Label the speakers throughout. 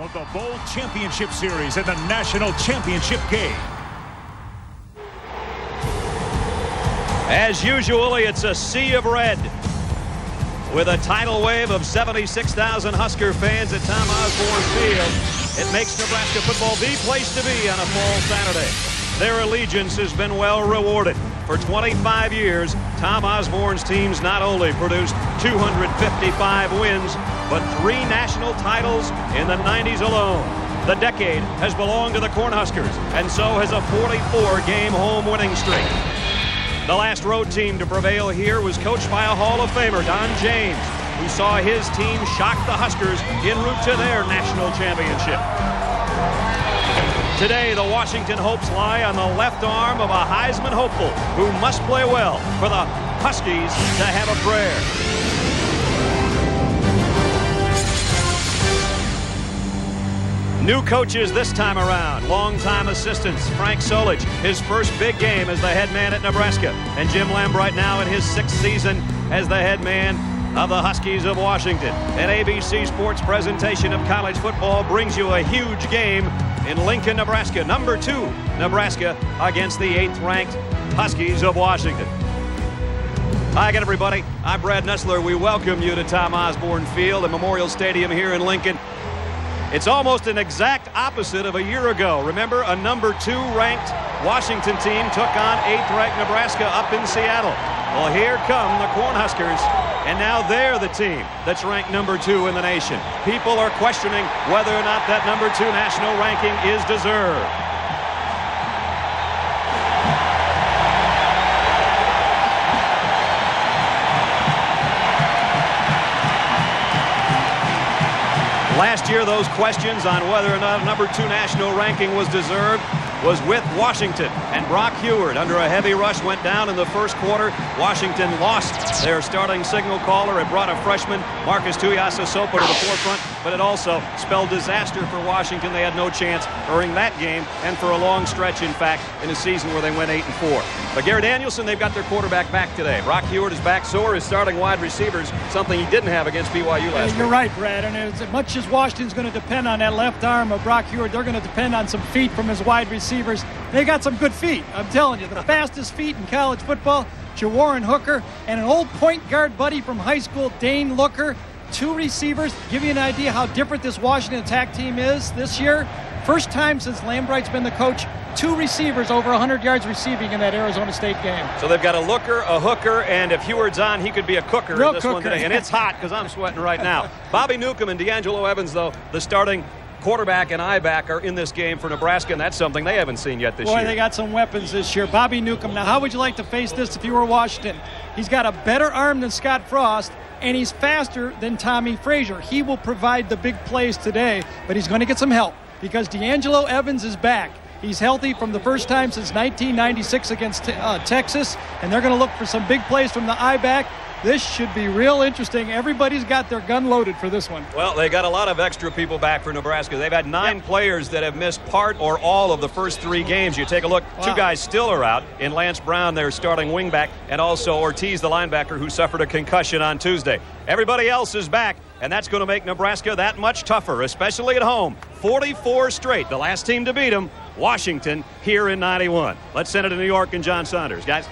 Speaker 1: of the Bowl Championship Series and the National Championship game.
Speaker 2: As usually, it's a sea of red with a tidal wave of 76,000 Husker fans at Tom Osborne Field. It makes Nebraska football the place to be on a fall Saturday. Their allegiance has been well rewarded. For 25 years, Tom Osborne's teams not only produced 255 wins, but 3 national titles in the 90s alone. The decade has belonged to the Cornhuskers, and so has a 44-game home winning streak. The last road team to prevail here was coached by a Hall of Famer, Don James, who saw his team shock the Huskers en route to their national championship. Today, the Washington hopes lie on the left arm of a Heisman hopeful who must play well for the Huskies to have a prayer. New coaches this time around. Longtime assistants, Frank Solich, his first big game as the head man at Nebraska. And Jim Lambright now in his 6th season as the head man of the Huskies of Washington. An ABC Sports presentation of college football brings you a huge game in Lincoln, Nebraska. Number 2, Nebraska against the 8th-ranked Huskies of Washington. Hi again, everybody. I'm Brad Nessler. We welcome you to Tom Osborne Field and Memorial Stadium here in Lincoln. It's almost an exact opposite of a year ago. Remember, a number 2 ranked Washington team took on 8th ranked Nebraska up in Seattle. Well, here come the Cornhuskers, and now they're the team that's ranked number 2 in the nation. People are questioning whether or not that number 2 national ranking is deserved. Last year, those questions on whether or not a number 2 national ranking was deserved was with Washington. And Brock Heward, under a heavy rush, went down in the first quarter. Washington lost their starting signal caller. It brought a freshman, Marcus Tuiasosopo, to the forefront, but it also spelled disaster for Washington. They had no chance during that game and for a long stretch, in fact, in a season where they went 8-4. But Garrett Danielson, they've got their quarterback back today. Brock Heward is back, so are his starting wide receivers, something he didn't have against BYU last week.
Speaker 3: You're right, Brad, and as much as Washington's going to depend on that left arm of Brock Heward, they're going to depend on some feet from his wide receivers. They got some good feet, I'm telling you. The fastest feet in college football, Jawarren Hooker, and an old point guard buddy from high school, Dane Looker. 2 receivers. Give you an idea how different this Washington attack team is this year. First time since Lambright's been the coach, 2 receivers over 100 yards receiving in that Arizona State game.
Speaker 2: So they've got a looker, a hooker, and if Heward's on, he could be a cooker
Speaker 3: Real
Speaker 2: in this
Speaker 3: cooker.
Speaker 2: one today. And it's hot because I'm sweating right now. Bobby Newcomb and D'Angelo Evans, though, the starting quarterback and I-back, are in this game for Nebraska, and that's something they haven't seen yet this year.
Speaker 3: Boy, they got some weapons this year. Bobby Newcomb. Now, how would you like to face this if you were Washington? He's got a better arm than Scott Frost, and he's faster than Tommy Frazier. He will provide the big plays today, but he's going to get some help because D'Angelo Evans is back. He's healthy from the first time since 1996 against Texas, and they're going to look for some big plays from the I-back. This should be real interesting. Everybody's got their gun loaded for this one.
Speaker 2: Well, they got a lot of extra people back for Nebraska. They've had 9 players that have missed part or all of the first 3 games. You take a look, 2 guys still are out in Lance Brown, their starting wingback, and also Ortiz, the linebacker, who suffered a concussion on Tuesday. Everybody else is back, and that's going to make Nebraska that much tougher, especially at home. 44 straight. The last team to beat them, Washington, here in 91. Let's send it to New York and John Saunders. Guys.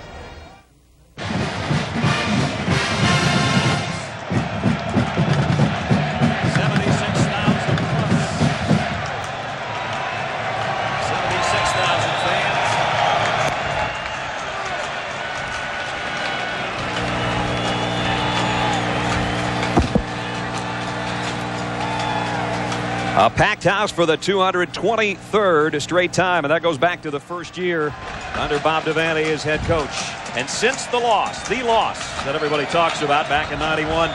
Speaker 2: A packed house for the 223rd straight time, and that goes back to the first year under Bob Devaney as head coach. And since the loss that everybody talks about back in 91,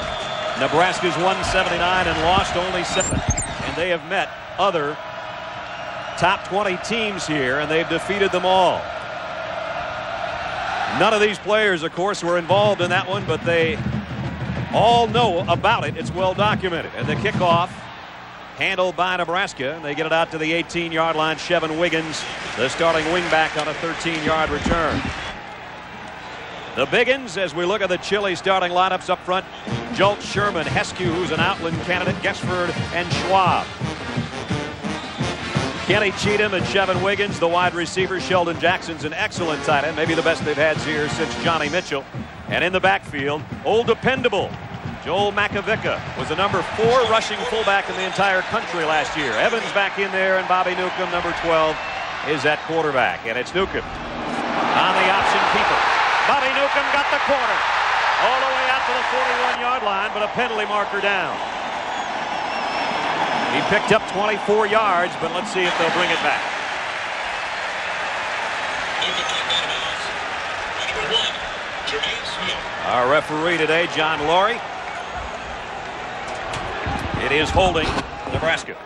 Speaker 2: Nebraska's won 79 and lost only 7. And they have met other top 20 teams here, and they've defeated them all. None of these players, of course, were involved in that one, but they all know about it. It's well documented. And the kickoff handled by Nebraska. They get it out to the 18-yard line. Chevin Wiggins, the starting wingback, on a 13-yard return. The Biggins, as we look at the Chili starting lineups up front, Jolt, Sherman, Heskew, who's an Outland candidate, Gesford, and Schwab. Kenny Cheatham and Chevin Wiggins, the wide receivers. Sheldon Jackson's an excellent tight end, maybe the best they've had here since Johnny Mitchell. And in the backfield, old dependable Joel Makovica was the number 4 rushing fullback in the entire country last year. Evans back in there, and Bobby Newcomb, number 12, is at quarterback. And it's Newcomb on the option keeper. Bobby Newcomb got the corner all the way out to the 41-yard line, but a penalty marker down. He picked up 24 yards, but let's see if they'll bring it back. Our referee today, John Laurie. It is holding Nebraska.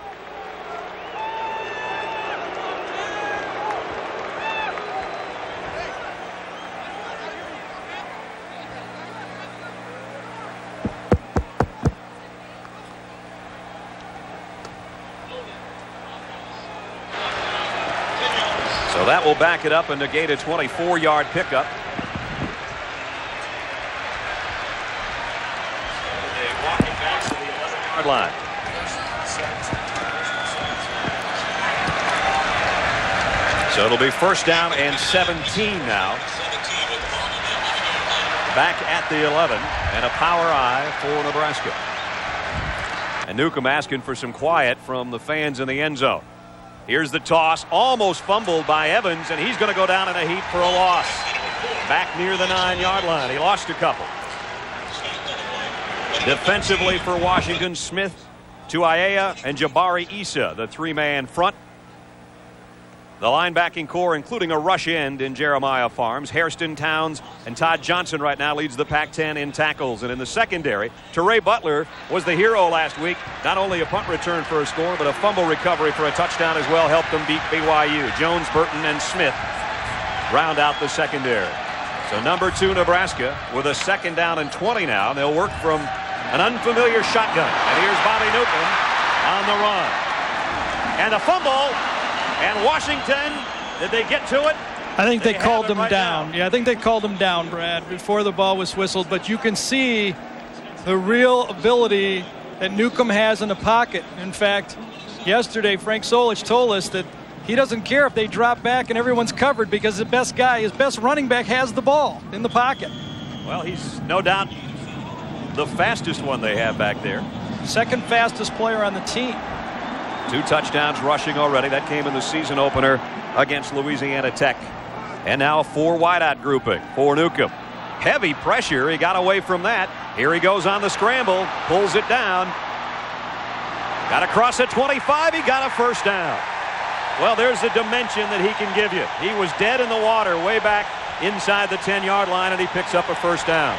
Speaker 2: So that will back it up and negate a 24-yard pickup. Walking back to the 11-yard line. So it'll be first down and 17 now. Back at the 11 and a power I for Nebraska. And Newcomb asking for some quiet from the fans in the end zone. Here's the toss, almost fumbled by Evans, and he's going to go down in a heap for a loss. Back near the 9-yard line. He lost a couple. Defensively for Washington, Smith, Tuiaya, and Jabari Issa, the 3-man front. The linebacking core, including a rush end in Jeremiah Farms. Hairston, Towns, and Todd Johnson right now leads the Pac-10 in tackles. And in the secondary, Teray Butler was the hero last week. Not only a punt return for a score, but a fumble recovery for a touchdown as well helped them beat BYU. Jones, Burton, and Smith round out the secondary. So number 2, Nebraska, with a second down and 20 now. They'll work from an unfamiliar shotgun. And here's Bobby Newcomb on the run. And a fumble. And Washington, did they get to it?
Speaker 3: I think they called him down. Yeah, I think they called him down, Brad, before the ball was whistled. But you can see the real ability that Newcomb has in the pocket. In fact, yesterday Frank Solich told us that he doesn't care if they drop back and everyone's covered because the best guy, his best running back, has the ball in the pocket.
Speaker 2: Well, he's no doubt the fastest one they have back there.
Speaker 3: Second fastest player on the team.
Speaker 2: 2 touchdowns rushing already. That came in the season opener against Louisiana Tech. And now a 4 wideout grouping for Newcomb. Heavy pressure. He got away from that. Here he goes on the scramble. Pulls it down. Got across at 25. He got a first down. Well, there's the dimension that he can give you. He was dead in the water way back inside the 10-yard line, and he picks up a first down.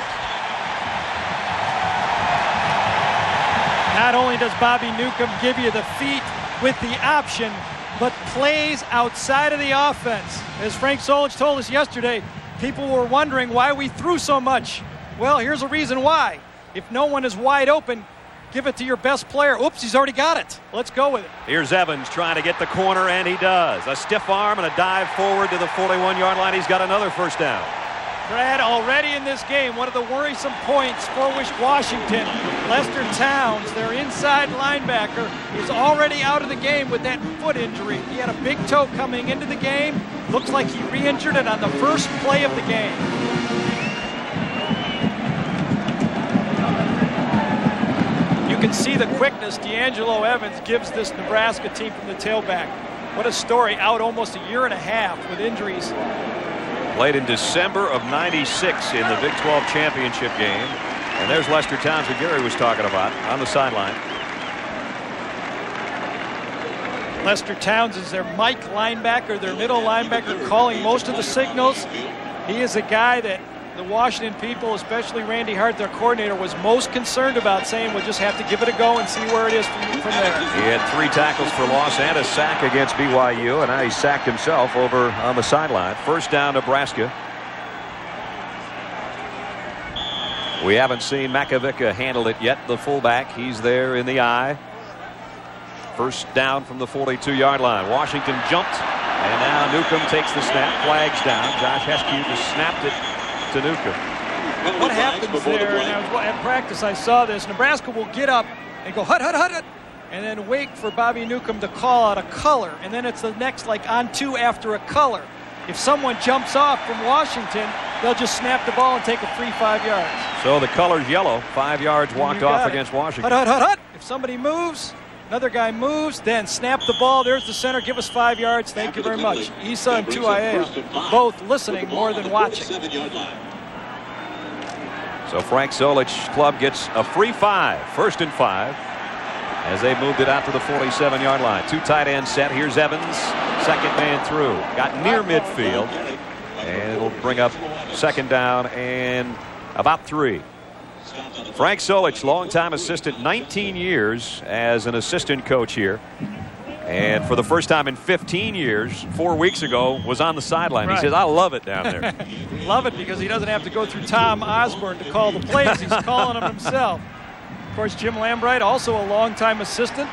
Speaker 3: Not only does Bobby Newcomb give you the feet with the option, but plays outside of the offense. As Frank Solich told us yesterday, people were wondering why we threw so much. Well, here's a reason why. If no one is wide open, give it to your best player. Oops, he's already got it. Let's go with it.
Speaker 2: Here's Evans trying to get the corner, and he does. A stiff arm and a dive forward to the 41-yard line. He's got another first down.
Speaker 3: Brad, already in this game, one of the worrisome points for Washington, Lester Towns, their inside linebacker, is already out of the game with that foot injury. He had a big toe coming into the game. Looks like he re-injured it on the first play of the game. You can see the quickness D'Angelo Evans gives this Nebraska team from the tailback. What a story, out almost a year and a half with injuries.
Speaker 2: Played in December of '96 in the Big 12 championship game. And there's Lester Towns, who Gary was talking about, on the sideline.
Speaker 3: Lester Towns is their Mike linebacker, their middle linebacker, calling most of the signals. He is a guy that the Washington people, especially Randy Hart, their coordinator, was most concerned about, saying we'll just have to give it a go and see where it is from there.
Speaker 2: He had 3 tackles for loss and a sack against BYU, and now he sacked himself over on the sideline. First down, Nebraska. We haven't seen Makovica handle it yet, the fullback. He's there in the eye. First down from the 42-yard line. Washington jumped, and now Newcomb takes the snap. Flags down. Josh Heskew just snapped it to Newcomb.
Speaker 3: What happens there, and at practice I saw this, Nebraska will get up and go hut, hut, hut, hut, and then wait for Bobby Newcomb to call out a color, and then it's the next, like, on 2 after a color. If someone jumps off from Washington, they'll just snap the ball and take a free 5 yards.
Speaker 2: So the color's yellow. 5 yards walked off against Washington.
Speaker 3: Hut, hut, hut, hut. If somebody moves, another guy moves, then snap the ball. There's the center. Give us 5 yards. Thank you very much. Issa and Tuaea, both listening more than watching.
Speaker 2: So Frank Solich's club gets a free 5. 1st and 5. As they moved it out to the 47-yard line. 2 tight end set. Here's Evans. Second man through. Got near midfield. And it'll bring up 2nd down and about 3. Frank Solich, longtime assistant, 19 years as an assistant coach here. And for the first time in 15 years, 4 weeks ago, was on the sideline. He says, I love it down there.
Speaker 3: Love it because he doesn't have to go through Tom Osborne to call the plays. He's calling them himself. Of course, Jim Lambright, also a longtime assistant.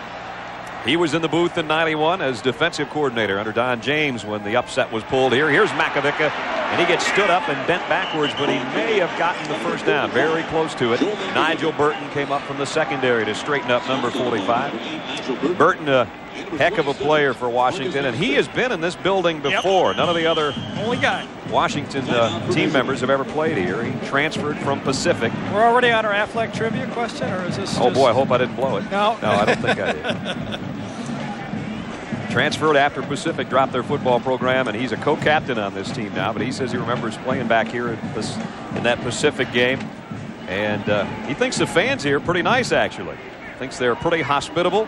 Speaker 2: He was in the booth in '91 as defensive coordinator under Don James when the upset was pulled here. Here's Makovica, and he gets stood up and bent backwards, but he may have gotten the 1st down. Very close to it. Nigel Burton came up from the secondary to straighten up number 45. Burton, a heck of a player for Washington, and he has been in this building before. Yep. None of the other Washington team members have ever played here. He transferred from Pacific.
Speaker 3: We're already on our Aflac trivia question, or is this?
Speaker 2: Oh boy, I hope I didn't blow it.
Speaker 3: No,
Speaker 2: I don't think I did. Transferred after Pacific dropped their football program, and he's a co-captain on this team now. But he says he remembers playing back here in that Pacific game, and he thinks the fans here are pretty nice. Actually, thinks they're pretty hospitable.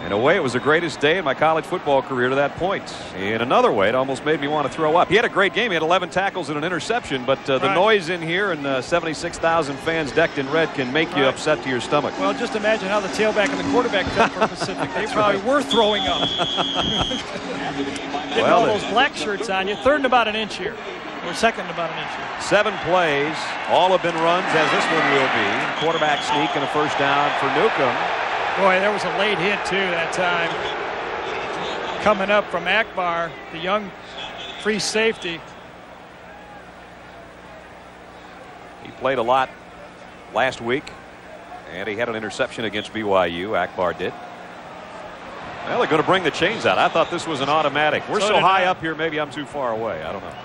Speaker 2: In a way, it was the greatest day in my college football career to that point. In another way, it almost made me want to throw up. He had a great game. He had 11 tackles and an interception, but the noise in here and 76,000 fans decked in red can make you upset to your stomach.
Speaker 3: Well, just imagine how the tailback and the quarterback felt for Pacific. They probably were throwing up. Getting all those black shirts on you. 3rd and about an inch here. Or 2nd and about an inch here.
Speaker 2: 7 plays. All have been runs, as this one will be. Quarterback sneak and a 1st down for Newcomb.
Speaker 3: Boy, there was a late hit, too, that time. Coming up from Akbar, the young free safety.
Speaker 2: He played a lot last week, and he had an interception against BYU. Akbar did. Well, they're going to bring the chains out. I thought this was an automatic. We're so high up here, maybe I'm too far away. I don't know.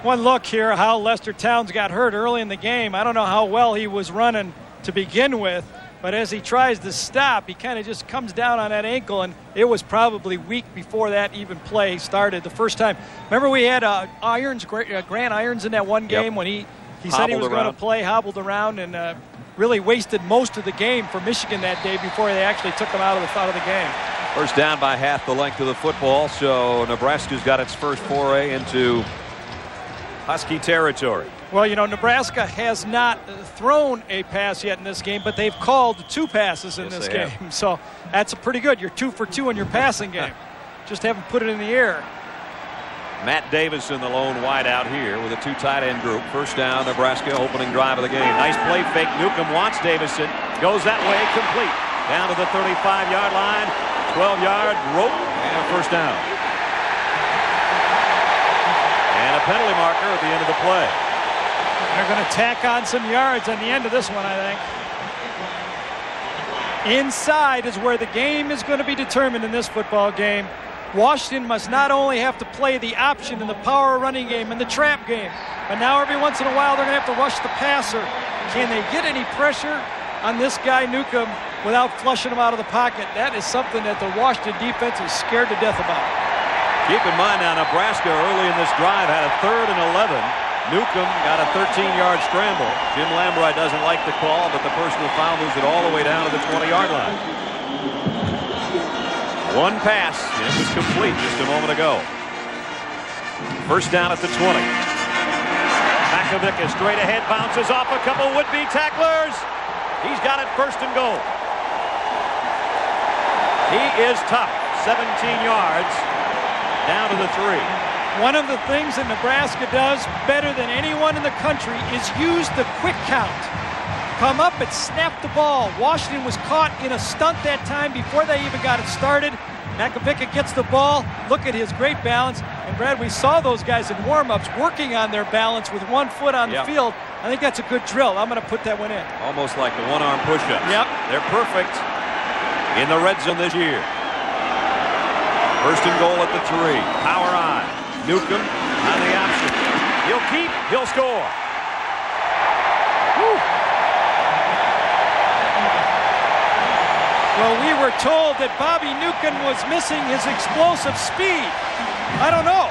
Speaker 3: One look here how Lester Towns got hurt early in the game. I don't know how well he was running to begin with. But as he tries to stop, he kind of just comes down on that ankle, and it was probably week before that even play started the first time. Remember we had Grant Irons in that one game when he said he was going to play, hobbled around, and really wasted most of the game for Michigan that day before they actually took him out of the game.
Speaker 2: First down by half the length of the football, so Nebraska's got its first foray into Husky territory.
Speaker 3: Well, you know, Nebraska has not thrown a pass yet in this game, but they've called 2 passes in this game. So that's pretty good. You're 2 for 2 in your passing game. Just haven't put it in the air.
Speaker 2: Matt Davison, the lone wide out here with a 2 tight end group. 1st down, Nebraska, opening drive of the game. Nice play fake. Newcomb wants Davison. Goes that way, complete. Down to the 35-yard line. 12-yard rope and a 1st down. And a penalty marker at the end of the play.
Speaker 3: They're going to tack on some yards on the end of this one, I think. Inside is where the game is going to be determined in this football game. Washington must not only have to play the option in the power running game and the trap game, but now every once in a while they're going to have to rush the passer. Can they get any pressure on this guy Newcomb without flushing him out of the pocket? That is something that the Washington defense is scared to death about.
Speaker 2: Keep in mind now, Nebraska early in this drive had a 3rd and 11. Newcomb got a 13-yard scramble. Jim Lambright doesn't like the call, but the personal foul moves it all the way down to the 20-yard line. 1 pass, and it was complete just a moment ago. 1st down at the 20. Makovica straight ahead, bounces off a couple would-be tacklers. He's got it 1st and goal. He is tough. 17 yards down to the 3.
Speaker 3: One of the things that Nebraska does better than anyone in the country is use the quick count. Come up and snap the ball. Washington was caught in a stunt that time before they even got it started. Makovica gets the ball. Look at his great balance. And Brad, we saw those guys in warm-ups working on their balance with 1 foot on the field. I think that's a good drill. I'm going to put that one in.
Speaker 2: Almost like the one-arm push-ups.
Speaker 3: Yep.
Speaker 2: They're perfect. in the red zone this year. First and goal at the 3. Power on. Newcomb on the option. He'll keep. He'll score. Woo.
Speaker 3: Well, we were told that Bobby Newcomb was missing his explosive speed. I don't know.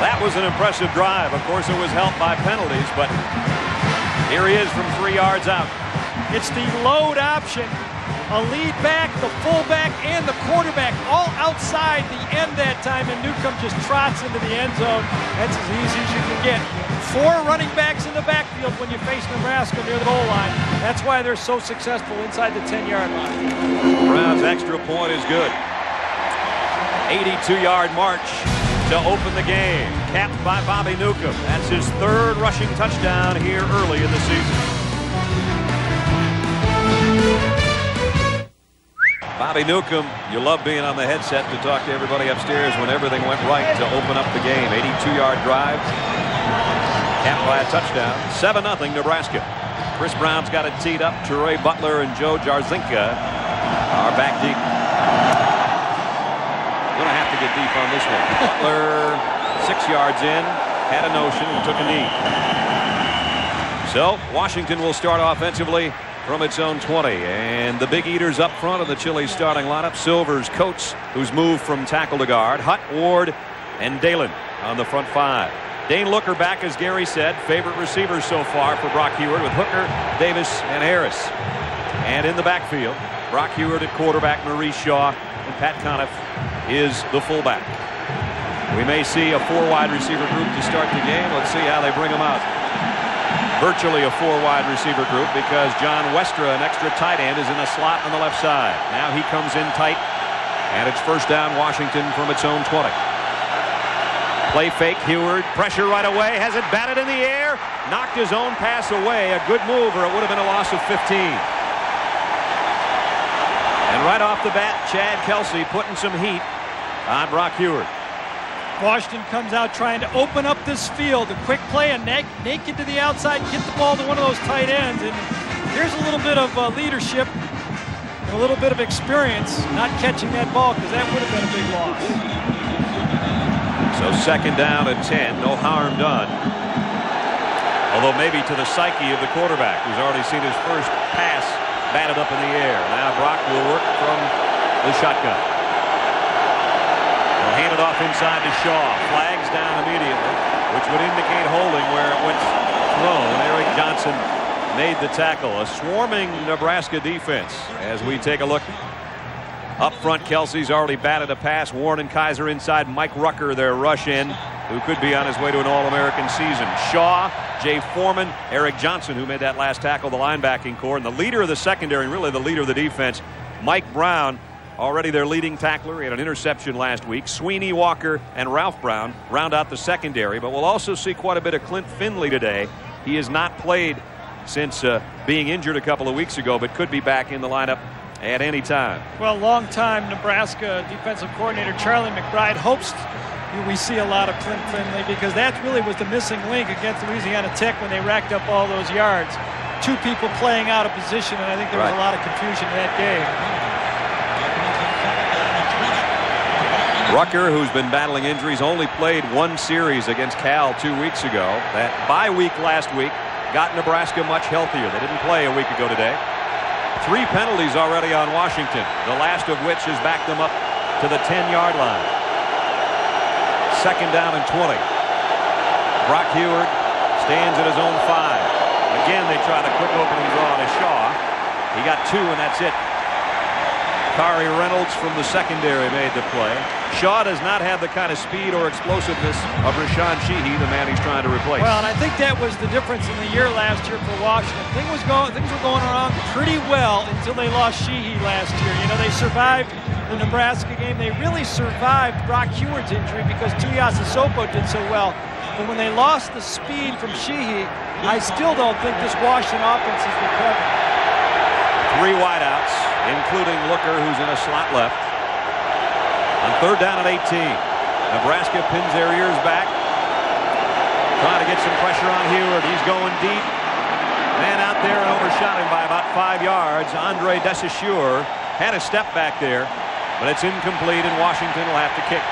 Speaker 2: That was an impressive drive. Of course, it was helped by penalties, but here he is from 3 yards out.
Speaker 3: It's the load option. A lead back, the fullback, and the quarterback all outside the end that time, and Newcomb just trots into the end zone. That's as easy as you can get. 4 running backs in the backfield when you face Nebraska near the goal line. That's why they're so successful inside the 10-yard line.
Speaker 2: Brown's extra point is good. 82-yard march to open the game, capped by Bobby Newcomb. That's his 3rd rushing touchdown here early in the season. Bobby Newcomb, you love being on the headset to talk to everybody upstairs when everything went right to open up the game. 82-yard drive, capped by a touchdown. 7-0 Nebraska. Chris Brown's got it teed up. Teray Butler and Joe Jarzinka are back deep. Going to have to get deep on this one. Butler 6 yards in, had a notion and took a knee. So Washington will start offensively from its own 20, and the big eaters up front of the Chili starting lineup. Silvers, Coates, who's moved from tackle to guard. Hutt, Ward, and Dalen on the front 5. Dane Looker back, as Gary said. Favorite receivers so far for Brock Huard, with Hooker, Davis, and Harris. And in the backfield, Brock Huard at quarterback, Maurice Shaw, and Pat Conniff is the fullback. We may see a 4 wide receiver group to start the game. Let's see how they bring them out. Virtually a 4 wide receiver group, because John Westra, an extra tight end, is in a slot on the left side. Now he comes in tight, and it's first down Washington from its own 20. Play fake, Huard, pressure right away, has it batted in the air, knocked his own pass away. A good move, or it would have been a loss of 15. And right off the bat, Chad Kelsey putting some heat on Brock Huard.
Speaker 3: Washington comes out trying to open up this field. A quick play, a naked to the outside, get the ball to one of those tight ends. And here's a little bit of leadership, a little bit of experience, not catching that ball, because that would have been a big loss.
Speaker 2: So second down and 10, no harm done. Although maybe to the psyche of the quarterback, who's already seen his first pass batted up in the air. Now Brock will work from the shotgun. Hand it off inside to Shaw. Flags down immediately, which would indicate holding where it went thrown. Eric Johnson made the tackle. A swarming Nebraska defense as we take a look. Up front, Kelsey's already batted a pass. Warren and Kaiser inside. Mike Rucker, their rush in, who could be on his way to an All-American season. Shaw, Jay Foreman, Eric Johnson, who made that last tackle, the linebacking core, and the leader of the secondary, and really the leader of the defense, Mike Brown, already their leading tackler. He had an interception last week. Sweeney, Walker, and Ralph Brown round out the secondary, but we'll also see quite a bit of Clint Finley today. He has not played since being injured a couple of weeks ago, but could be back in the lineup at any time.
Speaker 3: Well, long-time Nebraska defensive coordinator Charlie McBride hopes we see a lot of Clint Finley, because that really was the missing link against Louisiana Tech when they racked up all those yards. 2 people playing out of position, and I think there was a lot of confusion in that game.
Speaker 2: Rucker, who's been battling injuries, only played 1 series against Cal 2 weeks ago. That bye week last week got Nebraska much healthier. They didn't play a week ago today. 3 penalties already on Washington, the last of which has backed them up to the 10-yard line. Second down and 20. Brock Huard stands at his own 5. Again, they try the quick opening draw to Shaw. He got 2, and that's it. Kari Reynolds from the secondary made the play. Shaw does not have the kind of speed or explosiveness of Rashawn Sheehy, the man he's trying to replace.
Speaker 3: Well, and I think that was the difference in the year last year for Washington. Things were going around pretty well until they lost Sheehy last year. You know, they survived the Nebraska game. They really survived Brock Huard's injury because Tuiasosopo did so well. But when they lost the speed from Sheehy, I still don't think this Washington offense is recovering.
Speaker 2: 3 wideouts, including Looker, who's in a slot left. On third down and 18, Nebraska pins their ears back, trying to get some pressure on Huard. He's going deep. Man out there and overshot him by about 5 yards. Andre Desaussure had a step back there, but it's incomplete, and Washington will have to kick.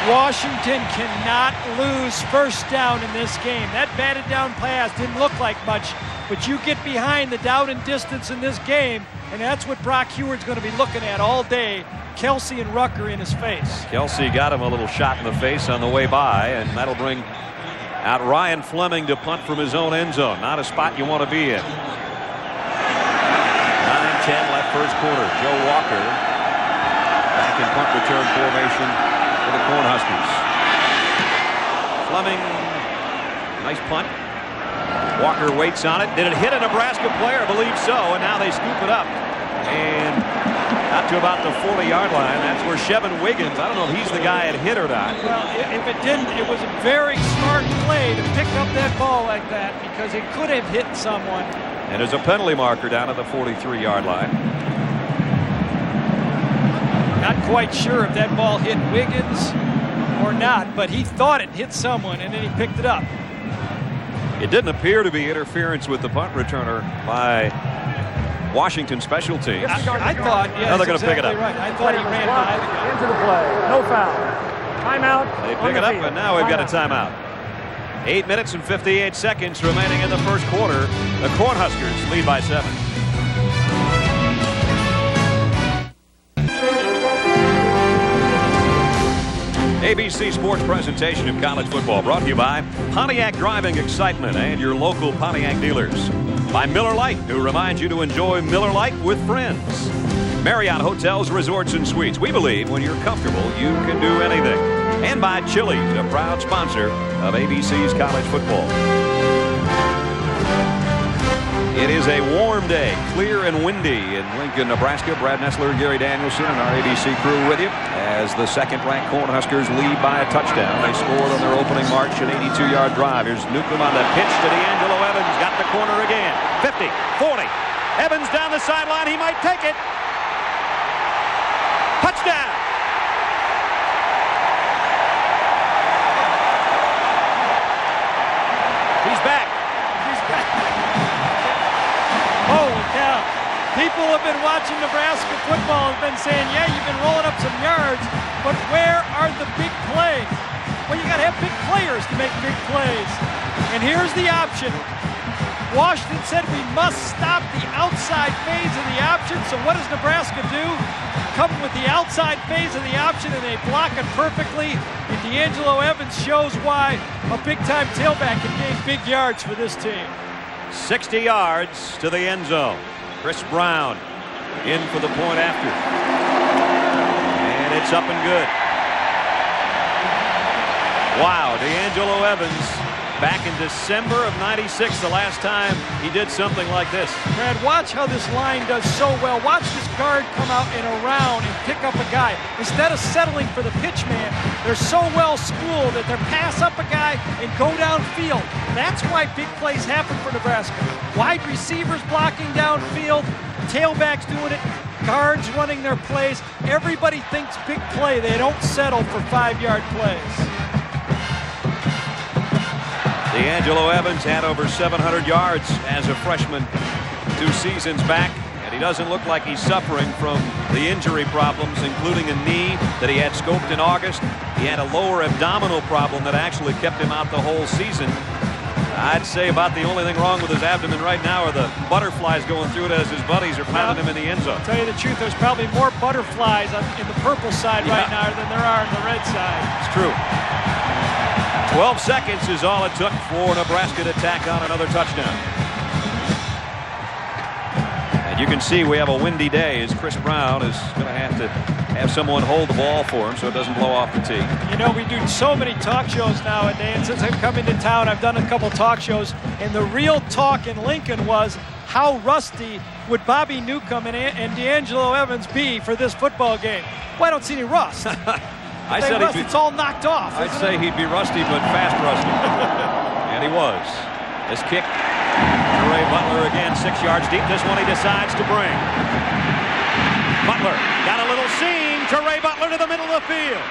Speaker 3: Washington cannot lose first down in this game. That batted down pass didn't look like much, but you get behind the down and distance in this game, and that's what Brock Huard's going to be looking at all day. Kelsey and Rucker in his face.
Speaker 2: Kelsey got him a little shot in the face on the way by, and that'll bring out Ryan Fleming to punt from his own end zone. Not a spot you want to be in. 9-10 left first quarter. Joe Walker back in punt return formation for the Cornhuskers. Fleming, nice punt. Walker waits on it. Did it hit a Nebraska player? I believe so, and now they scoop it up. And out to about the 40-yard line. That's where Shevin Wiggins, I don't know if he's the guy that hit or not.
Speaker 3: Well, if it didn't, it was a very smart play to pick up that ball like that, because it could have hit someone.
Speaker 2: And there's a penalty marker down at the 43-yard line.
Speaker 3: Not quite sure if that ball hit Wiggins or not, but he thought it hit someone, and then he picked it up.
Speaker 2: It didn't appear to be interference with the punt returner by Washington special teams.
Speaker 3: I thought, yeah,
Speaker 2: now they're going to pick it up.
Speaker 3: Right. I thought he ran by the guy.
Speaker 4: Into the play. No foul. Timeout.
Speaker 2: They pick it up, and now we've got a timeout. 8 minutes and 58 seconds remaining in the first quarter. The Cornhuskers lead by 7. ABC Sports presentation of college football brought to you by Pontiac Driving Excitement and your local Pontiac dealers. By Miller Lite, who reminds you to enjoy Miller Lite with friends. Marriott Hotels, Resorts, and Suites. We believe when you're comfortable, you can do anything. And by Chili's, a proud sponsor of ABC's college football. It is a warm day, clear and windy in Lincoln, Nebraska. Brad Nessler, Gary Danielson, and our ABC crew with you as the second-ranked Cornhuskers lead by a touchdown. They scored on their opening march, an 82-yard drive. Here's Newcomb on the pitch to D'Angelo Evans. Got the corner again. 50, 40. Evans down the sideline. He might take it. Touchdown. He's back.
Speaker 3: Holy cow. People have been watching Nebraska football and been saying, yeah, you've been rolling up some yards, but where are the big plays? Well, you got to have big players to make big plays. And here's the option. Washington said we must stop the outside phase of the option, so what does Nebraska do? Come with the outside phase of the option, and they block it perfectly. And D'Angelo Evans shows why a big-time tailback can gain big yards for this team.
Speaker 2: 60 yards to the end zone. Chris Brown in for the point after. And it's up and good. Wow, D'Angelo Evans back in December of '96, the last time he did something like this.
Speaker 3: Brad, watch how this line does so well. Watch this guard come out and around and pick up a guy. Instead of settling for the pitch man, they're so well schooled that they pass up a guy and go downfield. That's why big plays happen for Nebraska. Wide receivers blocking downfield, tailbacks doing it, guards running their plays. Everybody thinks big play. They don't settle for 5-yard plays.
Speaker 2: D'Angelo Evans had over 700 yards as a freshman 2 seasons back, and he doesn't look like he's suffering from the injury problems, including a knee that he had scoped in August. He had a lower abdominal problem that actually kept him out the whole season. I'd say about the only thing wrong with his abdomen right now are the butterflies going through it as his buddies are pounding him in the end zone.
Speaker 3: To tell you the truth, there's probably more butterflies in the purple side right now than there are in the red side.
Speaker 2: It's true. 12 seconds is all it took for Nebraska to tack on another touchdown. And you can see we have a windy day as Chris Brown is going to have someone hold the ball for him so it doesn't blow off the tee.
Speaker 3: You know, we do so many talk shows nowadays, and since I've come into town, I've done a couple talk shows, and the real talk in Lincoln was how rusty would Bobby Newcomb and D'Angelo Evans be for this football game? Well, I don't see any rust.
Speaker 2: I said
Speaker 3: it's all knocked off.
Speaker 2: I'd say he'd be rusty, but fast rusty. And he was. This kick, Ray Butler again, 6 yards deep. This one he decides to bring. Butler got a little seam to Ray Butler to the middle of the field.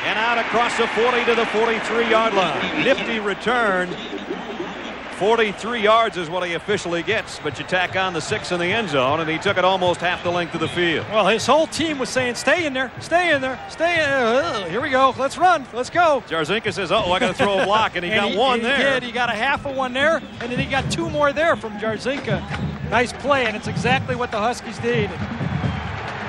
Speaker 2: and out across the 40 to the 43-yard line. Nifty return. 43 yards is what he officially gets, but you tack on the 6 in the end zone, and he took it almost half the length of the field.
Speaker 3: Well, his whole team was saying, stay in there, stay in there, stay in there. Here we go. Let's run. Let's go.
Speaker 2: Jarzinka says, oh, I got to throw a block, and he got one there.
Speaker 3: He did. He got a half of one there, and then he got 2 more there from Jarzinka. Nice play, and it's exactly what the Huskies needed.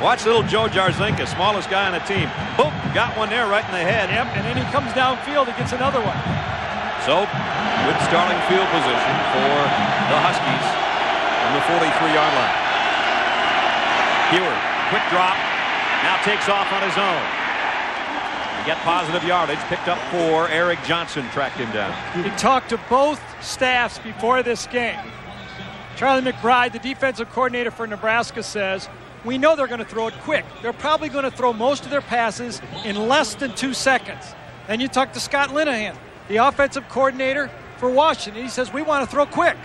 Speaker 2: Watch little Joe Jarzinka, smallest guy on the team. Boom, got one there right in the head.
Speaker 3: Yep, and then he comes downfield, he gets another one.
Speaker 2: So, good starting field position for the Huskies on the 43-yard line. Heward, quick drop, now takes off on his own. He got positive yardage, picked up 4. Eric Johnson tracked him down.
Speaker 3: He talked to both staffs before this game. Charlie McBride, the defensive coordinator for Nebraska, says, we know they're going to throw it quick. They're probably going to throw most of their passes in less than 2 seconds. Then you talk to Scott Linehan, the offensive coordinator for Washington. He says, we want to throw quick,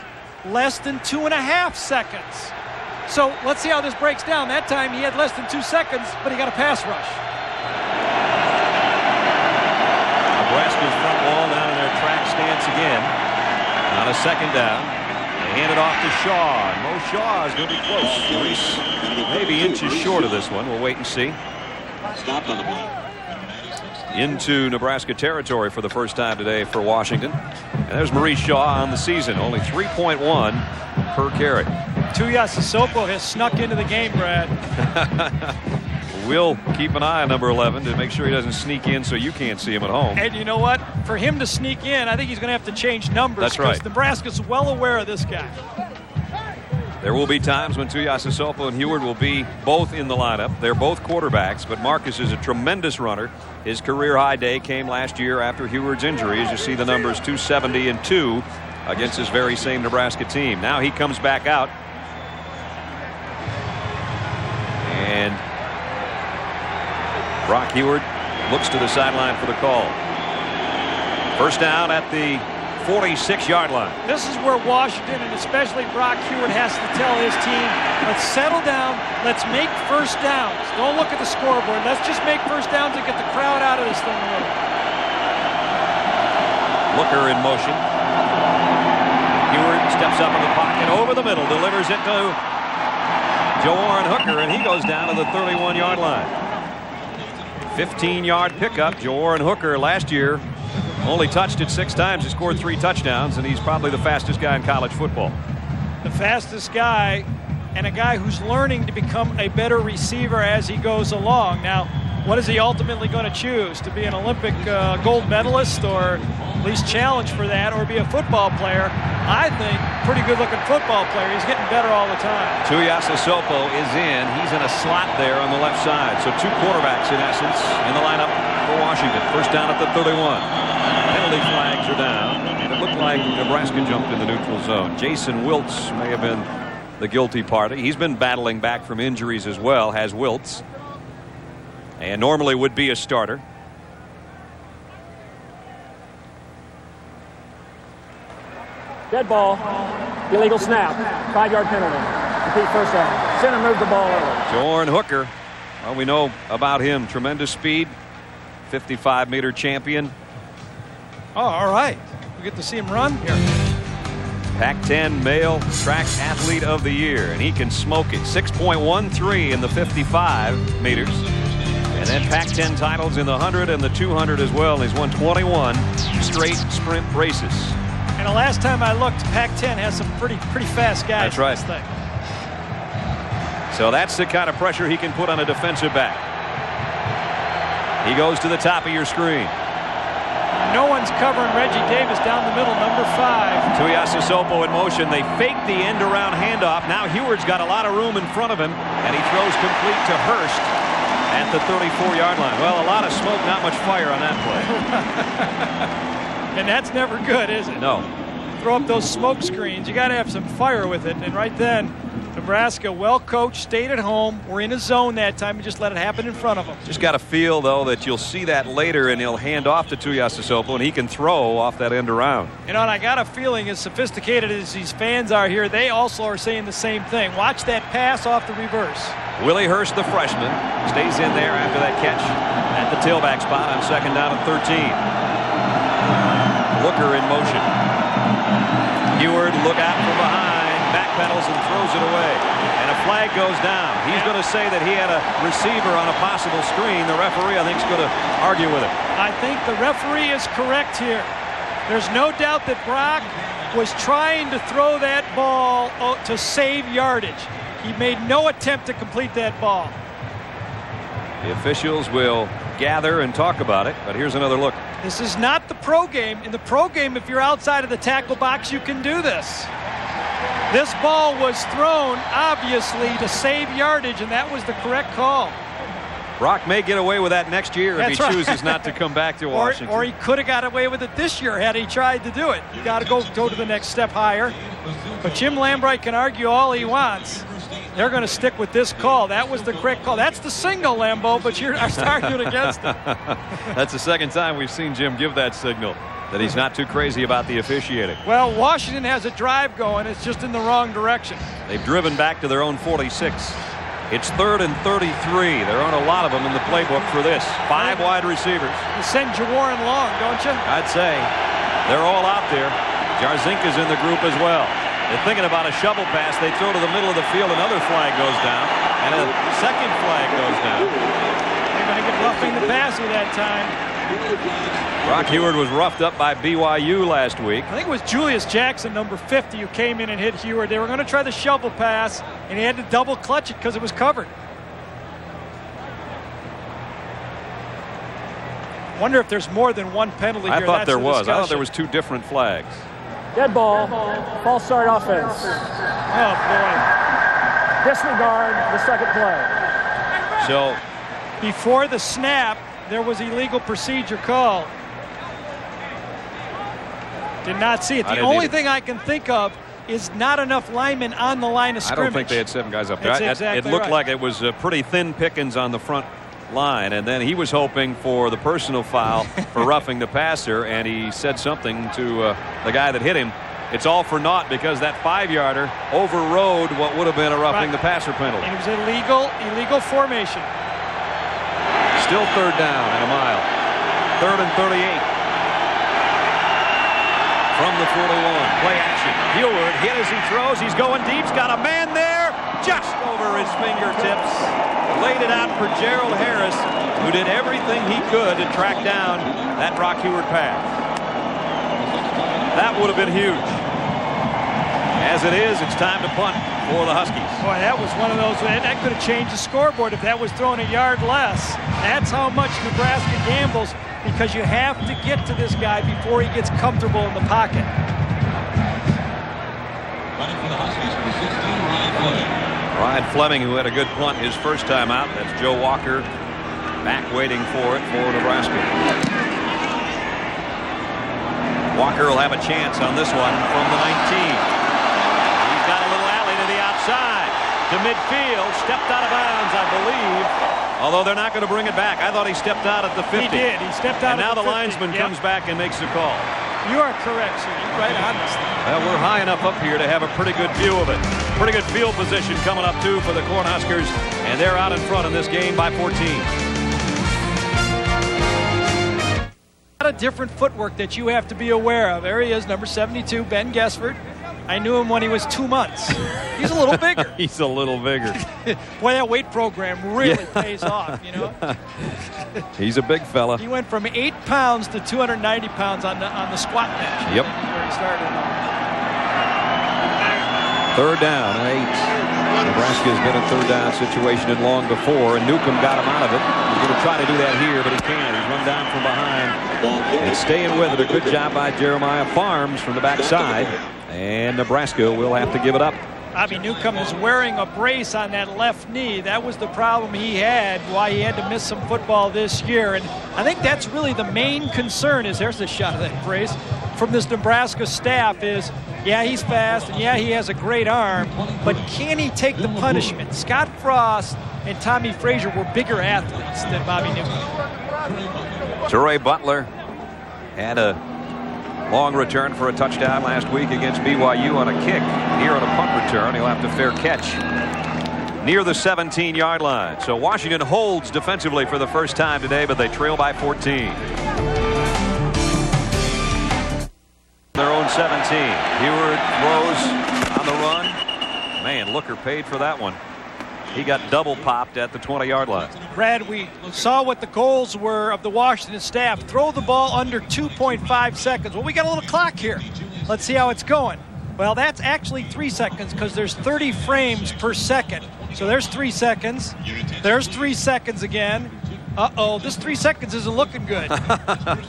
Speaker 3: less than 2.5 seconds. So let's see how this breaks down. That time he had less than 2 seconds, but he got a pass rush.
Speaker 2: Nebraska's front wall down in their track stance again. On a second down. They hand it off to Shaw. And Mo Shaw is going to be close. Maybe inches short of this one. We'll wait and see.
Speaker 5: Stopped on the ball.
Speaker 2: Into Nebraska territory for the first time today for Washington. And there's Maurice Shaw on the season, only 3.1 per carry.
Speaker 3: Tuiasosopo has snuck into the game, Brad.
Speaker 2: We'll keep an eye on number 11 to make sure he doesn't sneak in so you can't see him at home.
Speaker 3: And you know what? For him to sneak in, I think he's going to have to change numbers.
Speaker 2: That's right.
Speaker 3: Nebraska's well aware of this guy.
Speaker 2: There will be times when Tuiasosopo and Heward will be both in the lineup. They're both quarterbacks, but Marcus is a tremendous runner. His career high day came last year after Heward's injury. As you see the numbers 270 and 2 against this very same Nebraska team. Now he comes back out. And Brock Heward looks to the sideline for the call. First down at the 46-yard line.
Speaker 3: This is where Washington, and especially Brock Heward, has to tell his team, let's settle down, let's make first downs. Don't look at the scoreboard. Let's just make first downs and get the crowd out of this thing a little.
Speaker 2: Looker in motion. Heward steps up in the pocket over the middle, delivers it to Jawarren Hooker, and he goes down to the 31-yard line. 15-yard pickup. Jawarren Hooker last year only touched it 6 times. He scored 3 touchdowns, and he's probably the fastest guy in college football.
Speaker 3: The fastest guy, and a guy who's learning to become a better receiver as he goes along. Now, what is he ultimately going to choose? To be an Olympic gold medalist, or at least challenge for that, or be a football player? I think pretty good-looking football player. He's getting better all the time.
Speaker 2: Tuiasosopo is in. He's in a slot there on the left side. So 2 quarterbacks, in essence, in the lineup for Washington. First down at the 31. Penalty flags are down, and it looked like Nebraska jumped in the neutral zone. Jason Wiltz may have been the guilty party. He's been battling back from injuries as well, has Wiltz, and normally would be a starter.
Speaker 4: Dead ball. Illegal snap. 5-yard penalty. Repeat first down. Center moved the ball early.
Speaker 2: Jawarren Hooker, well, we know about him. Tremendous speed. 55-meter champion.
Speaker 3: Oh, all right. We get to see him run here.
Speaker 2: Pac-10 male track athlete of the year, and he can smoke it. 6.13 in the 55 meters. And then Pac-10 titles in the 100 and the 200 as well. And he's won 21 straight sprint races.
Speaker 3: And the last time I looked, Pac-10 has some pretty fast guys.
Speaker 2: That's right.
Speaker 3: In this thing.
Speaker 2: So that's the kind of pressure he can put on a defensive back. He goes to the top of your screen.
Speaker 3: No one's covering Reggie Davis down the middle, number 5.
Speaker 2: Tuiasosopo in motion. They fake the end-around handoff. Now Heward's got a lot of room in front of him, and he throws complete to Hurst at the 34-yard line. Well, a lot of smoke, not much fire on that
Speaker 3: play. And that's never good, is it?
Speaker 2: No.
Speaker 3: Throw up those smoke screens. You got to have some fire with it. And right then, Nebraska, well coached, stayed at home. We're in a zone that time and just let it happen in front of them.
Speaker 2: Just got to feel, though, that you'll see that later, and he'll hand off to Tuiasosopo, and he can throw off that end around.
Speaker 3: You know, and I got a feeling, as sophisticated as these fans are here, they also are saying the same thing. Watch that pass off the reverse.
Speaker 2: Willie Hurst, the freshman, stays in there after that catch at at the tailback spot on 2nd down and 13. Hooker in motion. Eward, look out from behind, backpedals and throws it away. And a flag goes down. He's going to say that he had a receiver on a possible screen. The referee, I think, is going to argue with it.
Speaker 3: I think the referee is correct here. There's no doubt that Brock was trying to throw that ball to save yardage. He made no attempt to complete that ball.
Speaker 2: The officials will gather and talk about it, but here's another look.
Speaker 3: This is not the pro game. In the pro game, if you're outside of the tackle box, you can do this. This ball was thrown, obviously, to save yardage, and that was the correct call.
Speaker 2: Brock may get away with that next year if he chooses not to come back to Washington.
Speaker 3: Or he could have got away with it this year had he tried to do it. You got to go to the next step higher. But Jim Lambright can argue all he wants. They're going to stick with this call. That was the correct call. That's the signal, Lambeau, but you're arguing against it.
Speaker 2: That's the second time we've seen Jim give that signal, that he's not too crazy about the officiating.
Speaker 3: Well, Washington has a drive going. It's just in the wrong direction.
Speaker 2: They've driven back to their own 46. It's 3rd and 33. There aren't a lot of them in the playbook for this. 5 wide receivers.
Speaker 3: You send Jawarren long, don't you?
Speaker 2: I'd say. They're all out there. Jarzinka's in the group as well. They're thinking about a shovel pass. They throw to the middle of the field. Another flag goes down. And a second flag goes down.
Speaker 3: They're going to get roughing the passer that time.
Speaker 2: Brock Heward was roughed up by BYU last week.
Speaker 3: I think it was Julius Jackson, number 50, who came in and hit Heward. They were going to try the shovel pass, and he had to double clutch it because it was covered. Wonder if there's more than one penalty here.
Speaker 2: I thought there was. I thought there was 2 different flags.
Speaker 4: Dead ball. False start offense.
Speaker 3: Oh, boy.
Speaker 4: Disregard the second play.
Speaker 2: So
Speaker 3: before the snap, there was illegal procedure called. Did not see it. The only thing I can think of is not enough linemen on the line of scrimmage.
Speaker 2: I don't think they had 7 guys up there.
Speaker 3: Exactly
Speaker 2: it looked
Speaker 3: right.
Speaker 2: like it was pretty thin pickings on the front line, and then he was hoping for the personal foul for roughing the passer, and he said something to the guy that hit him. It's all for naught because that 5-yarder overrode what would have been a roughing the passer penalty.
Speaker 3: And it was illegal formation.
Speaker 2: Still 3rd down and a mile. 3rd and 38. From the 41. Play action. Heward hit as he throws. He's going deep. He's got a man there just over his fingertips. Laid it out for Gerald Harris, who did everything he could to track down that Brock Heward pass. That would have been huge. As it is, it's time to punt for the Huskies.
Speaker 3: Boy, that was one of those, that could have changed the scoreboard if that was thrown a yard less. That's how much Nebraska gambles, because you have to get to this guy before he gets comfortable in the pocket.
Speaker 5: Running for the Huskies for 16, Ryan Fleming.
Speaker 2: Ryan Fleming, who had a good punt his first time out. That's Joe Walker back waiting for it for Nebraska. Walker will have a chance on this one from the 19. Got a little alley to the outside, to midfield, stepped out of bounds, I believe. Although they're not going to bring it back. I thought he stepped out at the 50.
Speaker 3: He did. He stepped out
Speaker 2: and
Speaker 3: at the 50.
Speaker 2: And now the linesman comes back and makes the call.
Speaker 3: You are correct, sir. You're right on this thing.
Speaker 2: Well, we're high enough up here to have a pretty good view of it. Pretty good field position coming up, too, for the Cornhuskers. And they're out in front in this game by 14.
Speaker 3: A lot of different footwork that you have to be aware of. There he is, number 72, Ben Gesford. I knew him when he was 2 months. He's a little bigger.
Speaker 2: He's a little bigger.
Speaker 3: Boy, that weight program really pays off, you know.
Speaker 2: He's a big fella.
Speaker 3: He went from 8 pounds to 290 pounds on the squat bench.
Speaker 2: Yep.
Speaker 3: Where he started.
Speaker 2: 3rd down and 8. Nebraska has been in 3rd down situation and long before, and Newcomb got him out of it. He's going to try to do that here, but he can't. He's run down from behind and staying with it. A good job by Jeremiah Farms from the backside. And Nebraska will have to give it up.
Speaker 3: Bobby Newcomb is wearing a brace on that left knee. That was the problem he had, why he had to miss some football this year. And I think that's really the main concern is, there's a shot of that brace, from this Nebraska staff is, yeah, he's fast, and yeah, he has a great arm, but can he take the punishment? Scott Frost and Tommy Frazier were bigger athletes than Bobby Newcomb.
Speaker 2: Torrey Butler had a long return for a touchdown last week against BYU on a kick. Here on a punt return, he'll have to fair catch. near the 17-yard line. So Washington holds defensively for the first time today, but they trail by 14. Their own 17. Hayward throws on the run. Man, Looker paid for that one. He got double popped at the 20-yard line.
Speaker 3: Brad, we saw what the goals were of the Washington staff. Throw the ball under 2.5 seconds. Well, we got a little clock here. Let's see how it's going. Well, that's actually 3 seconds because there's 30 frames per second. So there's 3 seconds. There's 3 seconds again. Uh-oh, this 3 seconds isn't looking good.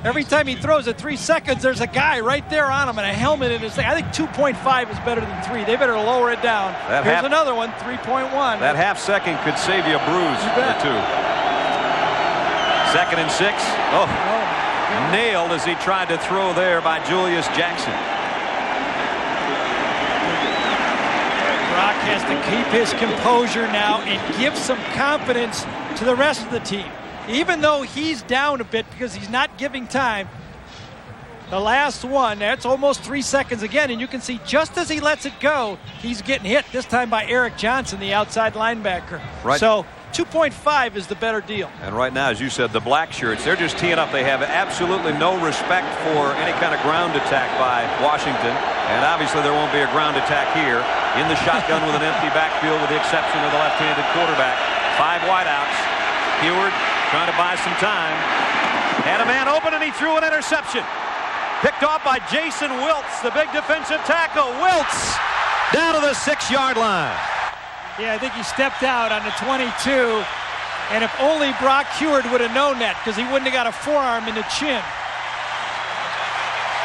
Speaker 3: Every time he throws at 3 seconds, there's a guy right there on him and a helmet in his thing. I think 2.5 is better than 3. They better lower it down. Here's another one, 3.1.
Speaker 2: That half second could save you a bruise or two. 2nd and 6. Oh, nailed as he tried to throw there by Julius Jackson.
Speaker 3: Brock has to keep his composure now and give some confidence to the rest of the team. Even though he's down a bit because he's not giving time, the last one, that's almost 3 seconds again, and you can see just as he lets it go, he's getting hit, this time by Eric Johnson, the outside linebacker.
Speaker 2: Right.
Speaker 3: So 2.5 is the better deal.
Speaker 2: And right now, as you said, the black shirts, they're just teeing up. They have absolutely no respect for any kind of ground attack by Washington. And obviously there won't be a ground attack here. In the shotgun with an empty backfield with the exception of the left-handed quarterback. 5 wideouts. Hayward trying to buy some time. Had a man open and he threw an interception. Picked off by Jason Wiltz, the big defensive tackle. Wiltz down to the 6-yard line.
Speaker 3: Yeah, I think he stepped out on the 22. And if only Brock Hayward would have known that, because he wouldn't have got a forearm in the chin.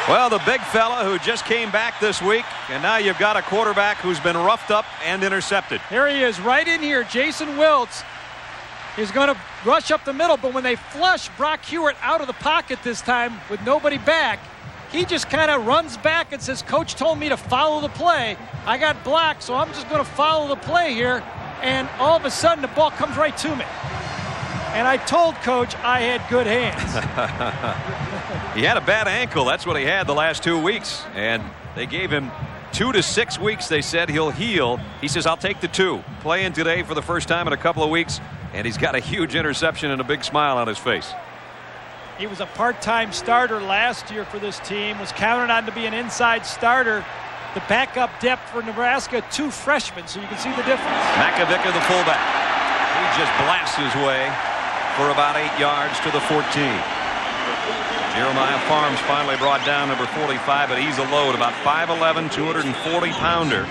Speaker 2: Well, the big fella who just came back this week, and now you've got a quarterback who's been roughed up and intercepted.
Speaker 3: Here he is right in here. Jason Wiltz is going to rush up the middle, but when they flush Brock Hayward out of the pocket this time with nobody back, he just kind of runs back and says, Coach told me to follow the play. I got blocked, so I'm just going to follow the play here. And all of a sudden, the ball comes right to me. And I told Coach I had good hands.
Speaker 2: He had a bad ankle. That's what he had the last 2 weeks. And they gave him 2 to 6 weeks. They said he'll heal. He says, I'll take the 2. Playing today for the first time in a couple of weeks. And he's got a huge interception and a big smile on his face.
Speaker 3: He was a part-time starter last year for this team, was counted on to be an inside starter. The backup depth for Nebraska, 2 freshmen, so you can see the difference.
Speaker 2: Makovica, the fullback. He just blasts his way for about 8 yards to the 14. Jeremiah Farms finally brought down number 45, but he's a load, about 5'11", 240-pounder.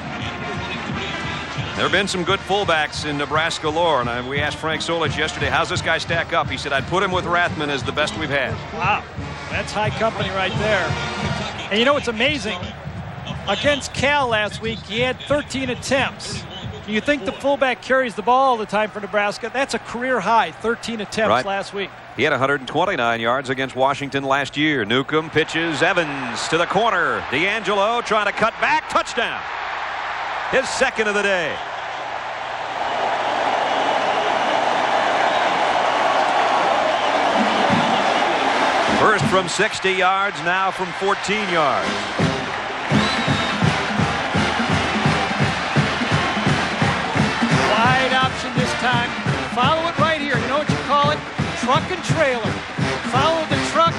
Speaker 2: There have been some good fullbacks in Nebraska lore, and we asked Frank Solich yesterday, how's this guy stack up? He said, I'd put him with Rathman as the best we've had.
Speaker 3: Wow, that's high company right there. And you know what's amazing? Against Cal last week, he had 13 attempts. You think the fullback carries the ball all the time for Nebraska? That's a career high, 13 attempts last week.
Speaker 2: He had 129 yards against Washington last year. Newcomb pitches Evans to the corner. D'Angelo trying to cut back. Touchdown. His 2nd of the day. First from 60 yards, now from 14 yards.
Speaker 3: Wide option this time. Follow it right here. You know what you call it? Truck and trailer. Follow the truck.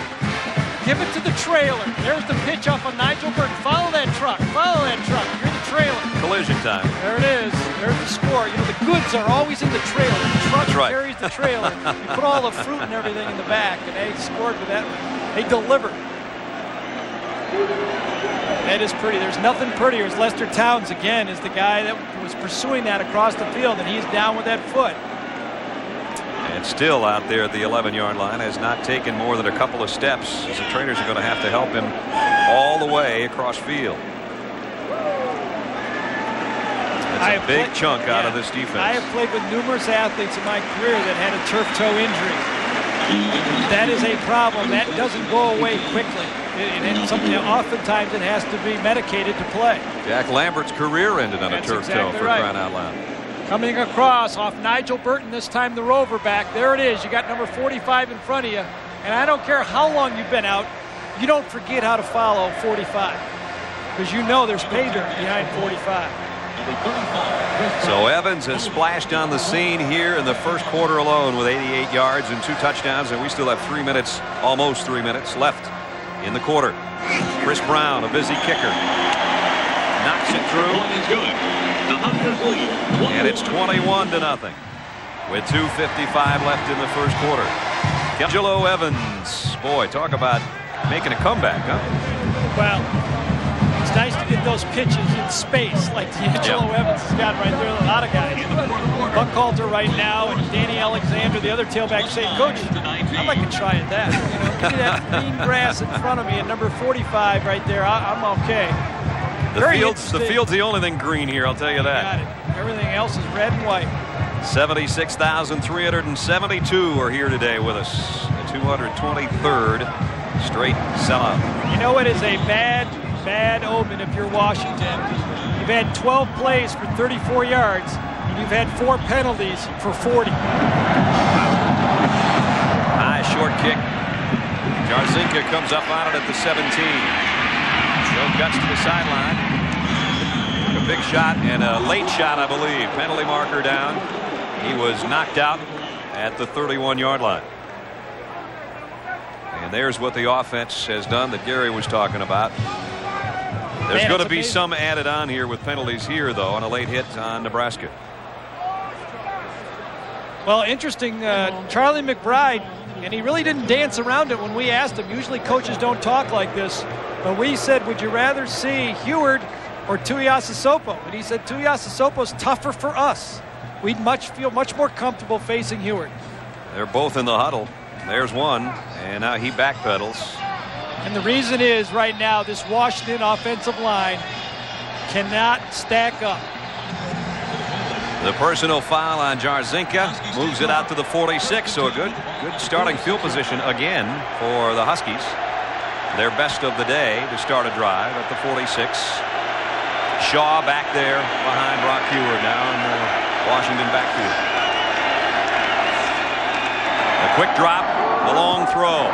Speaker 3: Give it to the trailer. There's the pitch off of Nigel Burton. Follow that truck. Follow that truck. You're the trailer.
Speaker 2: Collision time.
Speaker 3: There it is. There's the score. You know, the goods are always in the trailer. The truck carries the trailer. You put all the fruit and everything in the back, and they scored with that. They delivered. That is pretty. There's nothing prettier. As Lester Towns, again, is the guy that was pursuing that across the field, and he's down with that foot.
Speaker 2: And still out there at the 11-yard line, has not taken more than a couple of steps, as the trainers are going to have to help him all the way across field. That's a big chunk out of this defense. I have
Speaker 3: played with numerous athletes in my career that had a turf toe injury. That is a problem. That doesn't go away quickly. Oftentimes it has to be medicated to play.
Speaker 2: Jack Lambert's career ended on a turf toe, for crying out loud.
Speaker 3: Coming across off Nigel Burton, this time the rover back. There it is. You got number 45 in front of you. And I don't care how long you've been out, you don't forget how to follow 45. Because you know there's pay dirt behind 45.
Speaker 2: So Evans has splashed on the scene here in the first quarter alone with 88 yards and 2 touchdowns, and we still have 3 minutes, almost 3 minutes left in the quarter. Chris Brown, a busy kicker, knocks it through, and it's 21-0 with 2:55 left in the first quarter. Angelo Evans, boy, talk about making a comeback, huh?
Speaker 3: Well, it's nice to get those pitches in space like Angelo Evans has got right there. A lot of guys. Buckhalter right now and Danny Alexander, the other tailback, saying, Coach, I'd like to try at that. Give me that green grass in front of me at number 45 right there. I'm okay.
Speaker 2: The field's the only thing green here, I'll tell you that.
Speaker 3: Got it. Everything else is red and white.
Speaker 2: 76,372 are here today with us. The 223rd straight sellout.
Speaker 3: You know it is a bad omen if you're Washington. You've had 12 plays for 34 yards, and you've had 4 penalties for 40.
Speaker 2: High short kick. Jarzinka comes up on it at the 17. Joe guts to the sideline. A big shot and a late shot, I believe. Penalty marker down. He was knocked out at the 31-yard line. And there's what the offense has done that Gary was talking about. There's going to be some added on here with penalties here, though, on a late hit on Nebraska.
Speaker 3: Well, interesting, Charlie McBride, and he really didn't dance around it when we asked him. Usually coaches don't talk like this. But we said, would you rather see Heward or Tuiasosopo? And he said, Tuiasosopo's tougher for us. We'd feel much more comfortable facing Heward.
Speaker 2: They're both in the huddle. There's one, and now he backpedals.
Speaker 3: And the reason is right now this Washington offensive line cannot stack up.
Speaker 2: The personal foul on Jarzinka moves it out to the 46. So a good starting field position again for the Huskies. Their best of the day to start a drive at the 46. Shaw back there behind Brock Heward now in the Washington backfield. A quick drop, the long throw.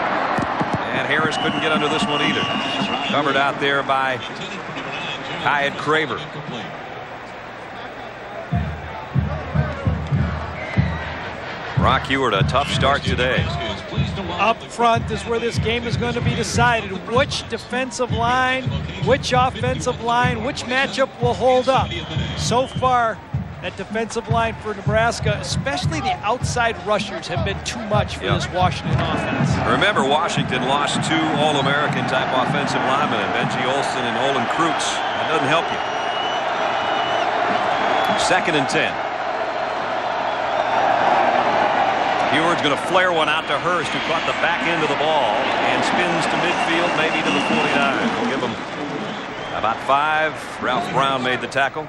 Speaker 2: And Harris couldn't get under this one either. Covered out there by Kyle Craver. Brock Heward, a tough start today.
Speaker 3: Up front is where this game is going to be decided. Which defensive line, which offensive line, which matchup will hold up. So far, that defensive line for Nebraska, especially the outside rushers, have been too much for this Washington offense.
Speaker 2: Remember, Washington lost 2 All-American type offensive linemen, Benji Olsen and Olin Kreutz. That doesn't help you. 2nd and 10. Heward's going to flare one out to Hurst, who caught the back end of the ball and spins to midfield, maybe to the 49. We'll give him about 5. Ralph Brown made the tackle.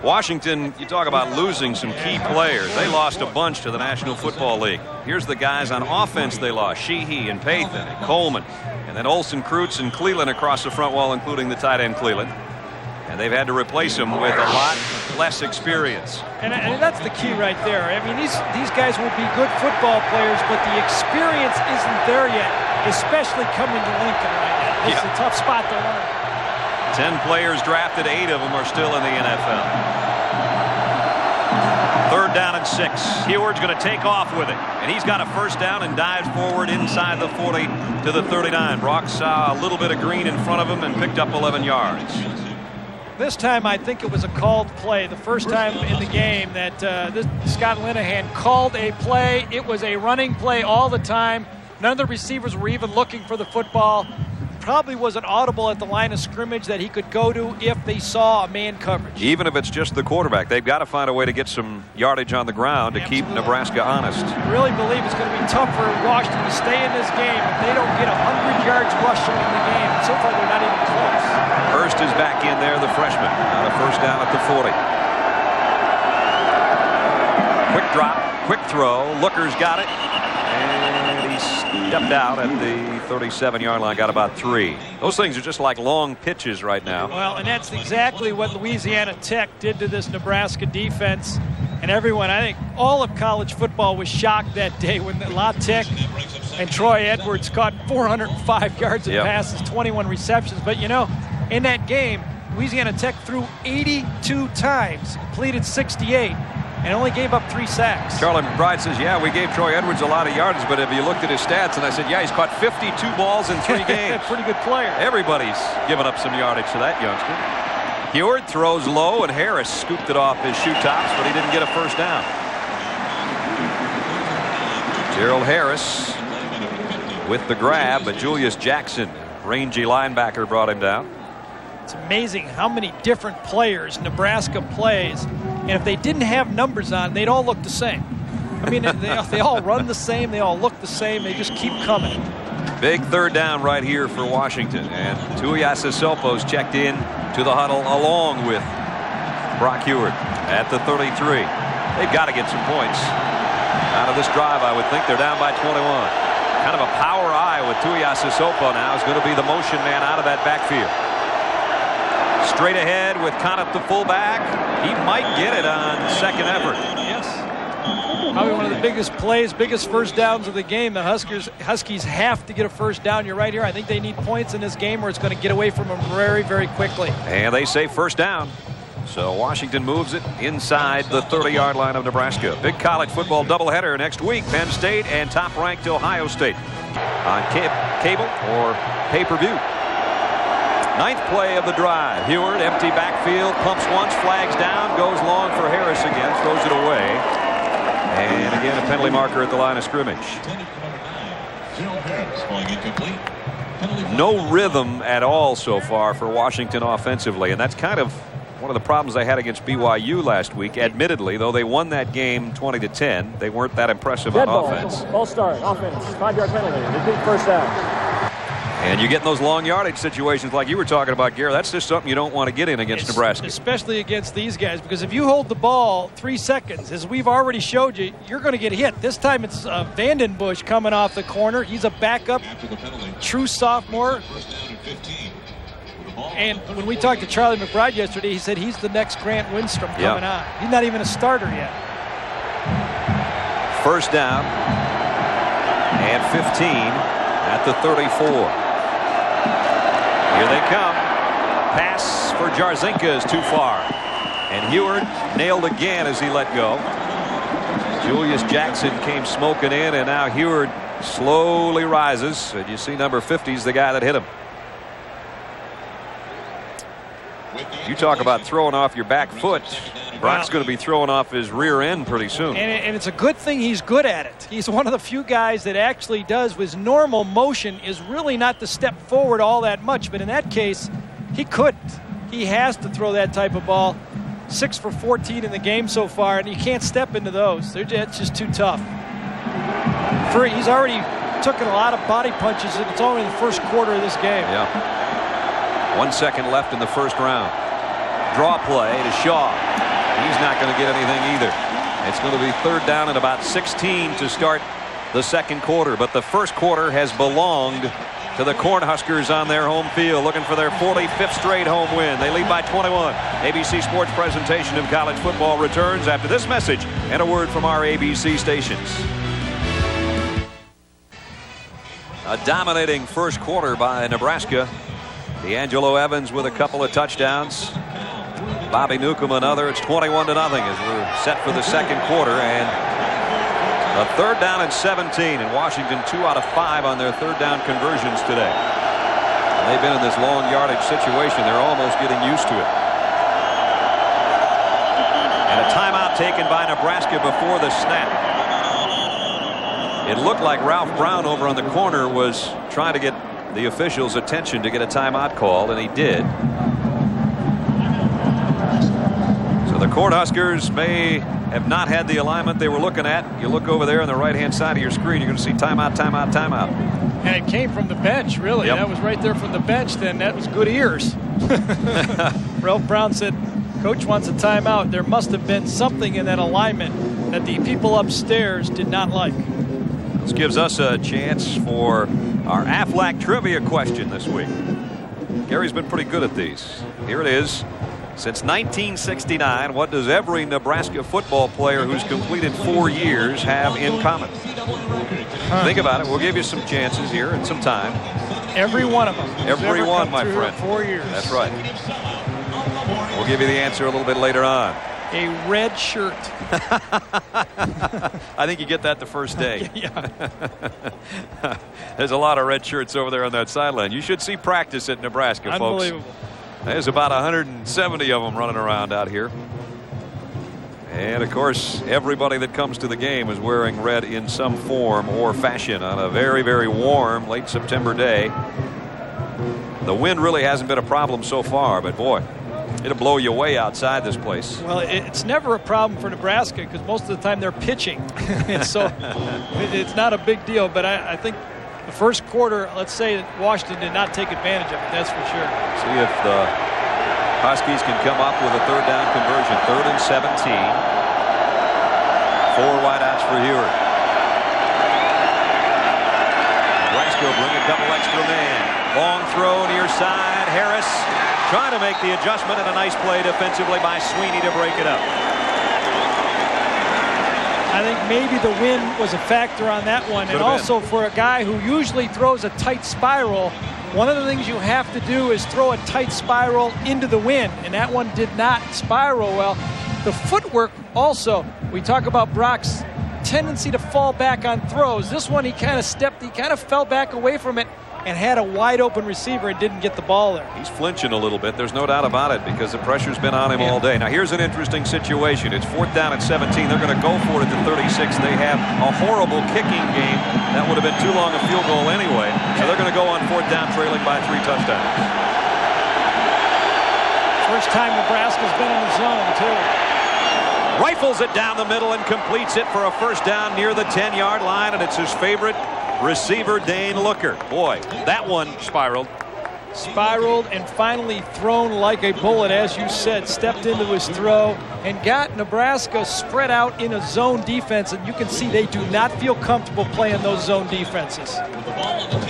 Speaker 2: Washington, you talk about losing some key players. They lost a bunch to the National Football League. Here's the guys on offense they lost. Sheehy and Pathan and Coleman. And then Olsen, Kreutz, and Cleland across the front wall, including the tight end Cleland. And they've had to replace him with a lot less experience.
Speaker 3: And that's the key right there. I mean, these guys will be good football players, but the experience isn't there yet, especially coming to Lincoln right now. It's a tough spot to learn.
Speaker 2: 10 players drafted, 8 of them are still in the NFL. 3rd down and 6. Heward's going to take off with it, and he's got a first down and dives forward inside the 40 to the 39. Brock saw a little bit of green in front of him and picked up 11 yards.
Speaker 3: This time I think it was a called play. The first time in the game that Scott Linehan called a play. It was a running play all the time. None of the receivers were even looking for the football. Probably wasn't audible at the line of scrimmage that he could go to if they saw a man coverage.
Speaker 2: Even if it's just the quarterback, they've got to find a way to get some yardage on the ground to keep Nebraska honest.
Speaker 3: I really believe it's going to be tough for Washington to stay in this game if they don't get 100 yards rushing in the game. So far, they're not even close.
Speaker 2: Hurst is back in there, the freshman, on a first down at the 40. Quick drop, quick throw. Looker's got it. And he stepped out at the 37-yard line, got about 3. Those things are just like long pitches right now.
Speaker 3: Well, and that's exactly what Louisiana Tech did to this Nebraska defense. And everyone, I think all of college football was shocked that day when La Tech and Troy Edwards caught 405 yards of passes, 21 receptions. But, you know, in that game, Louisiana Tech threw 82 times, completed 68, and only gave up 3 sacks.
Speaker 6: Charlie McBride says, yeah, we gave Troy Edwards a lot of yards, but if you looked at his stats, and I said, yeah, he's caught 52 balls in 3 games.
Speaker 3: Pretty good player.
Speaker 6: Everybody's given up some yardage to that youngster. Heward throws low, and Harris scooped it off his shoe tops, but he didn't get a first down. Gerald Harris with the grab, but Julius Jackson, rangy linebacker, brought him down.
Speaker 3: It's amazing how many different players Nebraska plays, and if they didn't have numbers on, they'd all look the same. I mean, they all run the same, they all look the same, they just keep coming.
Speaker 6: Big third down right here for Washington, and Tuiasosopo's checked in to the huddle along with Brock Heward at the 33. They've got to get some points out of this drive, I would think. They're down by 21. Kind of a power eye with Tuiasosopo now is going to be the motion man out of that backfield. Straight ahead with Conant the fullback. He might get it on second effort.
Speaker 3: Yes. Probably one of the biggest plays, biggest first downs of the game. The Huskies have to get a first down. You're right here. I think they need points in this game, or it's going to get away from them very, very quickly. And
Speaker 6: they say first down. So Washington moves it inside the 30-yard line of Nebraska. Big college football doubleheader next week. Penn State and top-ranked Ohio State on cable or pay-per-view. 9th play of the drive. Heward, empty backfield, pumps once, flags down, goes long for Harris again, throws it away. And again, a penalty marker at the line of scrimmage. No rhythm at all so far for Washington offensively, and that's kind of one of the problems they had against BYU last week. Admittedly, though they won that game 20-10, they weren't that impressive on offense.
Speaker 4: Ball start, offense, 5-yard penalty, repeat first down.
Speaker 6: And you get in those long yardage situations like you were talking about, Gary. That's just something you don't want to get in against Nebraska.
Speaker 3: Especially against these guys, because if you hold the ball 3 seconds, as we've already showed you, you're going to get hit. This time it's Vandenbush coming off the corner. He's a backup, true sophomore. And when we talked to Charlie McBride yesterday, he said he's the next Grant Windstrom coming on. He's not even a starter yet.
Speaker 6: First down and 15 at the 34. Here they come. Pass for Jarzinka is too far. And Heward nailed again as he let go. Julius Jackson came smoking in, and now Heward slowly rises. And you see number 50 is the guy that hit him. You talk about throwing off your back foot. Brock's going to be throwing off his rear end pretty soon.
Speaker 3: And it's a good thing he's good at it. He's one of the few guys that actually does, with normal motion, is really not to step forward all that much. But in that case, he couldn't. He has to throw that type of ball. 6 for 14 in the game so far, and you can't step into those. It's just too tough. He's already taken a lot of body punches, and it's only the first quarter of this game.
Speaker 6: Yeah. 1 second left in the first round. Draw play to Shaw. He's not going to get anything either. It's going to be third down and about 16 to start the second quarter. But the first quarter has belonged to the Cornhuskers on their home field, looking for their 45th straight home win. They lead by 21. ABC Sports presentation of college football returns after this message and a word from our ABC stations. A dominating first quarter by Nebraska. D'Angelo Evans with a couple of touchdowns. Bobby Newcomb another. It's 21-0 as we're set for the second quarter, and a third down and 17, and Washington 2 out of 5 on their third down conversions today. And they've been in this long yardage situation. They're almost getting used to it. And a timeout taken by Nebraska before the snap. It looked like Ralph Brown over on the corner was trying to get the officials' attention to get a timeout called, and he did. So the Cornhuskers may have not had the alignment they were looking at. You look over there on the right-hand side of your screen, you're going to see timeout, timeout, timeout.
Speaker 3: And it came from the bench, really. Yep. That was right there from the bench. Then that was good ears. Ralph Brown said, "Coach wants a timeout." There must have been something in that alignment that the people upstairs did not like.
Speaker 6: This gives us a chance for our Aflac trivia question this week. Gary's been pretty good at these. Here it is. Since 1969, what does every Nebraska football player who's completed 4 years have in common? Think about it. We'll give you some chances here and some time.
Speaker 3: Every one of them.
Speaker 6: Every one, my friend.
Speaker 3: 4 years.
Speaker 6: That's right. We'll give you the answer a little bit later on.
Speaker 3: A red shirt.
Speaker 6: I think you get that the first day.
Speaker 3: Yeah.
Speaker 6: There's a lot of red shirts over there on that sideline. You should see practice at Nebraska, folks.
Speaker 3: Unbelievable.
Speaker 6: There's about 170 of them running around out here. And of course, everybody that comes to the game is wearing red in some form or fashion on a very, very warm late September day. The wind really hasn't been a problem so far, but boy, it'll blow you away outside this place.
Speaker 3: Well, it's never a problem for Nebraska because most of the time they're pitching. And so it's not a big deal. But I think the first quarter, let's say Washington did not take advantage of it. That's for sure.
Speaker 6: See if the Huskies can come up with a third down conversion. 3rd and 17. 4 wideouts for Ewert. Nebraska will bring a couple extra men. Long throw near side. Harris trying to make the adjustment, and a nice play defensively by Sweeney to break it up.
Speaker 3: I think maybe the wind was a factor on that one. And also for a guy who usually throws a tight spiral, one of the things you have to do is throw a tight spiral into the wind, and that one did not spiral well. The footwork also, we talk about Brock's tendency to fall back on throws. This one he kind of fell back away from it and had a wide open receiver and didn't get the ball there.
Speaker 6: He's flinching a little bit. There's no doubt about it because the pressure's been on him all day. Now here's an interesting situation. It's 4th down and 17. They're going to go for it at the 36. They have a horrible kicking game. That would have been too long a field goal anyway. So they're going to go on 4th down trailing by 3 touchdowns.
Speaker 3: First time Nebraska's been in the zone too.
Speaker 6: Rifles it down the middle and completes it for a first down near the 10-yard line, and it's his favorite receiver, Dane Looker. Boy, that one spiraled.
Speaker 3: Spiraled and finally thrown like a bullet, as you said. Stepped into his throw and got Nebraska spread out in a zone defense, and you can see they do not feel comfortable playing those zone defenses.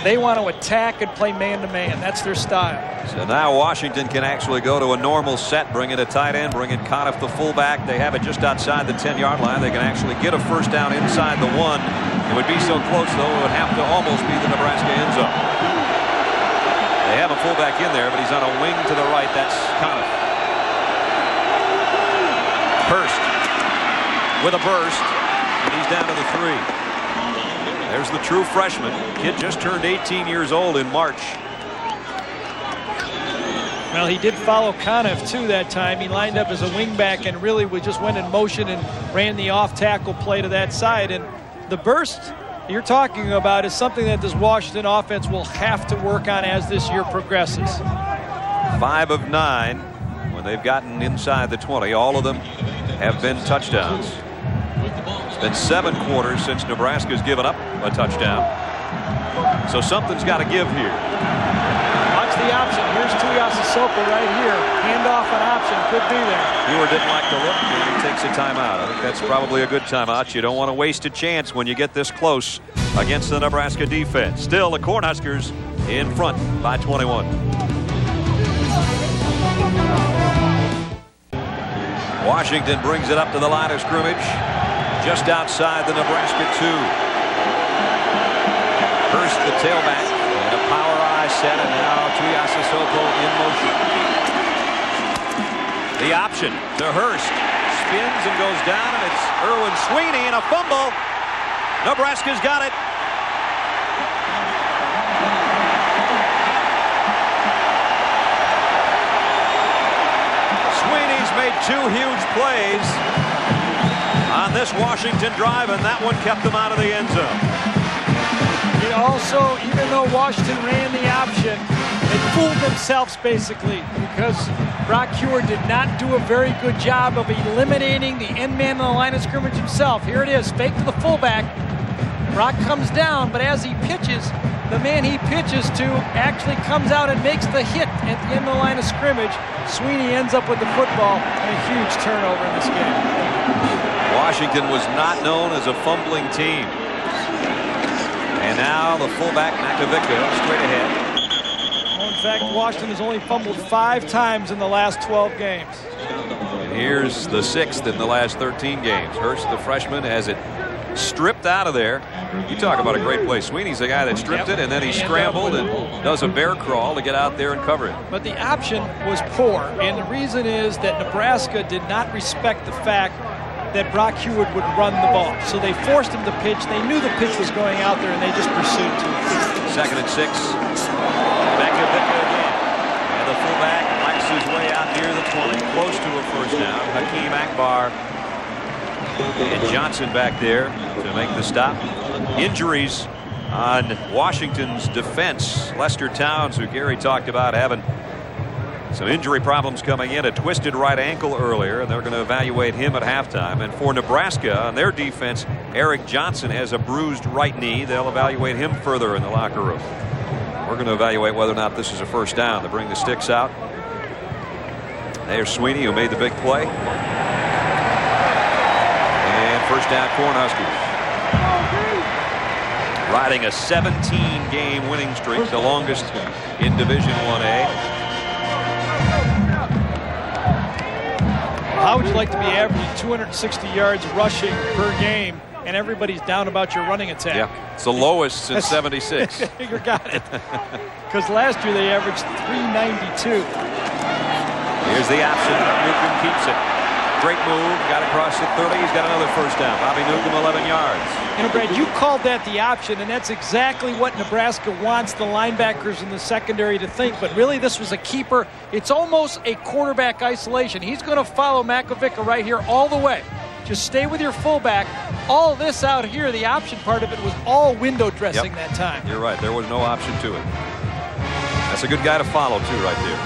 Speaker 3: They want to attack and play man-to-man. That's their style.
Speaker 6: So now Washington can actually go to a normal set, bring in a tight end, bring in Conniff the fullback. They have it just outside the 10-yard line. They can actually get a first down inside the 1. It would be so close, though, it would have to almost be the Nebraska end zone. They have a fullback in there, but he's on a wing to the right. That's Conniff. Hurst with a burst, and he's down to the 3. There's the true freshman. Kid just turned 18 years old in March.
Speaker 3: Well, he did follow Conniff, too, that time. He lined up as a wingback and really just went in motion and ran the off-tackle play to that side. And the burst you're talking about is something that this Washington offense will have to work on as this year progresses.
Speaker 6: 5 of 9 when they've gotten inside the 20. All of them have been touchdowns. It's been 7 quarters since Nebraska's given up a touchdown. So something's got to give here.
Speaker 3: Watch the option. Here's Tuiasosopo right here. Handoff an option. Could be there.
Speaker 6: Ewer didn't like the look, and he takes a timeout. I think that's probably a good timeout. You don't want to waste a chance when you get this close against the Nebraska defense. Still, the Cornhuskers in front by 21. Washington brings it up to the line of scrimmage, just outside the Nebraska 2. Hurst, the tailback, and a power eye set, and now Tuiasosopo in motion. The option to Hurst. Spins and goes down, and it's Erwin Sweeney, and a fumble. Nebraska's got it. Sweeney's made 2 huge plays on this Washington drive, and that one kept them out of the end zone.
Speaker 3: It also, even though Washington ran the option, they fooled themselves basically because Brock Ewert did not do a very good job of eliminating the end man on the line of scrimmage himself. Here it is, fake to the fullback. Brock comes down, but as he pitches, the man he pitches to actually comes out and makes the hit at the end of the line of scrimmage. Sweeney ends up with the football and a huge turnover in this game.
Speaker 6: Washington was not known as a fumbling team. And now the fullback, Makovica, straight ahead.
Speaker 3: Well, in fact, Washington has only fumbled 5 times in the last 12 games.
Speaker 6: And here's the 6th in the last 13 games. Hurst, the freshman, has it stripped out of there. You talk about a great play. Sweeney's the guy that stripped it, and then he scrambled and does a bear crawl to get out there and cover it.
Speaker 3: But the option was poor, and the reason is that Nebraska did not respect the fact that Brock Hewitt would run the ball. So they forced him to pitch. They knew the pitch was going out there, and they just pursued to it.
Speaker 6: 2nd and 6. Back to Vicka again. And the fullback likes his way out near the 20, close to a first down. Hakeem Akbar and Johnson back there to make the stop. Injuries on Washington's defense. Lester Towns, who Gary talked about having some injury problems coming in, a twisted right ankle earlier, and they're going to evaluate him at halftime. And for Nebraska, on their defense, Eric Johnson has a bruised right knee. They'll evaluate him further in the locker room. We're going to evaluate whether or not this is a first down. To bring the sticks out. There's Sweeney, who made the big play. And first down, Cornhuskers. Riding a 17-game winning streak, the longest in Division 1A.
Speaker 3: How would you like to be averaging 260 yards rushing per game, and everybody's down about your running attack?
Speaker 6: Yeah, it's the lowest since '76.
Speaker 3: You got it. Because last year they averaged 392.
Speaker 6: Here's the option. Newcomb keeps it. Great move. Got across the 30. He's got another first down. Bobby Newcomb, 11 yards.
Speaker 3: You know, Brad, you called that the option, and that's exactly what Nebraska wants the linebackers in the secondary to think. But really, this was a keeper. It's almost a quarterback isolation. He's going to follow Makovica right here all the way. Just stay with your fullback. All this out here, the option part of it was all window dressing that time.
Speaker 6: You're right. There was no option to it. That's a good guy to follow, too, right there.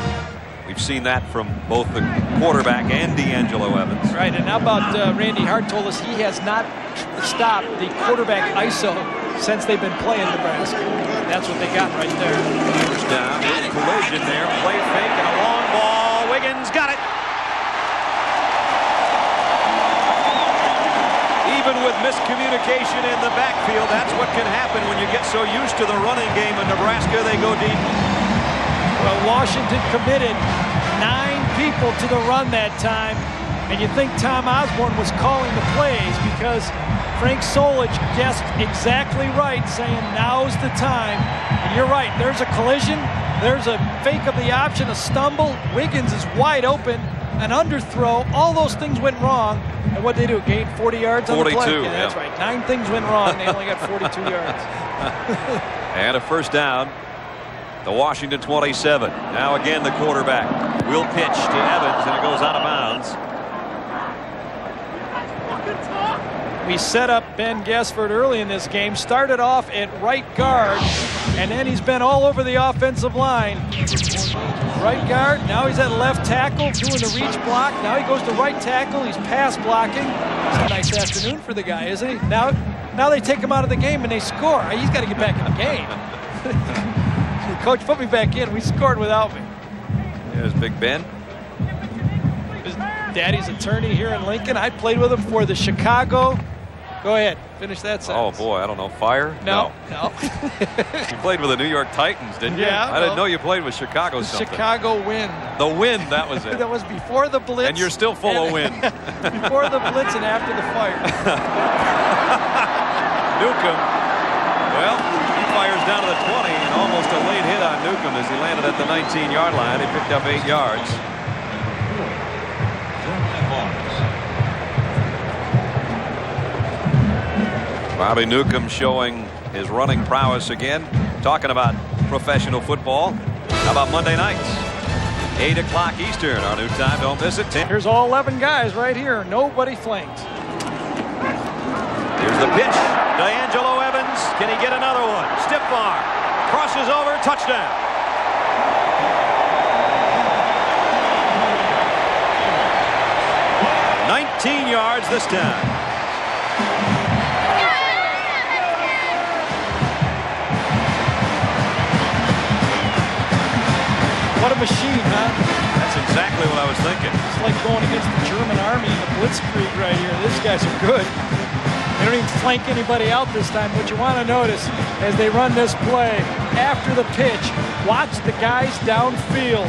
Speaker 6: We've seen that from both the quarterback and D'Angelo Evans.
Speaker 3: Right, and how about Randy Hart told us he has not stopped the quarterback ISO since they've been playing Nebraska. That's what they got right there.
Speaker 6: First down, collision there, play fake and a long ball. Wiggins got it. Even with miscommunication in the backfield, that's what can happen when you get so used to the running game in Nebraska. They go deep.
Speaker 3: Well, Washington committed 9 people to the run that time, and you think Tom Osborne was calling the plays because Frank Solich guessed exactly right, saying now's the time. And you're right, there's a collision, there's a fake of the option, a stumble, Wiggins is wide open, an underthrow, all those things went wrong. And what they do, gain 40 yards on the play? Yeah, that's right. 9 things went wrong, they only got 42 yards.
Speaker 6: And a first down. The Washington 27. Now again the quarterback will pitch to Evans, and it goes out of bounds.
Speaker 3: We set up Ben Gassford early in this game. Started off at right guard, and then he's been all over the offensive line. Right guard, now he's at left tackle, doing the reach block. Now he goes to right tackle, he's pass blocking. It's a nice afternoon for the guy, isn't he? Now they take him out of the game and they score. He's got to get back in the game. Coach, put me back in. We scored without me.
Speaker 6: There's Big Ben.
Speaker 3: His daddy's attorney here in Lincoln. I played with him for the Chicago. Go ahead. Finish that sentence.
Speaker 6: Oh, boy. I don't know. Fire?
Speaker 3: No.
Speaker 6: You played with the New York Titans, didn't you?
Speaker 3: Yeah.
Speaker 6: I didn't know you played with Chicago something.
Speaker 3: Chicago Wind.
Speaker 6: The Wind, that was it.
Speaker 3: That was before the Blitz.
Speaker 6: And you're still full of wind.
Speaker 3: Before the Blitz and after the fire.
Speaker 6: Newcomb. Well, he fires down to the 20, and almost a late hit on Newcomb as he landed at the 19-yard line. He picked up 8 yards. Bobby Newcomb showing his running prowess again. Talking about professional football. How about Monday nights? 8 o'clock Eastern, our new time. Don't miss it.
Speaker 3: Here's all 11 guys right here. Nobody flanked.
Speaker 6: Here's the pitch. D'Angelo Evans. Can he get another one? Stiff arm. Crosses over. Touchdown. $19 yards this time.
Speaker 3: What a machine, huh?
Speaker 6: That's exactly what I was thinking.
Speaker 3: It's like going against the German army in the Blitzkrieg right here. These guys are good. They don't even flank anybody out this time. What you want to notice as they run this play, after the pitch, watch the guys downfield.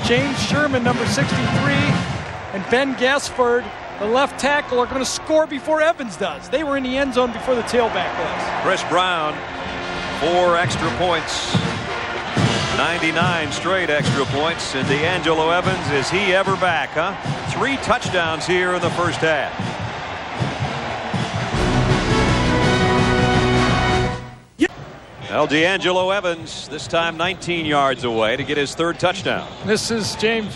Speaker 3: James Sherman, number 63, and Ben Gassford the left tackle are going to score before Evans does. They were in the end zone before the tailback was.
Speaker 6: Chris Brown, 4 extra points. 99 straight extra points. And D'Angelo Evans, is he ever back, huh? 3 touchdowns here in the first half. Well, D'Angelo Evans, this time 19 yards away to get his 3rd touchdown.
Speaker 3: This is James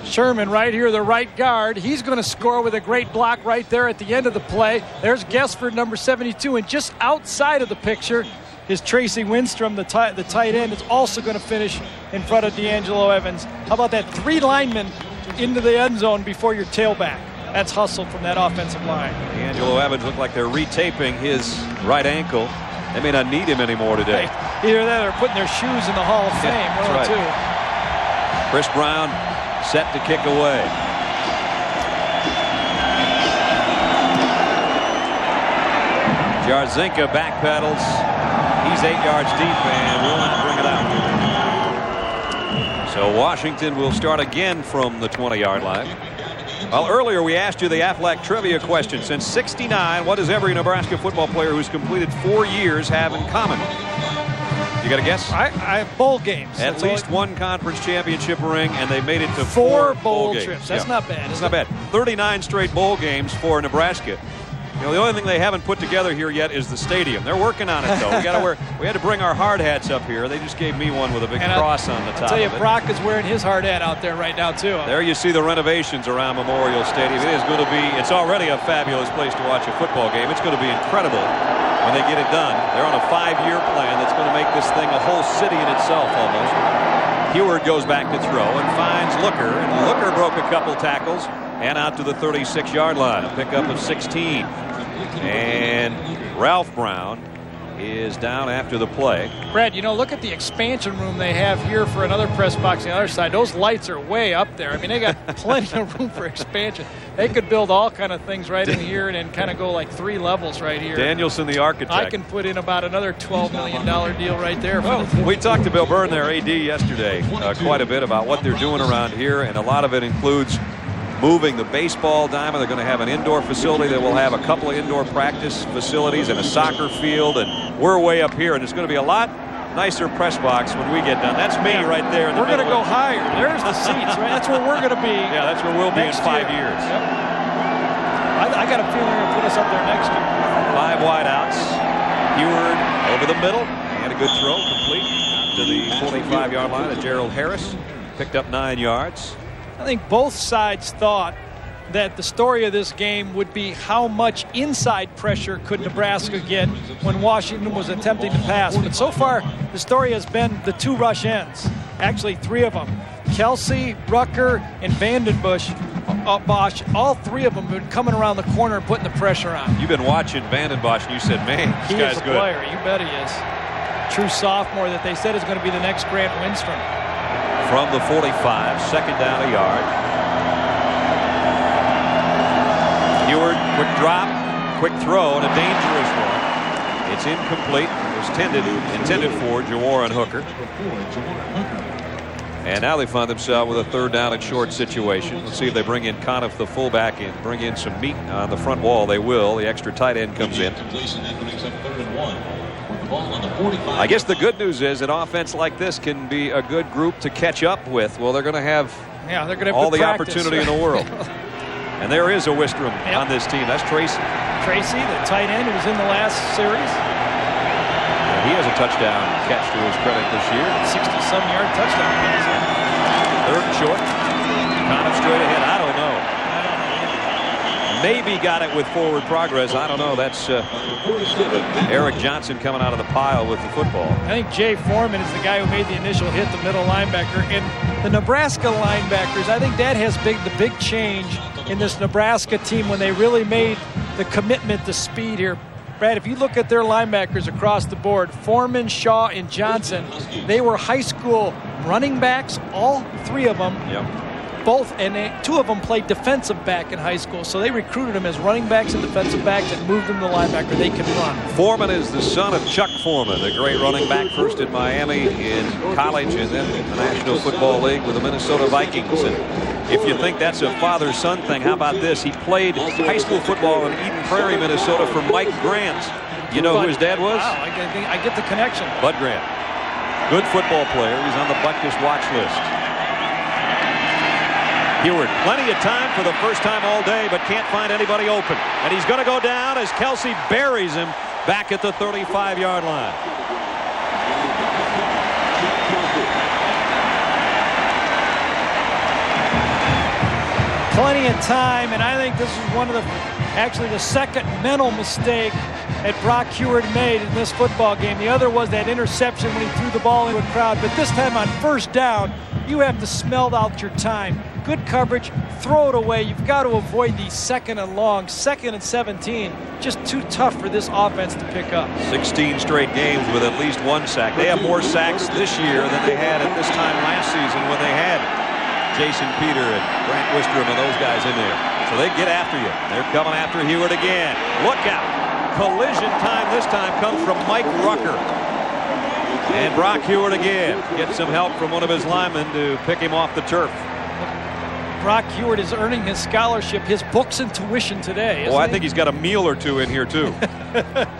Speaker 3: Sherman right here, the right guard. He's going to score with a great block right there at the end of the play. There's Gesford, number 72, and just outside of the picture is Tracy Winstrom, the tight end, is also going to finish in front of D'Angelo Evans. How about that? 3 linemen into the end zone before your tailback. That's hustle from that offensive line.
Speaker 6: D'Angelo Evans looked like they're retaping his right ankle. They may not need him anymore today.
Speaker 3: Either that or putting their shoes in the Hall of Fame.
Speaker 6: Yeah,
Speaker 3: one or two.
Speaker 6: Chris Brown set to kick away. Jarzinka backpedals. He's 8 yards deep and will not bring it out. So Washington will start again from the 20-yard line. Well, earlier we asked you the Aflac trivia question. Since '69, what does every Nebraska football player who's completed 4 years have in common? You got a guess?
Speaker 3: I have bowl games.
Speaker 6: At least one conference championship ring, and they made it to
Speaker 3: 4
Speaker 6: bowl
Speaker 3: trips.
Speaker 6: games.
Speaker 3: That's not bad.
Speaker 6: It's not bad. 39 straight bowl games for Nebraska. You know, the only thing they haven't put together here yet is the stadium. They're working on it, though. We had to bring our hard hats up here. They just gave me one with a big cross on the top.
Speaker 3: I'll tell you,
Speaker 6: of it.
Speaker 3: Brock is wearing his hard hat out there right now, too.
Speaker 6: There you see the renovations around Memorial Stadium. It is going to be, it's already a fabulous place to watch a football game. It's going to be incredible when they get it done. They're on a 5-year plan that's going to make this thing a whole city in itself almost. Heward goes back to throw and finds Looker, and Looker broke a couple tackles and out to the 36-yard line. A pickup of 16. And Ralph Brown is down after the play.
Speaker 3: Brad, you know, look at the expansion room they have here for another press box on the other side. Those lights are way up there. I mean, they got plenty of room for expansion. They could build all kind of things right in here and then kind of go like 3 levels right here.
Speaker 6: Danielson, the architect.
Speaker 3: I can put in about another $12 million deal right there.
Speaker 6: We talked to Bill Byrne, their AD, yesterday quite a bit about what they're doing around here, and a lot of it includes moving the baseball diamond. They're going to have an indoor facility that will have a couple of indoor practice facilities and a soccer field, and we're way up here, and it's going to be a lot nicer press box when we get done. That's me right there.
Speaker 3: We're going to go higher. There's the seats, right? That's where we're going to be.
Speaker 6: Yeah, that's where we'll be in 5 years.
Speaker 3: Yep. I got a feeling they're going to put us up there next year.
Speaker 6: 5 wideouts. Heward over the middle, and a good throw, complete to the 45-yard line of Gerald Harris. Picked up 9 yards.
Speaker 3: I think both sides thought that the story of this game would be how much inside pressure could Nebraska get when Washington was attempting to pass. But so far, the story has been the 2 rush ends. Actually, 3 of them. Kelsey, Rucker, and Vandenbush, Bosch, all 3 of them have been coming around the corner and putting the pressure on.
Speaker 6: You've been watching Vandenbosch, and you said, man, this guy's good.
Speaker 3: He is a player. You bet he is. True sophomore that they said is going to be the next Grant Winstrom.
Speaker 6: From the 45, second down a yard. Heward, quick drop, quick throw, and a dangerous one. It's incomplete. It was intended for Jawarin Hooker. And now they find themselves with a 3rd down and short situation. Let's see if they bring in Conniff, the fullback, and bring in some meat on the front wall. They will. The extra tight end comes in. I guess the good news is an offense like this can be a good group to catch up with. Well, they're going to have all the opportunity in the world. And there is a Wistrom on this team. That's Tracy.
Speaker 3: Tracy, the tight end who was in the last series.
Speaker 6: And he has a touchdown catch to his credit this year.
Speaker 3: 60-some-yard touchdown.
Speaker 6: 3rd and short. Conniff straight ahead. I don't know. Maybe got it with forward progress. I don't know. That's Eric Johnson coming out of the pile with the football.
Speaker 3: I think Jay Foreman is the guy who made the initial hit, the middle linebacker. And the Nebraska linebackers, I think that has the big change in this Nebraska team when they really made the commitment to speed here. Brad, if you look at their linebackers across the board, Foreman, Shaw, and Johnson, they were high school running backs, all 3 of them.
Speaker 6: Yep.
Speaker 3: Both, and 2 of them played defensive back in high school, so they recruited them as running backs and defensive backs and moved them to linebacker. They can run.
Speaker 6: Foreman is the son of Chuck Foreman, the great running back, first in Miami in college and then in the National Football League with the Minnesota Vikings. And If you think that's a father-son thing, how about this? He played high school football in Eden Prairie, Minnesota for Mike Grant. You know who his dad was?
Speaker 3: Wow, I get the connection.
Speaker 6: Bud Grant. Good football player. He's on the Butkus watch list. Heward, plenty of time for the first time all day, but can't find anybody open. And he's going to go down as Kelsey buries him back at the 35-yard line.
Speaker 3: Plenty of time, and I think this is one of actually the second mental mistake that Brock Heward made in this football game. The other was that interception when he threw the ball into a crowd, but this time on first down, you have to smell out your time. Good coverage, throw it away. You've got to avoid these second and long, 2nd and 17. Just too tough for this offense to pick up.
Speaker 6: 16 straight games with at least 1 sack. They have more sacks this year than they had at this time last season when they had Jason Peter and Grant Wistrom and those guys in there. So they get after you. They're coming after Heward again. Look out. Collision time this time comes from Mike Rucker. And Brock Heward again gets some help from one of his linemen to pick him off the turf.
Speaker 3: Brock Heward is earning his scholarship, his books and tuition today.
Speaker 6: Oh, I think he's got a meal or two in here, too.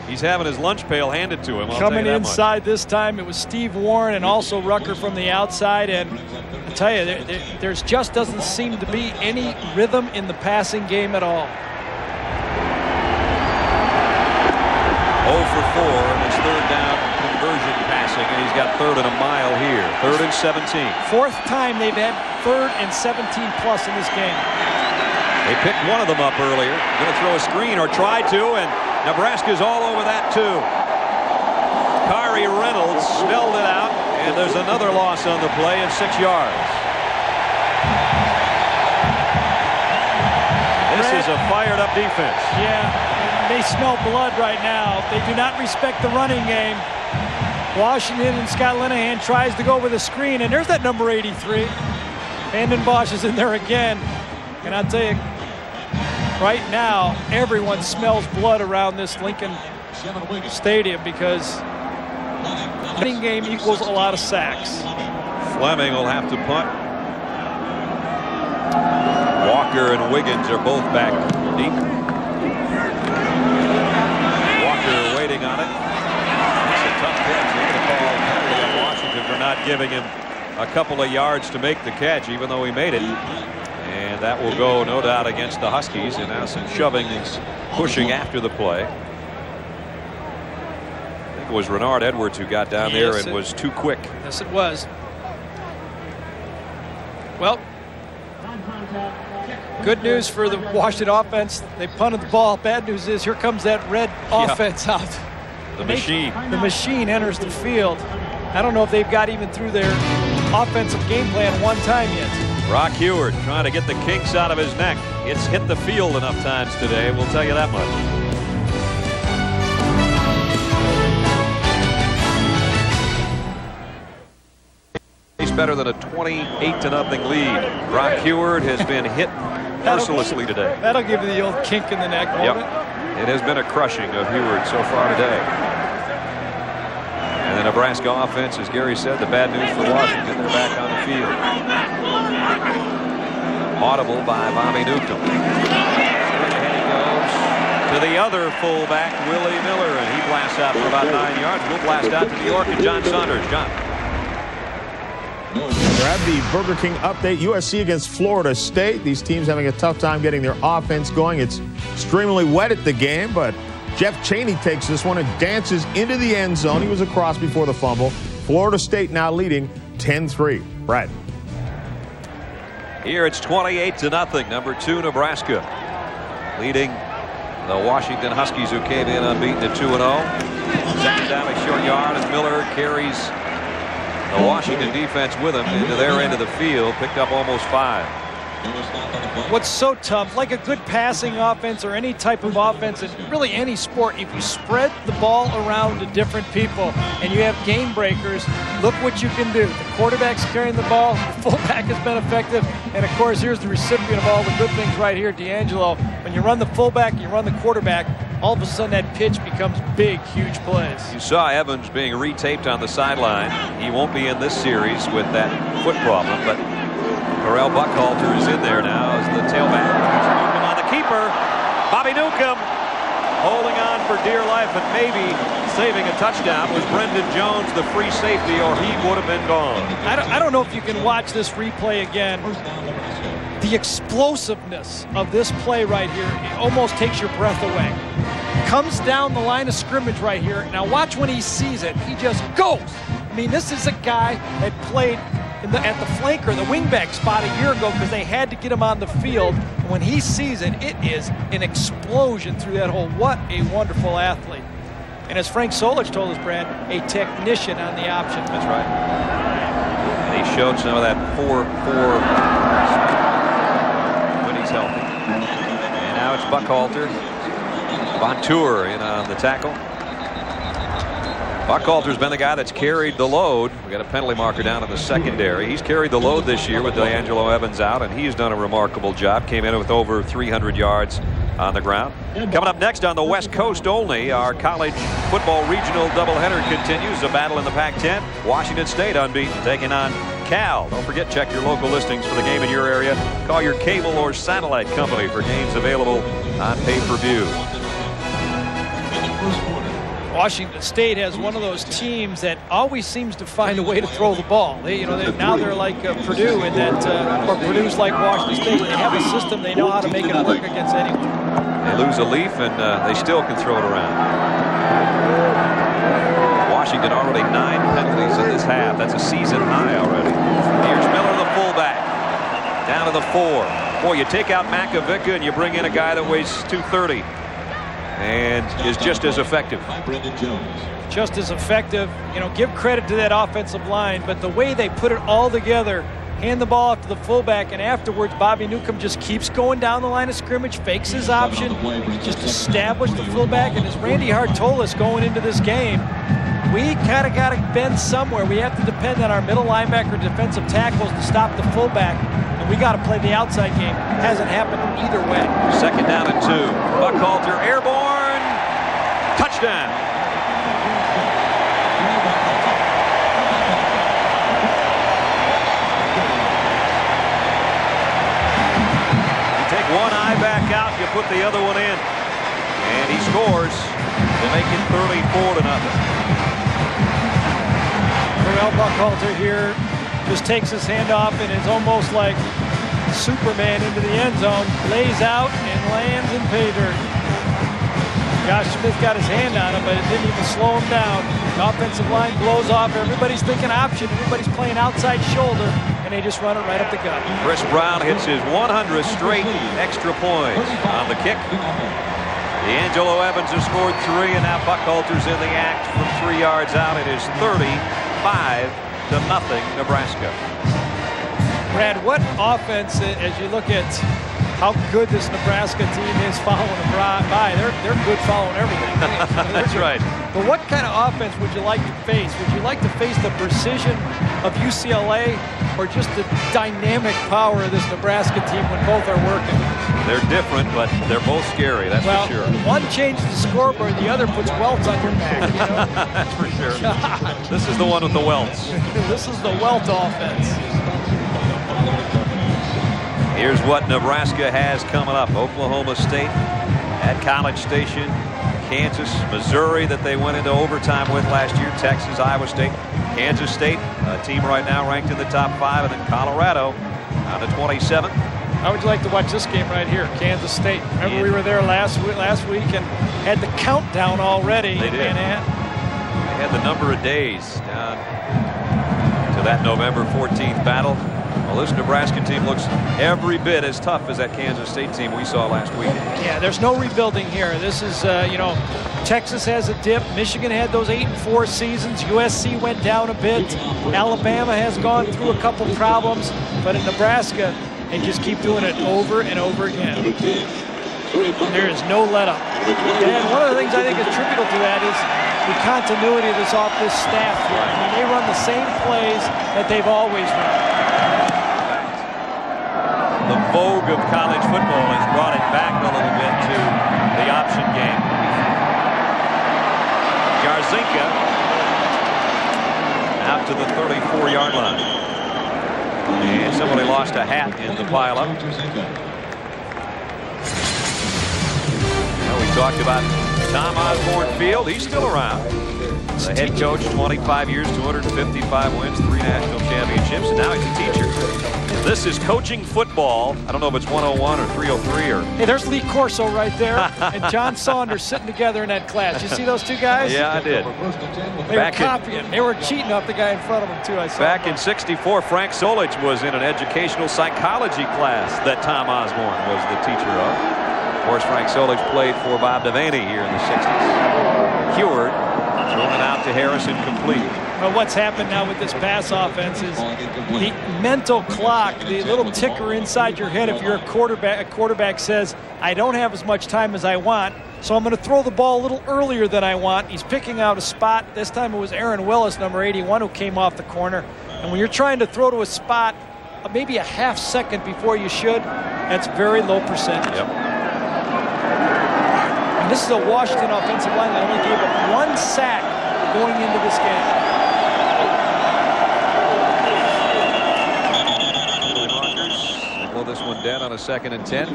Speaker 6: He's having his lunch pail handed to him.
Speaker 3: Coming inside this time, it was Steve Warren and also Rucker from the outside. And I tell you, there's just doesn't seem to be any rhythm in the passing game at all.
Speaker 6: 0 for 4 in his third down conversion passing, and he's got 3rd and a mile here. 3rd and 17.
Speaker 3: 4th time they've had 3rd and 17 plus in this game.
Speaker 6: They picked one of them up earlier. Going to throw a screen or try to, and Nebraska's all over that too. Kari Reynolds spelled it out, and there's another loss on the play of 6 yards. This is a fired up defense.
Speaker 3: Yeah. They smell blood right now. They do not respect the running game. Washington and Scott Linehan tries to go with a screen, and there's that number 83. Vanden Bosch is in there again. And I'll tell you, right now, everyone smells blood around this Lincoln Stadium because running game equals a lot of sacks.
Speaker 6: Fleming will have to punt. Walker and Wiggins are both back deep. Waiting on it. It's a tough catch. They're going to call penalty on Washington for not giving him a couple of yards to make the catch, even though he made it. And that will go, no doubt, against the Huskies. And now some shoving and pushing after the play. I think it was Renard Edwards who got down there and was too quick.
Speaker 3: Yes, it was. Well, good news for the Washington offense. They punted the ball. Bad news is here comes that red offense out.
Speaker 6: The machine.
Speaker 3: The machine enters the field. I don't know if they've got even through their offensive game plan one time yet.
Speaker 6: Brock Heward trying to get the kinks out of his neck. It's hit the field enough times today, we'll tell you that much. He's better than a 28-0 lead. Brock Heward has been hit mercilessly today.
Speaker 3: That'll give you the old kink in the neck, won't it?
Speaker 6: It has been a crushing of Heward so far today. And the Nebraska offense, as Gary said, the bad news for Washington, they're back on the field. Audible by Bobby Newcomb. Ahead he goes to the other fullback, Willie Miller, and he blasts out for about 9 yards. We'll blast out to New York and John Saunders. John.
Speaker 7: Grab the Burger King update. USC against Florida State. These teams having a tough time getting their offense going. It's extremely wet at the game, but Jeff Chaney takes this one and dances into the end zone. He was across before the fumble. Florida State now leading 10-3. Brad.
Speaker 6: Here it's 28-0. Number 2 Nebraska leading the Washington Huskies, who came in unbeaten at 2-0. Second down, a short yard, and Miller carries the Washington defense with him into their end of the field. Picked up almost 5.
Speaker 3: What's so tough, like a good passing offense or any type of offense in really any sport, if you spread the ball around to different people and you have game breakers, look what you can do. The quarterback's carrying the ball, the fullback has been effective, and of course here's the recipient of all the good things right here, D'Angelo. When you run the fullback, you run the quarterback, all of a sudden that pitch becomes big, huge plays.
Speaker 6: You saw Evans being retaped on the sideline. He won't be in this series with that foot problem, but Terrell Buckhalter is in there now as the tailback. Newcomb on the keeper. Bobby Newcomb holding on for dear life and maybe saving a touchdown was Brendan Jones, the free safety, or he would have been gone.
Speaker 3: I don't know if you can watch this replay again. The explosiveness of this play right here, it almost takes your breath away. Comes down the line of scrimmage right here. Now watch when he sees it. He just goes. I mean, this is a guy that played at the flanker, the wingback spot a year ago because they had to get him on the field. And when he sees it, it is an explosion through that hole. What a wonderful athlete. And as Frank Solich told us, Brad, a technician on the option.
Speaker 6: That's right. And he showed some of that 4-4 when he's healthy. And now it's Buckhalter. Bontour in on the tackle. Buckhalter's been the guy that's carried the load. We got a penalty marker down in the secondary. He's carried the load this year with D'Angelo Evans out, and he's done a remarkable job. Came in with over 300 yards on the ground. Coming up next on the West Coast only, our college football regional doubleheader continues. A battle in the Pac-10. Washington State unbeaten, taking on Cal. Don't forget, check your local listings for the game in your area. Call your cable or satellite company for games available on pay-per-view.
Speaker 3: Washington State has one of those teams that always seems to find a way to throw the ball. Now they're like Purdue in that, or Purdue's like Washington State. They have a system. They know how to make it work against anyone.
Speaker 6: They lose a leaf and they still can throw it around. Washington already 9 penalties in this half. That's a season high already. Here's Miller, the fullback, down to the 4. Boy, you take out Makovica and you bring in a guy that weighs 230. And is just as effective.
Speaker 3: Just as effective. You know, give credit to that offensive line, but the way they put it all together, hand the ball off to the fullback, and afterwards Bobby Newcomb just keeps going down the line of scrimmage, fakes his option, just established the fullback. And as Randy Hart told us going into this game, we kind of got to bend somewhere. We have to depend on our middle linebacker defensive tackles to stop the fullback. We got to play the outside game. Hasn't happened either way.
Speaker 6: Second down and 2. Buckhalter airborne. Touchdown. You take one eye back out, you put the other one in. And he scores to make it 34-0.
Speaker 3: Terrell Buckhalter here just takes his hand off and is almost like Superman into the end zone, lays out and lands in pay dirt. Josh Smith got his hand on him, but it didn't even slow him down. The offensive line blows off. Everybody's thinking option. Everybody's playing outside shoulder, and they just run it right up the gut.
Speaker 6: Chris Brown hits his 100th straight extra points on the kick. D'Angelo Evans has scored 3, and now Buckhalter's in the act from 3 yards out. It is 35-0 Nebraska.
Speaker 3: Brad, what offense, as you look at how good this Nebraska team is following them by, they're good following everything.
Speaker 6: That's right.
Speaker 3: But what kind of offense would you like to face? Would you like to face the precision of UCLA or just the dynamic power of this Nebraska team when both are working?
Speaker 6: They're different, but they're both scary, that's for sure.
Speaker 3: One changes the scoreboard, the other puts welts on your back, you know?
Speaker 6: That's for sure.
Speaker 3: God.
Speaker 6: This is the one with the welts.
Speaker 3: This is the welt offense.
Speaker 6: Here's what Nebraska has coming up. Oklahoma State at College Station, Kansas, Missouri that they went into overtime with last year, Texas, Iowa State, Kansas State, a team right now ranked in the top 5, and then Colorado on the 27th.
Speaker 3: How would you like to watch this game right here, Kansas State? Remember we were there last week and had the countdown already.
Speaker 6: They did. They had the number of days down to that November 14th battle. Well, this Nebraska team looks every bit as tough as that Kansas State team we saw last week.
Speaker 3: Yeah, there's no rebuilding here. This is, Texas has a dip. Michigan had those 8-4 seasons. USC went down a bit. Alabama has gone through a couple problems. But in Nebraska, they just keep doing it over and over again. There is no let up. And one of the things I think is attributable to that is the continuity of this staff here. I mean, they run the same plays that they've always run.
Speaker 6: The vogue of college football has brought it back a little bit to the option game. Jarzinka out to the 34-yard line. And somebody lost a hat in the pileup. Well, we talked about Tom Osborne Field. He's still around. The head coach, 25 years, 255 wins, 3 national championships, and now he's a teacher. This is coaching football. I don't know if it's 101 or 303 or.
Speaker 3: Hey, there's Lee Corso right there and John Saunders sitting together in that class. You see those two guys?
Speaker 6: Yeah, I did.
Speaker 3: They were copying. They were cheating off the guy in front of them, too. I saw
Speaker 6: Back in '64, Frank Solich was in an educational psychology class that Tom Osborne was the teacher of. Of course, Frank Solich played for Bob Devaney here in the 60s. Heward throwing it out to Harrison, complete.
Speaker 3: Well, what's happened now with this pass offense is the mental clock, the little ticker inside your head. If you're a quarterback says, I don't have as much time as I want, so I'm going to throw the ball a little earlier than I want. He's picking out a spot. This time it was Aaron Willis, number 81, who came off the corner. And when you're trying to throw to a spot maybe a half second before you should, that's very low percentage.
Speaker 6: Yep.
Speaker 3: And this is a Washington offensive line that only gave up 1 sack going into this game.
Speaker 6: This one down on a 2nd and 10.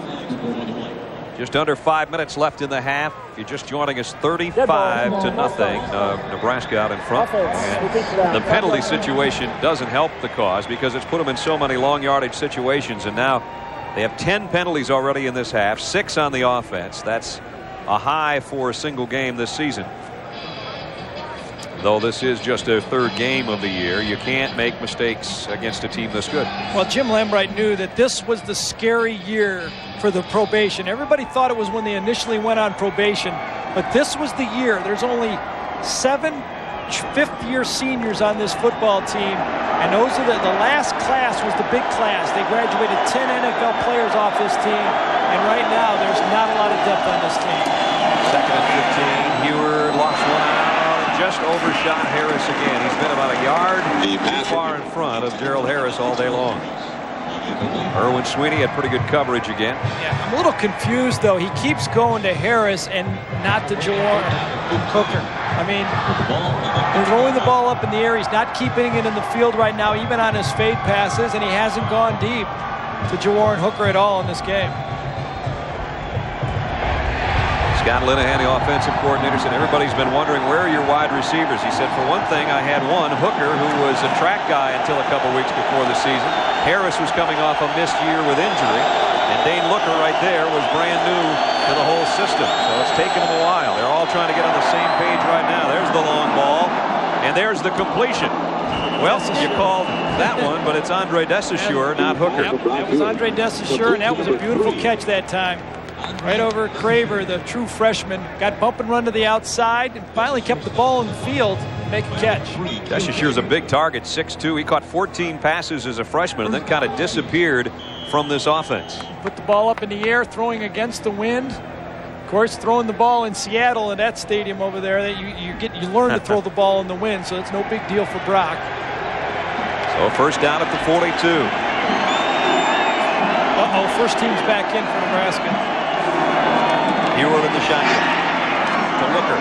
Speaker 6: Just under 5 minutes left in the half. If you're just joining us, 35-0. Nebraska out in front. And the penalty situation doesn't help the cause because it's put them in so many long yardage situations. And now they have 10 penalties already in this half, 6 on the offense. That's a high for a single game this season. Though this is just their 3rd game of the year, you can't make mistakes against a team this good.
Speaker 3: Well, Jim Lambright knew that this was the scary year for the probation. Everybody thought it was when they initially went on probation, but this was the year. There's only 7 fifth-year seniors on this football team, and those are the last class was the big class. They graduated 10 NFL players off this team, and right now there's not a lot of depth on this team.
Speaker 6: 2nd and 15. Heward lost one out. Just overshot Harris again. He's been about a yard too far in front of Gerald Harris all day long. Erwin Sweeney had pretty good coverage again.
Speaker 3: Yeah, I'm a little confused, though. He keeps going to Harris and not to Jawan Hooker. I mean, they're throwing the ball up in the air. He's not keeping it in the field right now, even on his fade passes, and he hasn't gone deep to Jawan Hooker at all in this game.
Speaker 6: Scott Linehan, the offensive coordinator, said everybody's been wondering where are your wide receivers. He said, for one thing, I had one, Hooker, who was a track guy until a couple weeks before the season. Harris was coming off a missed year with injury, and Dane Looker right there was brand new to the whole system. So it's taken them a while. They're all trying to get on the same page right now. There's the long ball, and there's the completion. Well, you called that one, but it's Andre Desaussure, not Hooker.
Speaker 3: Yep, that was Andre Desaussure, and that was a beautiful catch that time. Right over Craver, the true freshman. Got bump and run to the outside and finally kept the ball in the field and make a catch.
Speaker 6: Desausure's a big target, 6'2". He caught 14 passes as a freshman and then kind of disappeared from this offense.
Speaker 3: Put the ball up in the air, throwing against the wind. Of course, throwing the ball in Seattle in that stadium over there, that you learn to throw the ball in the wind, so it's no big deal for Brock.
Speaker 6: So first down at the 42.
Speaker 3: Uh-oh, first team's back in for Nebraska.
Speaker 6: Heward in the shotgun to Looker.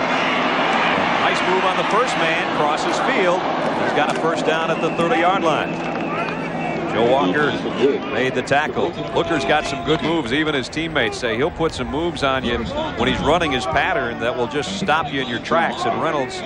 Speaker 6: Nice move on the first man, crosses field. He's got a first down at the 30-yard line. Joe Walker made the tackle. Looker's got some good moves. Even his teammates say he'll put some moves on you when he's running his pattern that will just stop you in your tracks. And Reynolds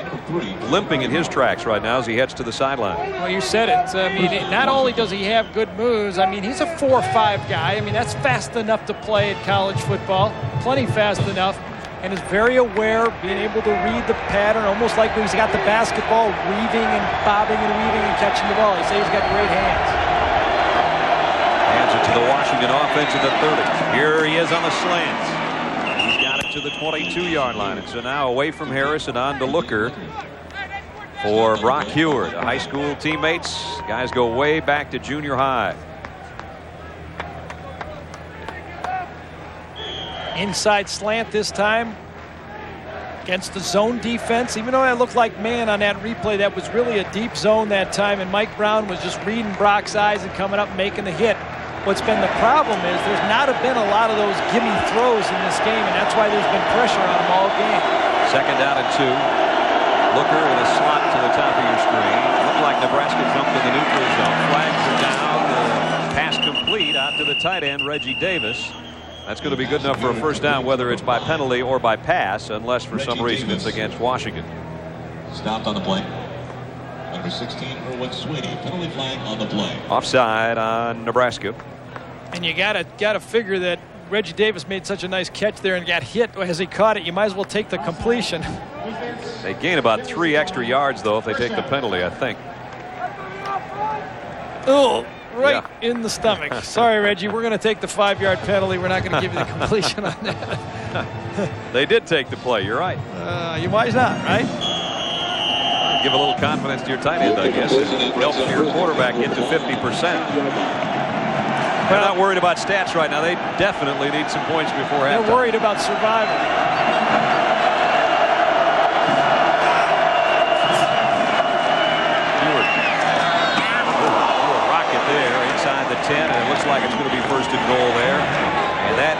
Speaker 6: limping in his tracks right now as he heads to the sideline.
Speaker 3: Well, you said it. I mean, not only does he have good moves, I mean, he's a 4-5 guy. I mean, that's fast enough to play at college football. Plenty fast enough. And is very aware, being able to read the pattern, almost like when he's got the basketball, weaving and bobbing and weaving and catching the ball. He says he's got great hands.
Speaker 6: Hands it to the Washington offense at the 30. Here he is on the slants. He's got it to the 22-yard line. And so now away from Harris and on to Looker for Brock Heward. The high school teammates. Guys go way back to junior high.
Speaker 3: Inside slant this time against the zone defense. Even though that looked like man on that replay, that was really a deep zone that time, and Mike Brown was just reading Brock's eyes and coming up and making the hit. What's been the problem is there's not been a lot of those gimme throws in this game, and that's why there's been pressure on them all game.
Speaker 6: Second down and 2. Looker with a slot to the top of your screen. Looked like Nebraska jumped in the neutral zone. Flags are down. The complete out to the tight end, Reggie Davis. That's going to be good enough for a first down, whether it's by penalty or by pass, unless for some reason it's against Washington.
Speaker 5: Stopped on the play. Number 16, Erwin Sweeney. Penalty flag on the play.
Speaker 6: Offside on Nebraska.
Speaker 3: And you gotta figure that Reggie Davis made such a nice catch there and got hit as he caught it. You might as well take the completion.
Speaker 6: They gain about 3 extra yards, though, if they take the penalty, I think.
Speaker 3: Oh, right in the stomach. Sorry, Reggie. We're going to take the 5-yard penalty. We're not going to give you the completion on that.
Speaker 6: They did take the play. You're right.
Speaker 3: You might not, right?
Speaker 6: Give a little confidence to your tight end, I guess. Help your quarterback get to 50%. They're not worried about stats right now. They definitely need some points before halftime.
Speaker 3: They're worried about survival.
Speaker 6: Inside the 10, and it looks like it's going to be first and goal there. And that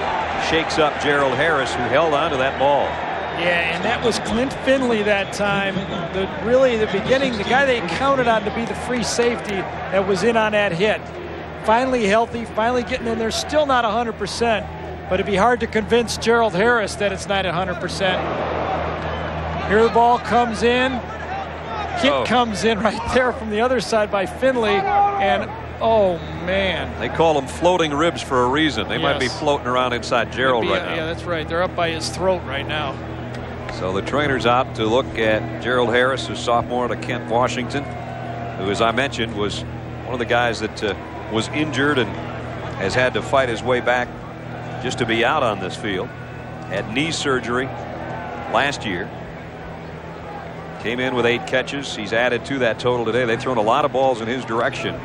Speaker 6: shakes up Gerald Harris, who held on to that ball.
Speaker 3: Yeah, and that was Clint Finley that time. Really, the beginning, the guy they counted on to be the free safety that was in on that hit. Finally healthy, finally getting in there. Still not 100%, but it'd be hard to convince Gerald Harris that it's not 100%. Here the ball comes in. Kick comes in right there from the other side by Finley, and oh, man.
Speaker 6: They call them floating ribs for a reason. They might be floating around inside Gerald right now.
Speaker 3: Yeah, that's right. They're up by his throat right now.
Speaker 6: So the trainer's out to look at Gerald Harris, a sophomore out of Kent, Washington, who, as I mentioned, was one of the guys that was injured and has had to fight his way back just to be out on this field. Had knee surgery last year. Came in with 8 catches. He's added to that total today. They've thrown a lot of balls in his direction,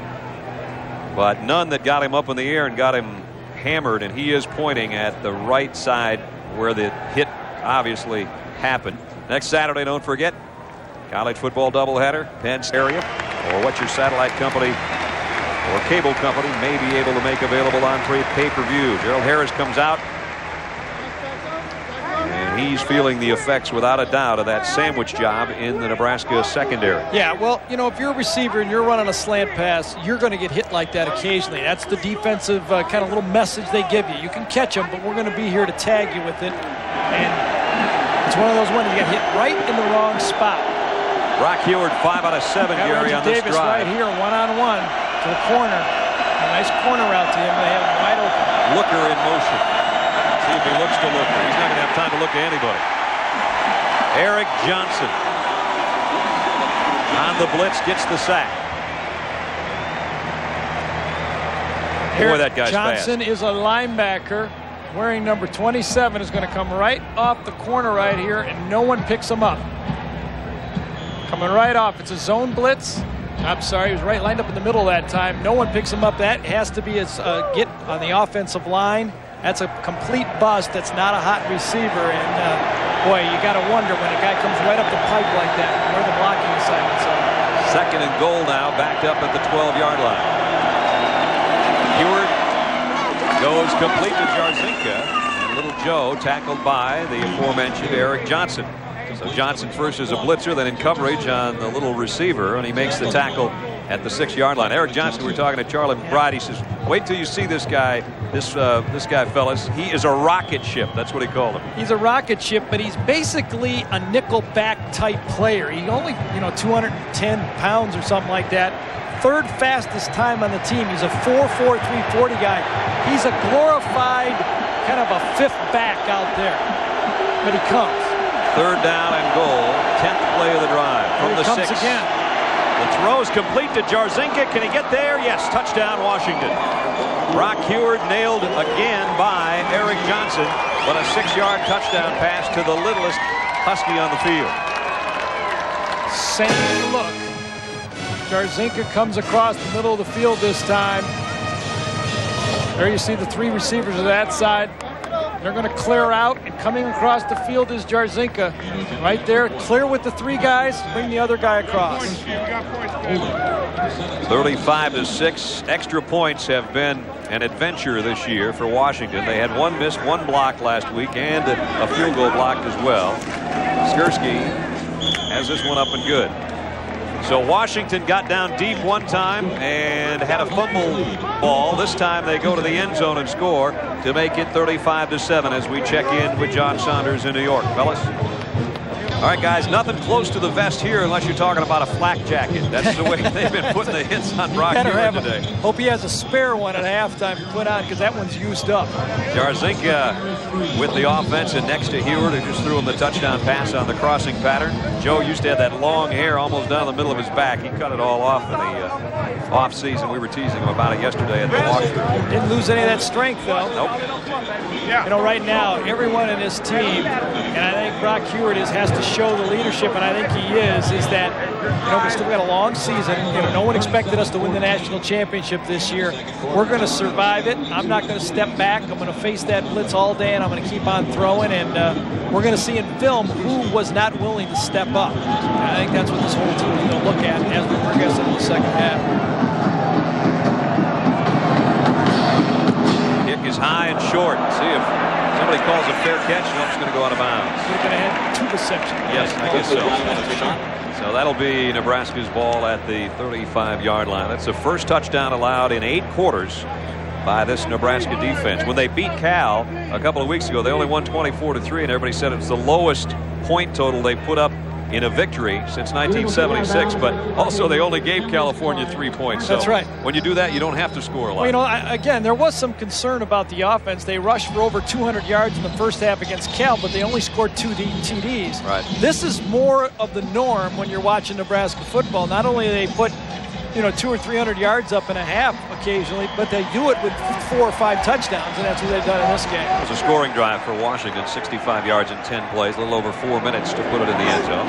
Speaker 6: but none that got him up in the air and got him hammered, and he is pointing at the right side where the hit obviously happened. Next Saturday, don't forget, college football doubleheader, Penn State area, or what your satellite company or cable company may be able to make available on pay-per-view. Gerald Harris comes out, and he's feeling the effects without a doubt of that sandwich job in the Nebraska secondary.
Speaker 3: Yeah, well, you know, if you're a receiver and you're running a slant pass, you're going to get hit like that occasionally. That's the defensive kind of little message they give you. You can catch them, but we're going to be here to tag you with it. And it's one of those ones you get hit right in the wrong spot.
Speaker 6: Brock Heward, 5 out of 7, Gary, on this
Speaker 3: Davis
Speaker 6: drive.
Speaker 3: Right here, one-on-one to the corner. A nice corner route to him. They have him wide open.
Speaker 6: Looker in motion. See if he looks to Looker. He's not going to have time to look at anybody. Eric Johnson on the blitz, gets the sack. Boy, that guy's
Speaker 3: Johnson
Speaker 6: fast.
Speaker 3: is a linebacker wearing number 27, is going to come right off the corner right here, and no one picks him up. Coming right off. It's a zone blitz. I'm sorry, he was right lined up in the middle that time. No one picks him up. That has to be his get on the offensive line. That's a complete bust. That's not a hot receiver. And, boy, you got to wonder when a guy comes right up the pipe like that, where the blocking assignments are.
Speaker 6: Second and goal now, backed up at the 12-yard line. Heward goes complete to Jarzinka. And little Joe tackled by the aforementioned Eric Johnson. So Johnson first as a blitzer, then in coverage on the little receiver, and he makes the tackle at the 6-yard line. Eric Johnson, we were talking to Charlie McBride. He says, wait till you see this guy, this guy, fellas. He is a rocket ship. That's what he called him.
Speaker 3: He's a rocket ship, but he's basically a nickel-back type player. He only, 210 pounds or something like that. Third fastest time on the team. He's a 4.4 340 guy. He's a glorified kind of a fifth back out there, but he comes.
Speaker 6: Third down and goal. 10th play of the drive from the 6.
Speaker 3: Again.
Speaker 6: The throw is complete to Jarzinka. Can he get there? Yes. Touchdown, Washington. Brock Heward nailed again by Eric Johnson, but a 6-yard touchdown pass to the littlest Husky on the field.
Speaker 3: Same look. Jarzinka comes across the middle of the field this time. There you see the 3 receivers of that side. They're going to clear out, and coming across the field is Jarzinka. Right there, clear with the 3 guys, bring the other guy across.
Speaker 6: 35-6. Extra points have been an adventure this year for Washington. They had 1 miss, 1 block last week, and a field goal blocked as well. Skirsky has this one up and good. So Washington got down deep one time and had a fumble ball. This time they go to the end zone and score to make it 35-7 as we check in with John Saunders in New York. Fellas? All right, guys, nothing close to the vest here unless you're talking about a flak jacket. That's the way they've been putting the hits on Brock Huard today.
Speaker 3: Hope he has a spare one at halftime to put on because that one's used up.
Speaker 6: Jarzinka with the offense and next to Huard, who just threw him the touchdown pass on the crossing pattern. Joe used to have that long hair almost down the middle of his back. He cut it all off in the off season. We were teasing him about it yesterday at the walkthrough.
Speaker 3: Didn't lose any of that strength, though.
Speaker 6: Nope.
Speaker 3: You know, right now, everyone in this team, and I think Brock Huard has to show the leadership, and I think he is that, you know, we still got a long season. You know, no one expected us to win the national championship this year. We're going to survive it. I'm not going to step back. I'm going to face that blitz all day, and I'm going to keep on throwing, and we're going to see in film who was not willing to step up. And I think that's what this whole team is going to look at as we progress into the second half.
Speaker 6: Kick is high and short. See if somebody calls a fair catch. No, it's going to go out of bounds.
Speaker 3: We're going to have two receptions.
Speaker 6: Yes, I guess so. So that'll be Nebraska's ball at the 35-yard line. That's the first touchdown allowed in 8 quarters by this Nebraska defense. When they beat Cal a couple of weeks ago, they only won 24-3, and everybody said it's the lowest point total they put up in a victory since 1976, but also they only gave California 3 points. So
Speaker 3: that's right.
Speaker 6: When you do that, you don't have to score a lot.
Speaker 3: Well, you know, again, there was some concern about the offense. They rushed for over 200 yards in the first half against Cal, but they only scored 2 TDs.
Speaker 6: Right.
Speaker 3: This is more of the norm when you're watching Nebraska football. Not only do they put, you know, 200 or 300 yards up in a half occasionally, but they do it with 4 or 5 touchdowns, and that's what they've done in this game.
Speaker 6: It was a scoring drive for Washington, 65 yards in 10 plays, a little over 4 minutes to put it in the end zone.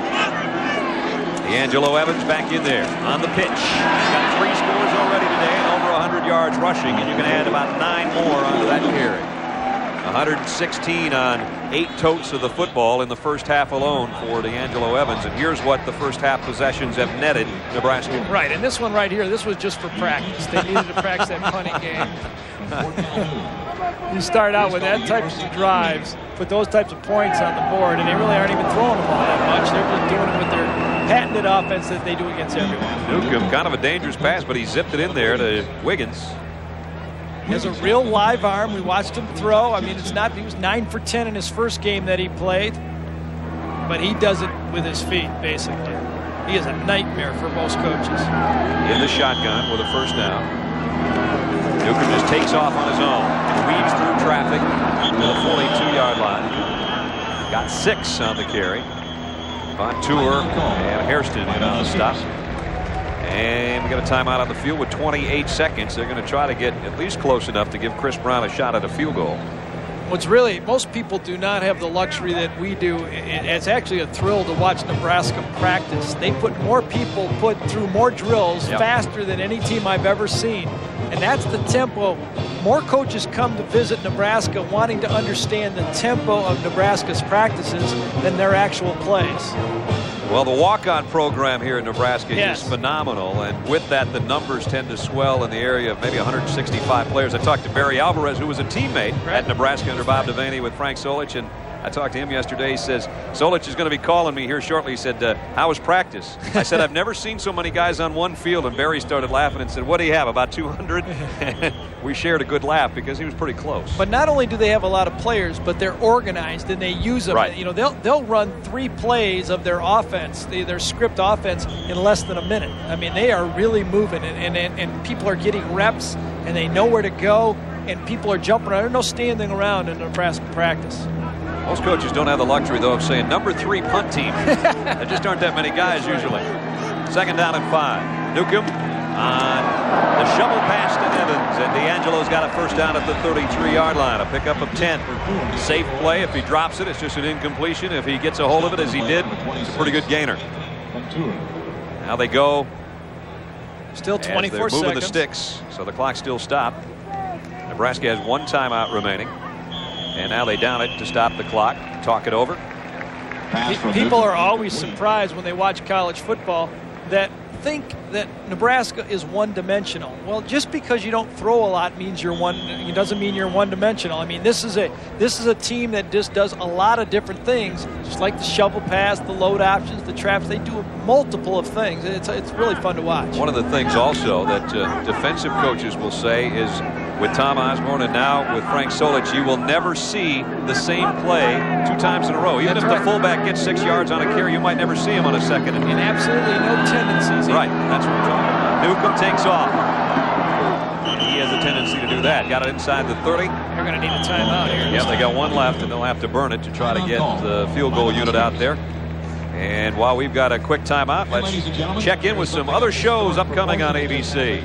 Speaker 6: D'Angelo Evans back in there on the pitch. He's got 3 scores already today and over 100 yards rushing, and you can add about 9 more onto that carry. 116 on 8 totes of the football in the first half alone for D'Angelo Evans. And here's what the first half possessions have netted Nebraska.
Speaker 3: Right, and this one right here, this was just for practice. They needed to practice that punting game. You start out with that types of drives, put those types of points on the board, and they really aren't even throwing the ball that much. They're just doing it with their patented offense that they do against everyone.
Speaker 6: Newcomb, kind of a dangerous pass, but he zipped it in there to Wiggins.
Speaker 3: He has a real live arm. We watched him throw. I mean, it's not, he was 9 for 10 in his first game that he played, but he does it with his feet, basically. He is a nightmare for most coaches.
Speaker 6: In the shotgun with a first down. Newcomb just takes off on his own and weaves through traffic to the 42-yard line. Got 6 on the carry. Von Tour and Hairston in on the stop. And we got a timeout on the field with 28 seconds. They're going to try to get at least close enough to give Chris Brown a shot at a field goal.
Speaker 3: What's really, most people do not have the luxury that we do. It's actually a thrill to watch Nebraska practice. They put more people through more drills faster than any team I've ever seen. And that's the tempo. More coaches come to visit Nebraska wanting to understand the tempo of Nebraska's practices than their actual plays.
Speaker 6: Well, the walk-on program here in Nebraska is phenomenal, and with that, the numbers tend to swell in the area of maybe 165 players. I talked to Barry Alvarez, who was a teammate at Nebraska under Bob Devaney with Frank Solich, and I talked to him yesterday. He says, Solich is going to be calling me here shortly. He said, how was practice? I said, I've never seen so many guys on one field. And Barry started laughing and said, what do you have, about 200? We shared a good laugh because he was pretty close.
Speaker 3: But not only do they have a lot of players, but they're organized and they use them.
Speaker 6: Right.
Speaker 3: You know, they'll run 3 plays of their offense, their script offense, in less than a minute. I mean, they are really moving, and people are getting reps, and they know where to go, and people are jumping around. There's no standing around in Nebraska practice.
Speaker 6: Most coaches don't have the luxury, though, of saying number 3 punt team. There just aren't that many guys usually. Second down and 5. Newcomb on the shovel pass to Evans, and D'Angelo's got a first down at the 33-yard line. A pickup of 10. Safe play. If he drops it, it's just an incompletion. If he gets a hold of it, as he did, it's a pretty good gainer. Now they go.
Speaker 3: Still 24
Speaker 6: they're moving
Speaker 3: seconds.
Speaker 6: The sticks, so the clock still stopped. Nebraska has 1 timeout remaining. And now they down it to stop the clock, talk it over.
Speaker 3: People are always surprised when they watch college football that think that Nebraska is one-dimensional. Well, just because you don't throw a lot means it doesn't mean you're one-dimensional. I mean, this is a team that just does a lot of different things, just like the shovel pass, the load options, the traps. They do multiple of things. It's really fun to watch.
Speaker 6: One of the things also that defensive coaches will say is, with Tom Osborne and now with Frank Solich, you will never see the same play 2 times in a row. Even if the fullback gets 6 yards on a carry, you might never see him on a second.
Speaker 3: And absolutely no tendencies.
Speaker 6: Right, that's what we're talking about. Newcomb takes off. He has a tendency to do that. Got it inside the 30.
Speaker 3: They're going to need a timeout here.
Speaker 6: Yeah, they got one left, and they'll have to burn it to try to get the field goal unit out there. And while we've got a quick timeout, let's check in with some other shows upcoming on ABC.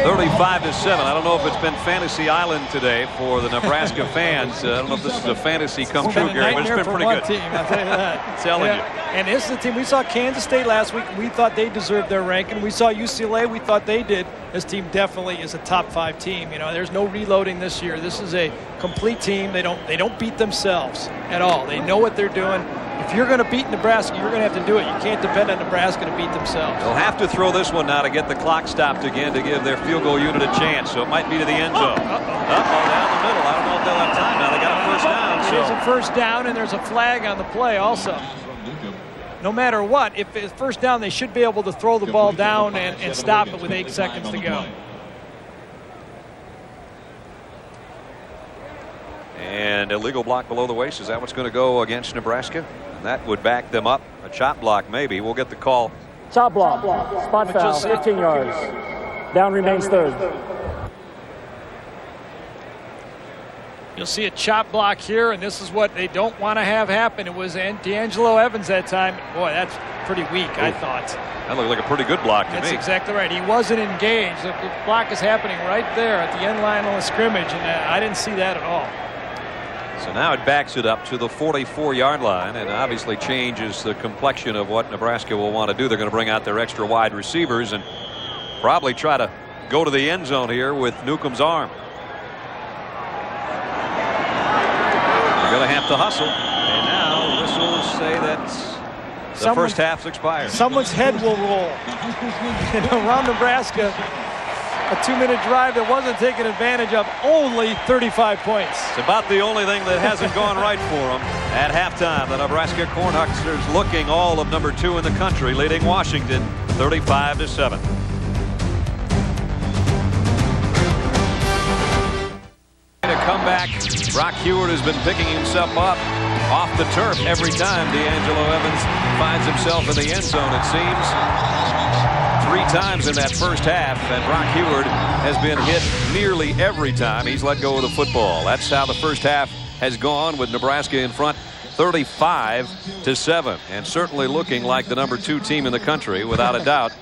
Speaker 6: 35-7. I don't know if it's been Fantasy Island today for the Nebraska fans. I don't know if this is a fantasy come true, Gary, but it's been pretty good.
Speaker 3: Team, I'll tell you that.
Speaker 6: I'm telling you.
Speaker 3: And this is the team. We saw Kansas State last week. We thought they deserved their ranking. We saw UCLA. We thought they did. This team definitely is a top 5 team. There's no reloading this year. This is a complete team. They don't beat themselves at all. They know what they're doing. If you're going to beat Nebraska, you're going to have to do it. You can't depend on Nebraska to beat themselves.
Speaker 6: They'll have to throw this one now to get the clock stopped again to give their field goal unit a chance. So it might be to the end zone. Down the middle. I don't know if they'll have time now. They got a first down.
Speaker 3: There's a first down, and there's a flag on the play also. No matter what, if it's first down, they should be able to throw the ball down and stop it with 8 seconds to go.
Speaker 6: And illegal block below the waist. Is that what's going to go against Nebraska? And that would back them up. A chop block, maybe. We'll get the call.
Speaker 4: Chop block. Spot foul. 15 yards. Down remains 3rd.
Speaker 3: You'll see a chop block here, and this is what they don't want to have happen. It was D'Angelo Evans that time. Boy, that's pretty weak, I thought.
Speaker 6: That looked like a pretty good block to me.
Speaker 3: That's exactly right. He wasn't engaged. The block is happening right there at the end line on the scrimmage, and I didn't see that at all.
Speaker 6: So now it backs it up to the 44-yard line and obviously changes the complexion of what Nebraska will want to do. They're going to bring out their extra wide receivers and probably try to go to the end zone here with Newcomb's arm. They're going to have to hustle. And now whistles say that the first half's expired.
Speaker 3: Someone's head will roll. Around Nebraska, a 2-minute drive that wasn't taken advantage of, only 35 points.
Speaker 6: It's about the only thing that hasn't gone right for them. At halftime, the Nebraska Cornhuskers looking all of number 2 in the country, leading Washington 35-7. To come back, Brock Huard has been picking himself up off the turf every time D'Angelo Evans finds himself in the end zone, it seems. 3 times in that first half, and Brock Huard has been hit nearly every time he's let go of the football. That's how the first half has gone, with Nebraska in front 35-7, and certainly looking like the number 2 team in the country without a doubt.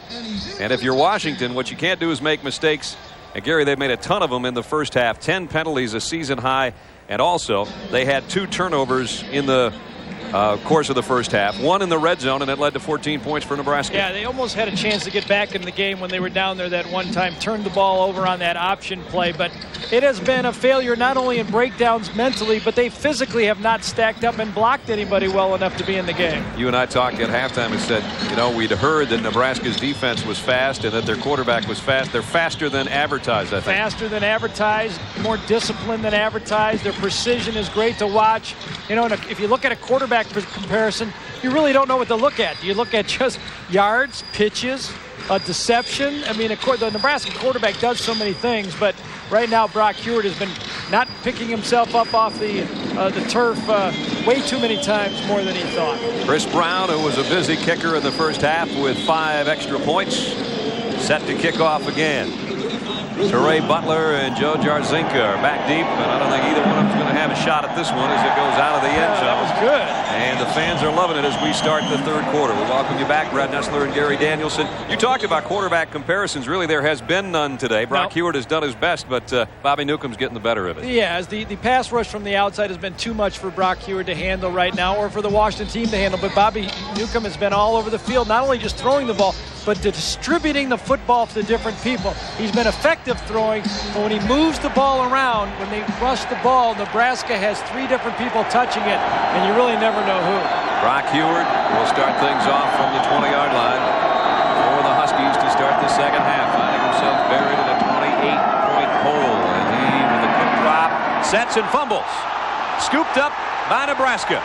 Speaker 6: And if you're Washington, what you can't do is make mistakes. And Gary, they've made a ton of them in the first half. 10 penalties, a season high, and also they had 2 turnovers in the course of the first half. 1 in the red zone, and it led to 14 points for Nebraska.
Speaker 3: Yeah, they almost had a chance to get back in the game when they were down there that one time, turned the ball over on that option play. But it has been a failure not only in breakdowns mentally, but they physically have not stacked up and blocked anybody well enough to be in the game.
Speaker 6: You and I talked at halftime and said, we'd heard that Nebraska's defense was fast and that their quarterback was fast. They're faster than advertised, I think.
Speaker 3: Faster than advertised, more disciplined than advertised. Their precision is great to watch. And if you look at a quarterback comparison, you really don't know what to look at. Do you look at just yards, pitches, deception? I mean, the Nebraska quarterback does so many things, but right now Brock Huard has been not picking himself up off the turf way too many times more than he thought.
Speaker 6: Chris Brown, who was a busy kicker in the first half with 5 extra points, set to kick off again. Teray Butler and Joe Jarzinka are back deep, and I don't think either one of them's going to have a shot at this one as it goes out of the end zone.
Speaker 3: That was good.
Speaker 6: And the fans are loving it as we start the 3rd quarter. We welcome you back, Brad Nessler and Gary Danielson. You talked about quarterback comparisons. Really, there has been none today. Brock Huard has done his best, but Bobby Newcomb's getting the better of it.
Speaker 3: Yeah, as the pass rush from the outside has been too much for Brock Huard to handle right now, or for the Washington team to handle. But Bobby Newcomb has been all over the field, not only just throwing the ball, but distributing the football to different people. He's been effective throwing, but when he moves the ball around, when they rush the ball, Nebraska has 3 different people touching it, and you really never know who.
Speaker 6: Brock Heward will start things off from the 20-yard line for the Huskies to start the second half, finding himself buried in a 28-point hole, and he, with a quick drop, sets and fumbles. Scooped up by Nebraska.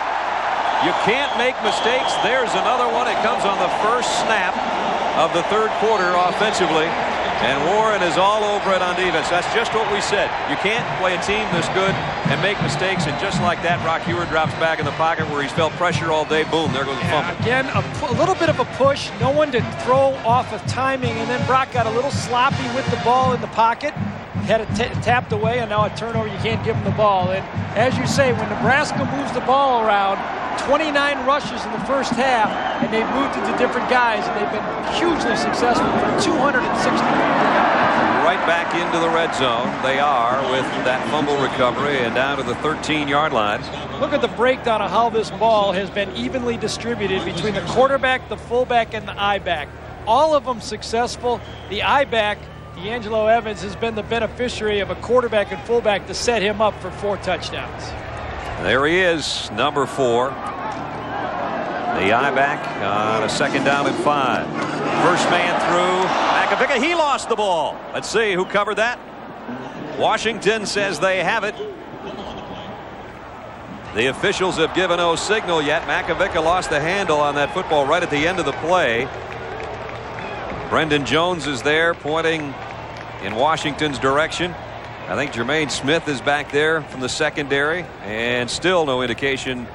Speaker 6: You can't make mistakes. There's another one. It comes on the first snap of the third quarter offensively. And Warren is all over it on defense. That's just what we said. You can't play a team this good and make mistakes. And just like that, Brock Heward drops back in the pocket where he's felt pressure all day. Boom, there goes the fumble.
Speaker 3: Again, a little bit of a push. No one to throw off of timing. And then Brock got a little sloppy with the ball in the pocket. Had it tapped away, and now a turnover. You can't give him the ball. And as you say, when Nebraska moves the ball around, 29 rushes in the first half, and they've moved it to different guys, and they've been hugely successful for 260.
Speaker 6: Right back into the red zone. They are with that fumble recovery and down to the 13-yard line.
Speaker 3: Look at the breakdown of how this ball has been evenly distributed between the quarterback, the fullback, and the I-back. All of them successful. The I-back, D'Angelo Evans, has been the beneficiary of a quarterback and fullback to set him up for 4 touchdowns.
Speaker 6: There he is, number 4. The I-back on a 2nd down and 5. First man through. Macavicka, he lost the ball. Let's see who covered that. Washington says they have it. The officials have given no signal yet. Macavicka lost the handle on that football right at the end of the play. Brendan Jones is there pointing in Washington's direction. I think Jermaine Smith is back there from the secondary, and still no indication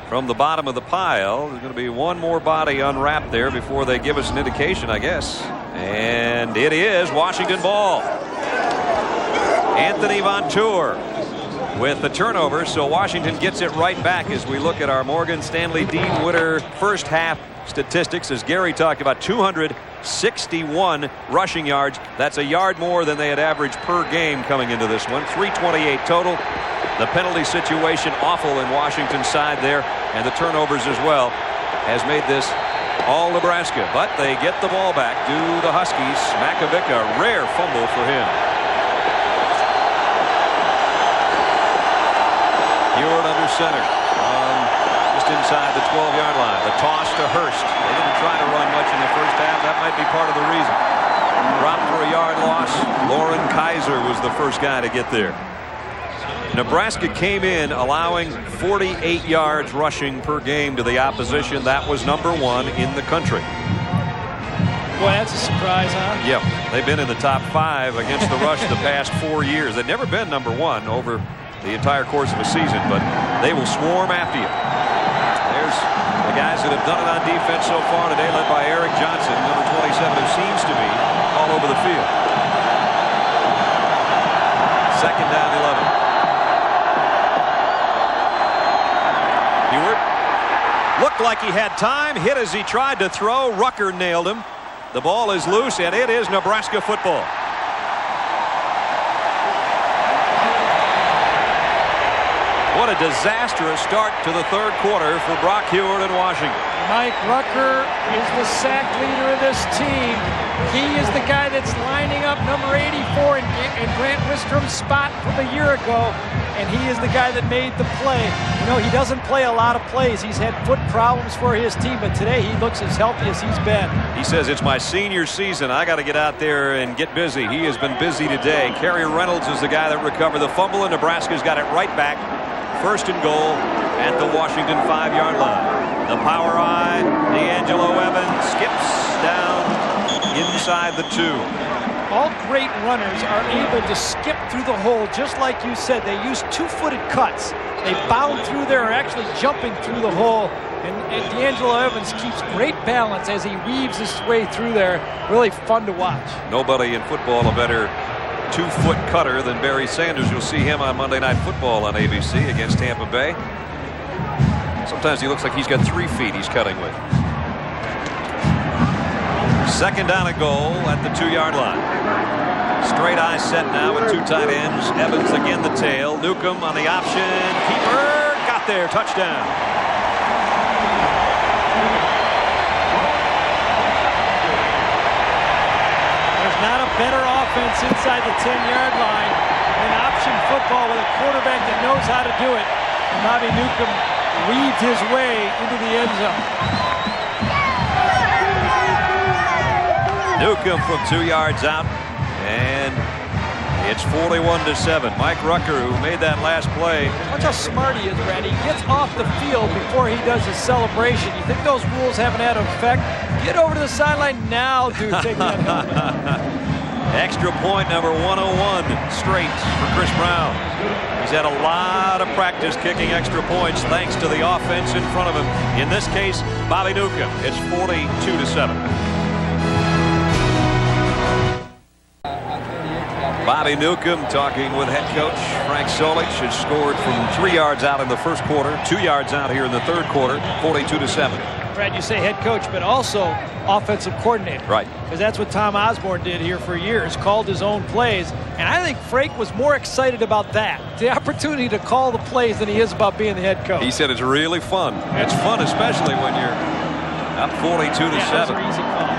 Speaker 6: from the bottom of the pile. There's going to be one more body unwrapped there before they give us an indication, I guess. And it is Washington ball. Anthony Von Tour with the turnover, so Washington gets it right back as we look at our Morgan Stanley Dean Witter first half statistics. As Gary talked about, 261 rushing yards. That's a yard more than they had averaged per game coming into this one. 328 total. The penalty situation awful in Washington's side there, and the turnovers as well has made this all Nebraska. But they get the ball back to the Huskies. Macavicka, a rare fumble for him. Heward under center. Just inside the 12-yard line. The toss to Hurst. They didn't try to run much in the first half. That might be part of the reason. Dropped for a yard loss. Lauren Kaiser was the first guy to get there. Nebraska came in allowing 48 yards rushing per game to the opposition. That was number 1 in the country.
Speaker 3: Boy, that's a surprise, huh?
Speaker 6: Yep. They've been in the top 5 against the rush the past 4 years. They've never been number 1 over the entire course of a season, but they will swarm after you. There's the guys that have done it on defense so far today, led by Eric Johnson, number 27, who seems to be all over the field. 2nd down, 11. Heward looked like he had time, hit as he tried to throw. Rucker nailed him. The ball is loose, and it is Nebraska football. What a disastrous start to the third quarter for Brock Heward in Washington.
Speaker 3: Mike Rucker is the sack leader of this team. He is the guy that's lining up number 84 in Grant Wistrom's spot from a year ago, and he is the guy that made the play. You know, he doesn't play a lot of plays. He's had foot problems for his team, but today he looks as healthy as he's been. He
Speaker 6: says, it's my senior season. I got to get out there and get busy. He has been busy today. Kerry Reynolds is the guy that recovered the fumble, and Nebraska's got it right back. 1st and goal at the Washington 5-yard line. The power eye, D'Angelo Evans skips down inside the 2.
Speaker 3: All great runners are able to skip through the hole, just like you said. They use 2-footed cuts. They bound through there, actually jumping through the hole. And D'Angelo Evans keeps great balance as he weaves his way through there. Really fun to watch.
Speaker 6: Nobody in football a better 2-foot cutter than Barry Sanders. You'll see him on Monday Night Football on ABC against Tampa Bay. Sometimes he looks like he's got 3 feet he's cutting with. 2nd down and goal at the 2-yard line. Straight eye set now with 2 tight ends. Evans again the tail. Newcomb on the option. Keeper got there. Touchdown.
Speaker 3: not a better offense inside the 10-yard line than option football with a quarterback that knows how to do it. And Bobby Newcomb weaved his way into the end zone.
Speaker 6: Newcomb from 2 yards out, and it's 41-7. Mike Rucker, who made that last play.
Speaker 3: Watch how smart he is, Brad. He gets off the field before he does his celebration. You think those rules haven't had an effect? Get over to the sideline now, dude. Take that helmet.
Speaker 6: Extra point number 101 straight for Chris Brown. He's had a lot of practice kicking extra points thanks to the offense in front of him. In this case, Bobby Newcomb. It's 42-7. Bobby Newcomb talking with head coach Frank Solich. Had scored from 3 yards out in the first quarter, 2 yards out here in the third quarter, 42-7.
Speaker 3: Brad, you say head coach, but also offensive coordinator.
Speaker 6: Right.
Speaker 3: Because that's what Tom Osborne did here for years, called his own plays. And I think Frank was more excited about that, the opportunity to call the plays, than he is about being the head coach.
Speaker 6: He said it's really fun. It's fun, especially when you're up 42-7.
Speaker 3: Yeah, those are easy calls.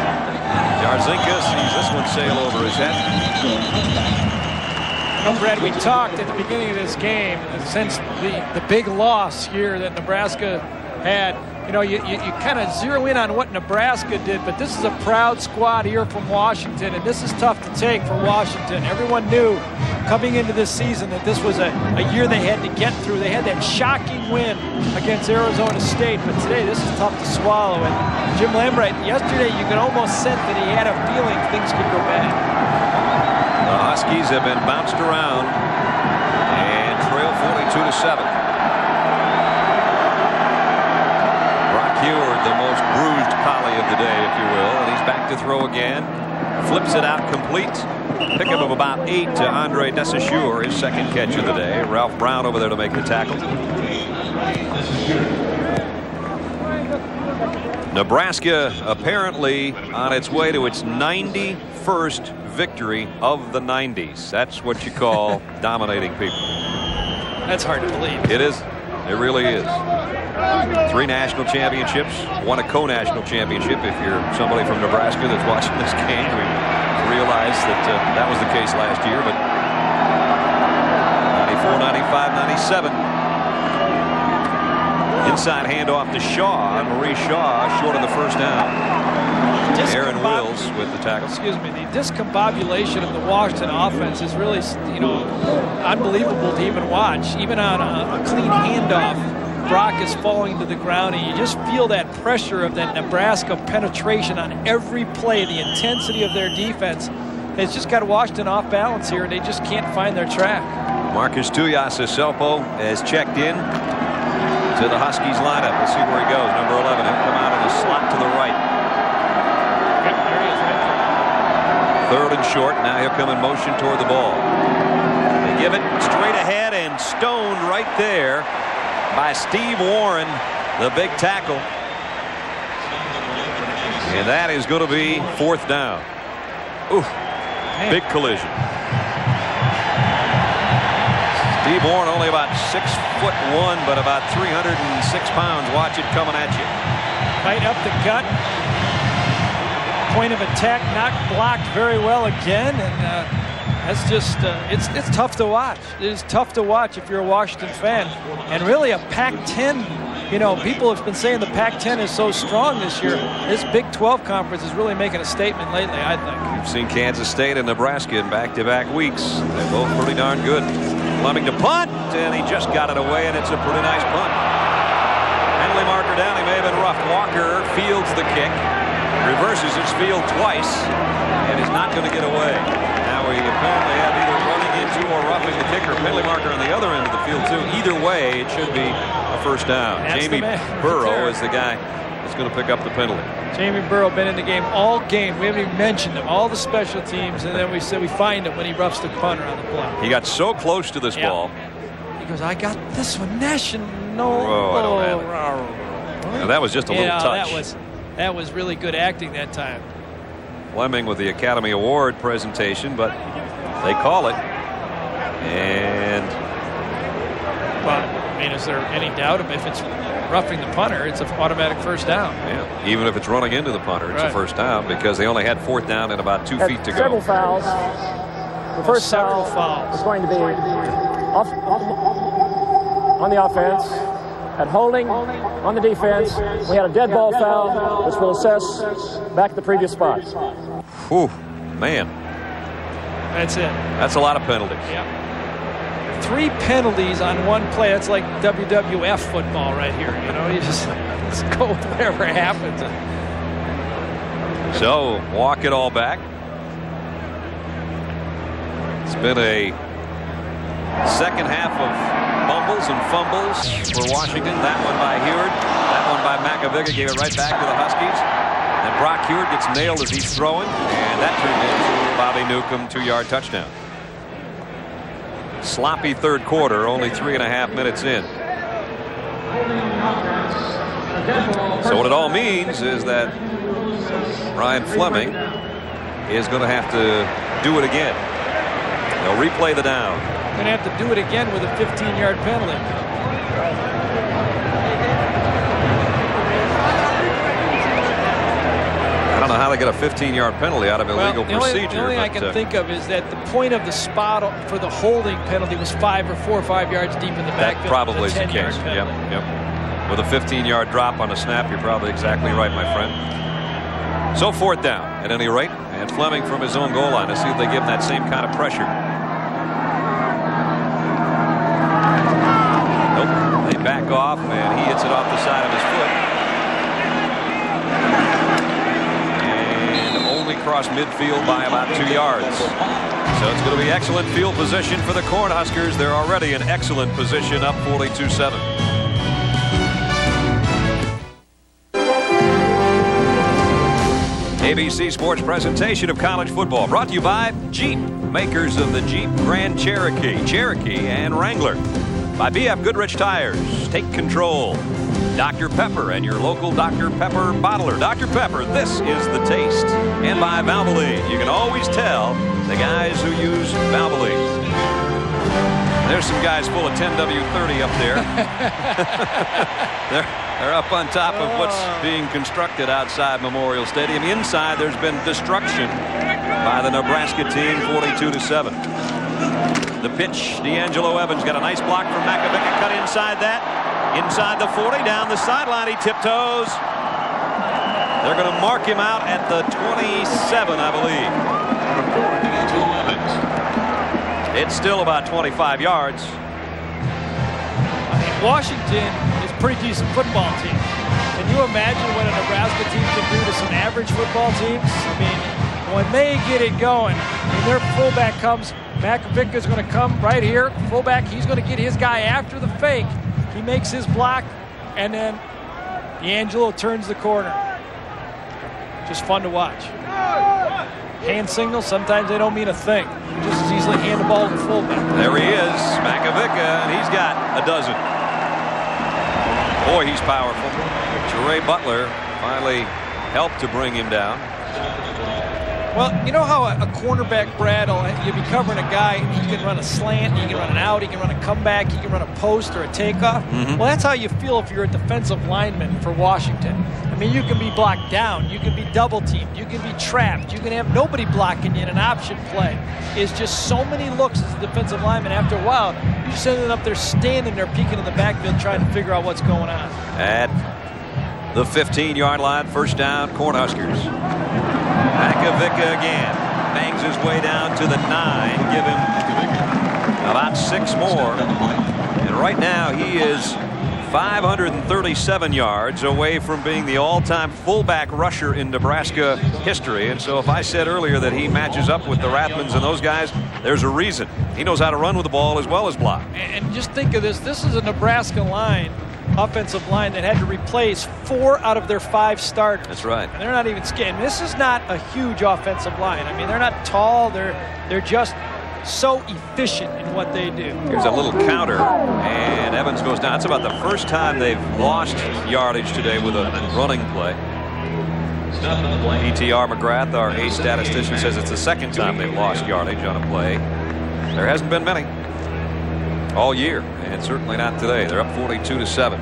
Speaker 6: Jarzinka sees this one sail over his head.
Speaker 3: You know, Brad, we talked at the beginning of this game, since the big loss here that Nebraska had, you know, you kind of zero in on what Nebraska did, but this is a proud squad here from Washington, and this is tough to take for Washington. Everyone knew coming into this season that this was a year they had to get through. They had that shocking win against Arizona State, but today this is tough to swallow. And Jim Lambright, yesterday you could almost sense that he had a feeling things could go bad.
Speaker 6: The Huskies have been bounced around and trail 42-7. Eward, the most bruised collie of the day, if you will, and he's back to throw again. Flips it out complete. Pickup of about 8 to Andre Desaussure, his second catch of the day. Ralph Brown over there to make the tackle. Nebraska apparently on its way to its 91st victory of the 90s. That's what you call dominating people.
Speaker 3: That's hard to believe.
Speaker 6: It is. It really is. 3 national championships, 1 a co-national championship. If you're somebody from Nebraska that's watching this game, we realize that that was the case last year. But 94, 95, 97. Inside handoff to Shaw. Marie Shaw short of the first down. Aaron Wills with the tackle.
Speaker 3: Excuse me. The discombobulation of the Washington offense is really, you know, unbelievable to even watch. Even on a clean handoff, Brock is falling to the ground, and you just feel that pressure of that Nebraska penetration on every play. The intensity of their defense has just got Washington off balance here, and they just can't find their track.
Speaker 6: Marcus Tuiasosopo has checked in to the Huskies lineup. Let's see where he goes. Number 11. He'll come out of the slot to the right. Third and short. Now he'll come in motion toward the ball. They give it straight ahead and stoned right there by Steve Warren, the big tackle. And that is going to be 4th down. Ooh, big collision. Steve Warren only about 6'1", but about 306 pounds. Watch it coming at you.
Speaker 3: Right up the gut. Point of attack not blocked very well again, and that's just it's tough to watch. It is tough to watch if you're a Washington fan. And really a Pac-10, you know, people have been saying the Pac-10 is so strong this year. This Big 12 conference is really making a statement lately, I think.
Speaker 6: We've seen Kansas State and Nebraska in back-to-back weeks. They're both pretty darn good. Fleming to punt, and he just got it away, and it's a pretty nice punt. Penalty marker down. He may have been roughed. Walker fields the kick. Reverses his field twice and is not going to get away. Now we apparently have either running into or roughing the kicker. Penalty marker on the other end of the field too. Either way, it should be a first down.
Speaker 3: That's
Speaker 6: Jamie Burrow is the guy that's going to pick up the penalty.
Speaker 3: Jamie Burrow been in the game all game. We haven't even mentioned him. All the special teams, and then we said we find him when he roughs the punter on the play.
Speaker 6: He got so close to this ball.
Speaker 3: He goes, I got this one. National.
Speaker 6: Oh, I don't have it. Now, that was just a little touch.
Speaker 3: That was really good acting that time.
Speaker 6: Fleming with the Academy Award presentation, but they call it. And
Speaker 3: I mean, is there any doubt if it's roughing the punter, it's an automatic first down?
Speaker 6: Yeah, even if it's running into the punter, it's a first down because they only had fourth down and about 2 feet to go.
Speaker 4: Several fouls. The first foul is going to be off on the offense. At holding on the defense, we had a dead ball foul, which will assess back at the previous spot.
Speaker 6: Whew, man.
Speaker 3: That's it.
Speaker 6: That's a lot of penalties.
Speaker 3: Yeah. 3 penalties on one play. That's like WWF football right here. You know, you just go with whatever happens.
Speaker 6: So, walk it all back. It's been a second half of bumbles and fumbles for Washington. That one by Heward. That one by McAvicker gave it right back to the Huskies. And Brock Heward gets nailed as he's throwing. And that turned into Bobby Newcomb 2-yard touchdown. Sloppy third quarter, only 3.5 minutes in. So what it all means is that Ryan Fleming is going to have to do it again. They'll replay the down.
Speaker 3: Going to have to do it again with a 15-yard penalty.
Speaker 6: I don't know how they get a 15-yard penalty out of illegal procedure.
Speaker 3: The only thing I can think of is that the point of the spot for the holding penalty was 4 or 5 yards deep in the backfield.
Speaker 6: That probably is the case. Yep. With a 15-yard drop on a snap, you're probably exactly right, my friend. So fourth down at any rate, and Fleming from his own goal line to see if they give him that same kind of pressure. Nope, they back off, and he hits it off the side of his foot. And only crossed midfield by about 2 yards. So it's going to be excellent field position for the Cornhuskers. They're already in excellent position, up 42-7. ABC Sports presentation of college football brought to you by Jeep, makers of the Jeep Grand Cherokee, Cherokee, and Wrangler. By BF Goodrich Tires, take control. Dr. Pepper and your local Dr. Pepper bottler. Dr. Pepper, this is the taste. And by Valvoline, you can always tell the guys who use Valvoline. There's some guys full of 10W30 up there. They're up on top of what's being constructed outside Memorial Stadium. Inside, there's been destruction by the Nebraska team, 42-7. The pitch, D'Angelo Evans got a nice block from McAvicker, cut inside that. Inside the 40, down the sideline, he tiptoes. They're going to mark him out at the 27, I believe. It's still about 25 yards.
Speaker 3: Washington is a pretty decent football team. Can you imagine what a Nebraska team can do to some average football teams? I mean, when they get it going, when their fullback comes, McAvicker is going to come right here. Fullback, he's going to get his guy after the fake. He makes his block, and then D'Angelo turns the corner. Just fun to watch. Hand signals, sometimes they don't mean a thing. You just as easily hand the ball to the fullback.
Speaker 6: There he is, McAvicker, and he's got a dozen. Boy, he's powerful. Jere Butler finally helped to bring him down.
Speaker 3: Well, you know how a cornerback, Brad, you'll be covering a guy, he can run a slant, he can run an out, he can run a comeback, he can run a post or a takeoff. Well, that's how you feel if you're a defensive lineman for Washington. I mean, you can be blocked down, you can be double teamed, you can be trapped, you can have nobody blocking you in an option play. It's just so many looks as a defensive lineman. After a while, you just ended up there standing there peeking in the backfield trying to figure out what's going on.
Speaker 6: At the 15-yard line, first down, Cornhuskers. McAvicker again bangs his way down to the 9. Give him about 6 more. And right now he is 537 yards away from being the all-time fullback rusher in Nebraska history. And so if I said earlier that he matches up with the Rathmans and those guys, there's a reason. He knows how to run with the ball as well as block.
Speaker 3: And just think of this. This is a Nebraska line, offensive line, that had to replace 4 out of their 5 starters.
Speaker 6: That's right.
Speaker 3: And they're not even scared. This is not a huge offensive line. I mean, they're not tall. They're just so efficient in what they do.
Speaker 6: Here's a little counter, and Evans goes down. It's about the first time they've lost yardage today with a running play. PTR McGrath, our ace statistician, says it's the second time they've lost yardage on a play. There hasn't been many. all year, and certainly not today. They're up 42-7.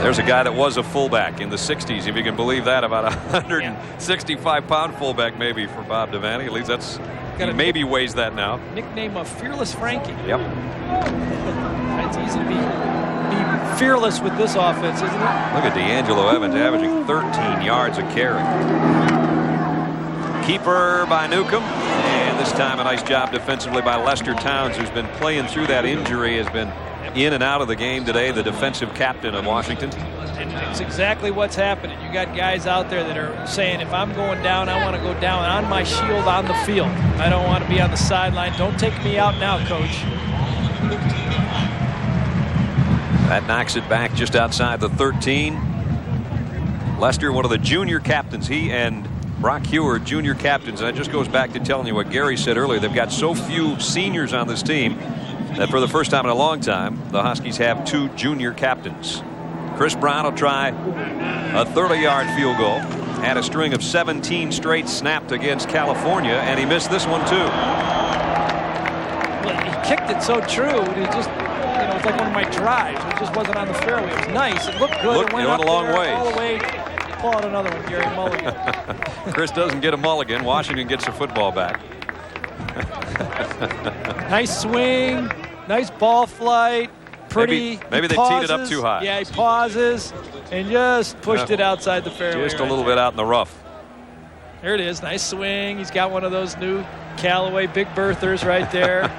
Speaker 6: There's a guy that was a fullback in the 60s, if you can believe that, about a 165-pound fullback maybe for Bob Devaney. At least that's he maybe weighs that now.
Speaker 3: Nickname of Fearless Frankie.
Speaker 6: Yep.
Speaker 3: It's easy to be fearless with this offense, isn't it?
Speaker 6: Look at D'Angelo Evans averaging 13 yards a carry. Keeper by Newcomb, and this time a nice job defensively by Lester Towns, who's been playing through that injury, has been in and out of the game today, the defensive captain of Washington.
Speaker 3: It's exactly what's happening. You got guys out there that are saying, if I'm going down, I want to go down on my shield on the field. I don't want to be on the sideline. Don't take me out now, coach.
Speaker 6: That knocks it back just outside the 13. Lester, one of the junior captains, he and Brock Huard, junior captains, and that just goes back to telling you what Gary said earlier. They've got so few seniors on this team that for the first time in a long time, the Huskies have 2 junior captains. Chris Brown will try a 30-yard field goal. Had a string of 17 straight snapped against California, and he missed this one too.
Speaker 3: Well, he kicked it so true. It just, it's like one of my drives. It just wasn't on the fairway. It was nice. It looked good. It went
Speaker 6: a long way.
Speaker 3: All the way. Pull out another one, Gary Mulligan.
Speaker 6: Chris doesn't get a mulligan. Washington gets the football back.
Speaker 3: Nice swing. Nice ball flight. Pretty.
Speaker 6: Maybe they teed it up too high.
Speaker 3: Yeah, he pauses and just pushed it outside the fairway.
Speaker 6: Just a little bit out in the rough.
Speaker 3: There it is. Nice swing. He's got one of those new Callaway Big Berthers right there.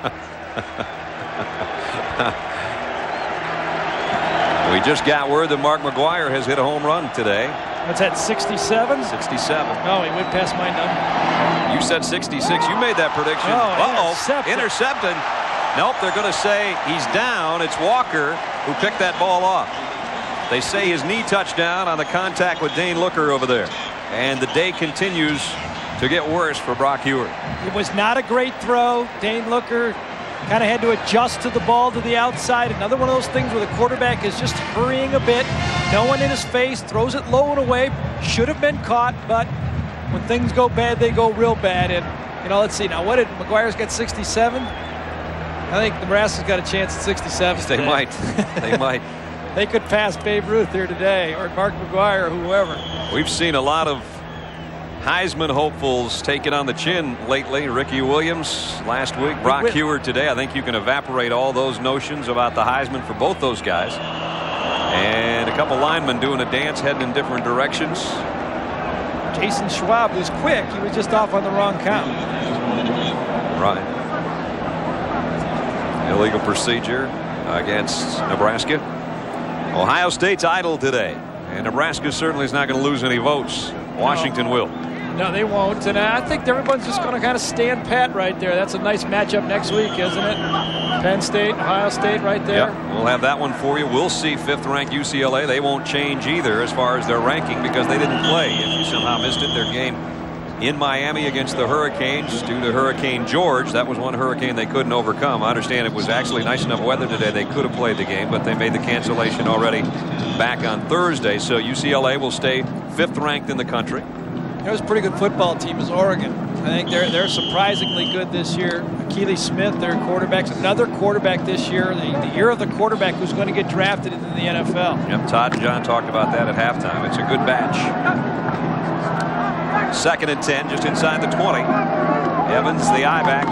Speaker 6: We just got word that Mark McGuire has hit a home run today.
Speaker 3: What's that, 67?
Speaker 6: 67.
Speaker 3: Oh, he went past my number.
Speaker 6: You said 66. You made that prediction.
Speaker 3: Oh,
Speaker 6: intercepted. Nope, they're going to say he's down. It's Walker who picked that ball off. They say his knee touched down on the contact with Dane Looker over there. And the day continues to get worse for Brock Huard.
Speaker 3: It was not a great throw. Dane Looker kind of had to adjust to the ball to the outside. Another one of those things where the quarterback is just hurrying a bit. No one in his face, throws it low and away. Should have been caught, but when things go bad, they go real bad. And, let's see. Now, what did McGuire's got, 67? I think Nebraska's got a chance at 67.
Speaker 6: They might. They might.
Speaker 3: They could pass Babe Ruth here today, or Mark McGuire, or whoever.
Speaker 6: We've seen a lot of Heisman hopefuls take it on the chin lately. Ricky Williams last week, Brock Huard today. I think you can evaporate all those notions about the Heisman for both those guys. And a couple linemen doing a dance, heading in different directions.
Speaker 3: Jason Schwab was quick. He was just off on the wrong count.
Speaker 6: Right. Illegal procedure against Nebraska. Ohio State's idle today, and Nebraska certainly is not going to lose any votes. Washington will.
Speaker 3: No, they won't. And I think everyone's just going to kind of stand pat right there. That's a nice matchup next week, isn't it? Penn State, Ohio State right there.
Speaker 6: Yep, we'll have that one for you. We'll see 5th-ranked UCLA. They won't change either as far as their ranking because they didn't play. If you somehow missed it, their game in Miami against the Hurricanes due to Hurricane George. That was one hurricane they couldn't overcome. I understand it was actually nice enough weather today they could have played the game, but they made the cancellation already back on Thursday. So UCLA will stay 5th-ranked in the country.
Speaker 3: That was a pretty good football team is Oregon. I think they're surprisingly good this year. Keely Smith, their quarterback's another quarterback this year. The year of the quarterback who's going to get drafted into the NFL.
Speaker 6: Yep, Todd and John talked about that at halftime. It's a good batch. 2nd and 10, just inside the 20. Evans, the eye back.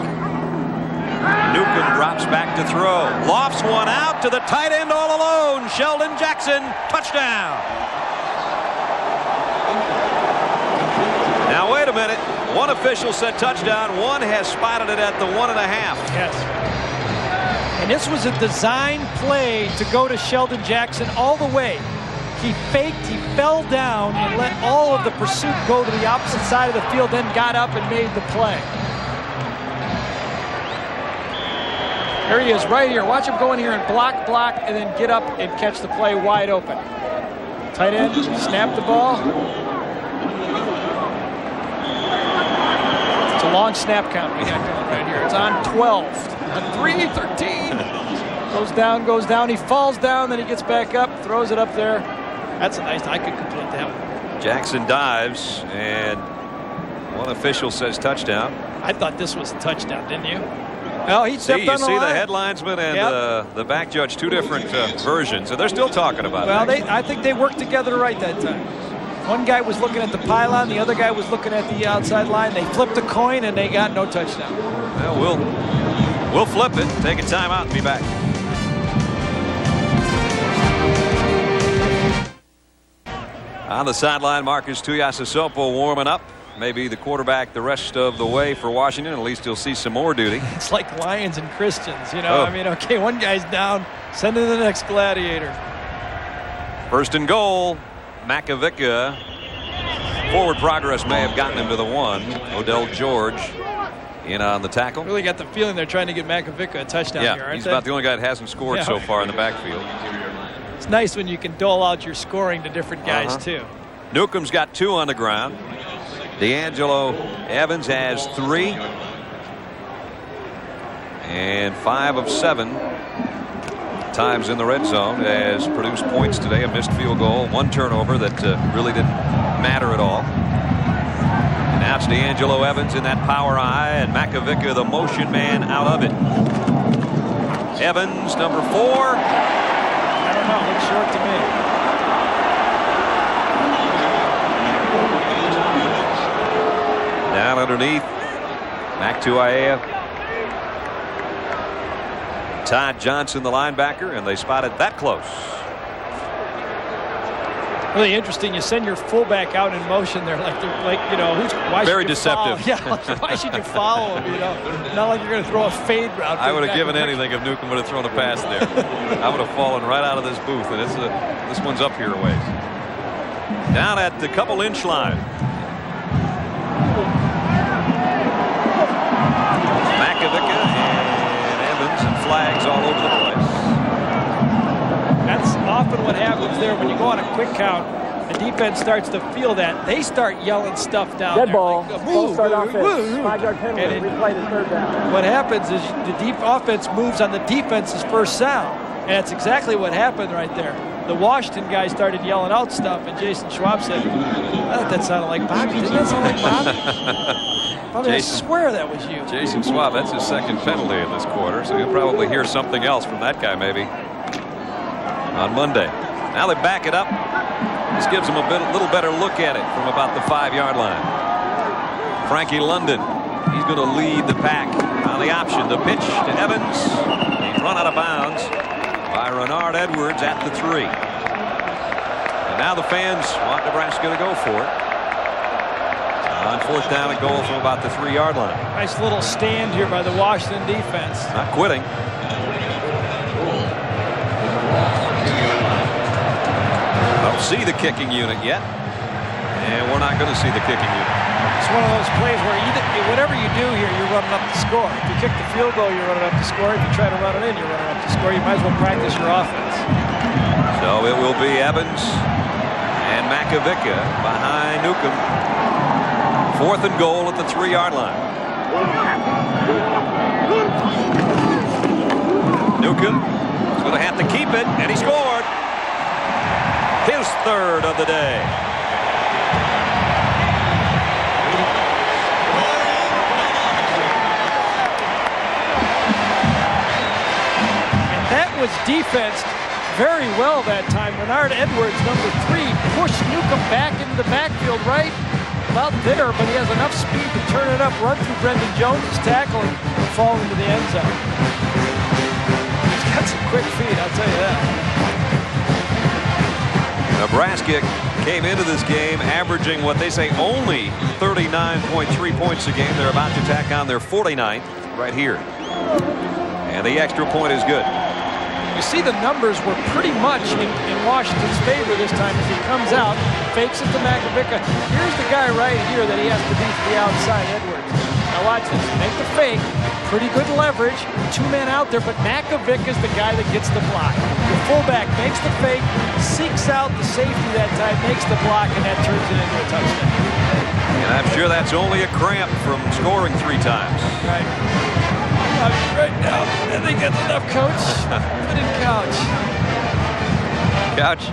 Speaker 6: Newcomb drops back to throw. Lofts one out to the tight end all alone. Sheldon Jackson, touchdown. Now, wait a minute. One official said touchdown. One has spotted it at the 1.5.
Speaker 3: Yes. And this was a design play to go to Sheldon Jackson all the way. He faked, he fell down, and let all of the pursuit go to the opposite side of the field, then got up and made the play. There he is right here. Watch him go in here and block, and then get up and catch the play wide open. Tight end, snap the ball. It's a long snap count we got going right here. It's on 12, on 3-13. Goes down, he falls down, then he gets back up, throws it up there. That's a nice, I could complete that one.
Speaker 6: Jackson dives, and one official says touchdown.
Speaker 3: I thought this was a touchdown, didn't you? Well, he stepped
Speaker 6: you
Speaker 3: on the
Speaker 6: see
Speaker 3: line.
Speaker 6: the headlinesman and the back judge, two different versions, and they're still talking about it.
Speaker 3: Well, I think they worked together right that time. One guy was looking at the pylon, the other guy was looking at the outside line. They flipped a coin and they got no touchdown.
Speaker 6: Well, we'll flip it, take a timeout, and be back. On the sideline, Marcus Tuiasosopo warming up. Maybe the quarterback the rest of the way for Washington. At least he'll see some more duty.
Speaker 3: It's like Lions and Christians, you know. I mean, okay, one guy's down, send in the next gladiator.
Speaker 6: First and goal. Makovica. Forward progress may have gotten him to the 1. Odell George in on the tackle.
Speaker 3: Really got the feeling they're trying to get Makovica a touchdown here, aren't
Speaker 6: he's
Speaker 3: they?
Speaker 6: about the only guy that hasn't scored so far in the backfield.
Speaker 3: It's nice when you can dole out your scoring to different guys, too.
Speaker 6: Newcomb's got 2 on the ground. D'Angelo Evans has 3. And 5 of 7 times in the red zone has produced points today. A missed field goal, 1 turnover that really didn't matter at all. And now it's D'Angelo Evans in that power eye, and Makovica, the motion man, out of it. Evans, number 4.
Speaker 3: I don't know. Looks short to me.
Speaker 6: Down underneath. Back to Aya. Todd Johnson, the linebacker, and they spotted that close.
Speaker 3: Really interesting. You send your fullback out in motion there, like you know, why
Speaker 6: very
Speaker 3: should you
Speaker 6: deceptive.
Speaker 3: Follow? Yeah, like, why should you follow him? You know, not like you're going to throw a fade route.
Speaker 6: I would have given anything if Newcomb would have thrown a pass there. I would have fallen right out of this booth, and this one's up here a ways. Down at the couple-inch line. Makovica and Evans and flags all over the place.
Speaker 3: That's often what happens there when you go on a quick count. The defense starts to feel that. They start yelling stuff down
Speaker 4: Dead
Speaker 3: there.
Speaker 4: ball.
Speaker 3: Like,
Speaker 4: Full start offense. 5-yard penalty. Replay to third down.
Speaker 3: What happens is the deep offense moves on the defense's first sound. And that's exactly what happened right there. The Washington guy started yelling out stuff, and Jason Schwab said, I thought that sounded like Bobby. Didn't that sound like Bobby? Bobby, I swear that was you.
Speaker 6: Jason Schwab, that's his second penalty in this quarter, so he'll probably hear something else from that guy maybe on Monday. Now they back it up. This gives them a little better look at it from about the 5-yard line. Frankie London, he's going to lead the pack on the option. The pitch to Evans. He's run out of bounds by Renard Edwards at the 3. And now the fans want Nebraska to go for it. On 4th down and goal from about the 3-yard line.
Speaker 3: Nice little stand here by the Washington defense.
Speaker 6: Not quitting. Don't see the kicking unit yet. And we're not going to see the kicking unit.
Speaker 3: It's one of those plays where whatever you do here, you're running up the score. If you kick the field goal, you're running up the score. If you try to run it in, you're running up the score. You might as well practice your offense.
Speaker 6: So it will be Evans and Makovica behind Newcomb. 4th and goal at the 3-yard line. Newcomb is going to have to keep it, and he scored. His 3rd of the day.
Speaker 3: And that was defensed very well that time. Renard Edwards, number 3, pushed Newcomb back into the backfield right about there, but he has enough speed to turn it up, run through Brendan Jones' tackle, and fall into the end zone. He's got some quick feet, I'll tell you that.
Speaker 6: Nebraska came into this game averaging what they say only 39.3 points a game. They're about to tack on their 49th right here. And the extra point is good.
Speaker 3: You see the numbers were pretty much in Washington's favor this time as he comes out, fakes it to Makovica. Here's the guy right here that he has to beat to the outside, Edwards. Now watch this. Make the fake. Pretty good leverage. 2 men out there, but Makovica is the guy that gets the block. The fullback makes the fake, seeks out the safety that time, makes the block, and that turns it into a touchdown.
Speaker 6: And I'm sure that's only a cramp from scoring 3 times.
Speaker 3: Right. Right now, I think that's enough, Coach. Put in Couch.
Speaker 6: Couch.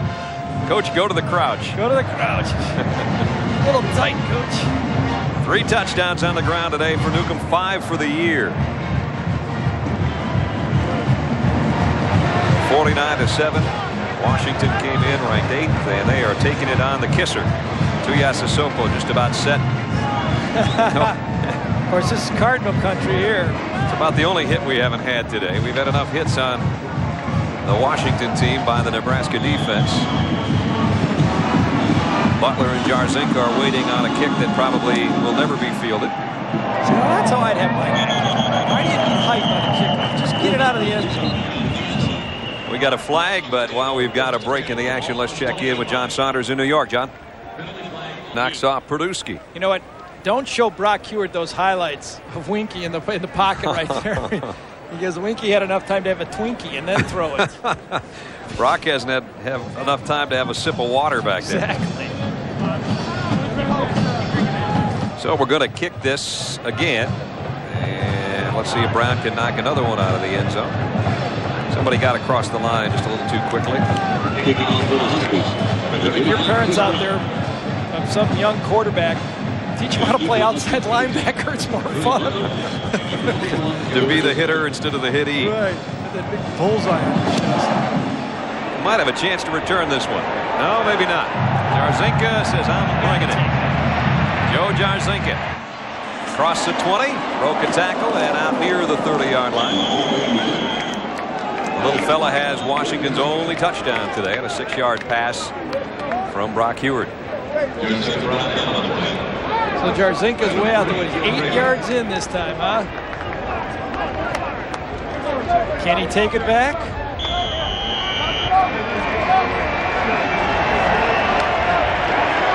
Speaker 6: Coach, go to the crouch.
Speaker 3: Go to the crouch. A little tight, Coach.
Speaker 6: 3 touchdowns on the ground today for Newcomb, 5 for the year. 49-7. Washington came in ranked 8th, and they are taking it on the kisser. Tuiasosopo just about set.
Speaker 3: Of course, this is Cardinal country here.
Speaker 6: It's about the only hit we haven't had today. We've had enough hits on the Washington team by the Nebraska defense. Butler and Jarzinka are waiting on a kick that probably will never be fielded.
Speaker 3: So that's how I'd have my Why do you need height on a kick? Just get it out of the end zone.
Speaker 6: We got a flag, but while we've got a break in the action, let's check in with John Saunders in New York. John? Knocks off Produski.
Speaker 3: You know what? Don't show Brock Huard those highlights of Winky in the pocket right there. Because Winky had enough time to have a Twinkie and then throw it.
Speaker 6: Brock hasn't have enough time to have a sip of water back there.
Speaker 3: Exactly.
Speaker 6: So we're going to kick this again. And let's see if Brown can knock another one out of the end zone. Somebody got across the line just a little too quickly.
Speaker 3: If your parents out there of some young quarterback, teach him how to play outside linebacker. It's more fun.
Speaker 6: To be the hitter instead of the hittee.
Speaker 3: Right. That big bullseye on the chest.
Speaker 6: Might have a chance to return this one. No, maybe not. Jarzinka says, I'm bringing it. Joe Jarzinka. Across the 20. Broke a tackle and out near the 30-yard line. The little fella has Washington's only touchdown today on a 6-yard pass from Brock Huard.
Speaker 3: So Jarzinka's way out there. 8 yards in this time, huh? Can he take it back?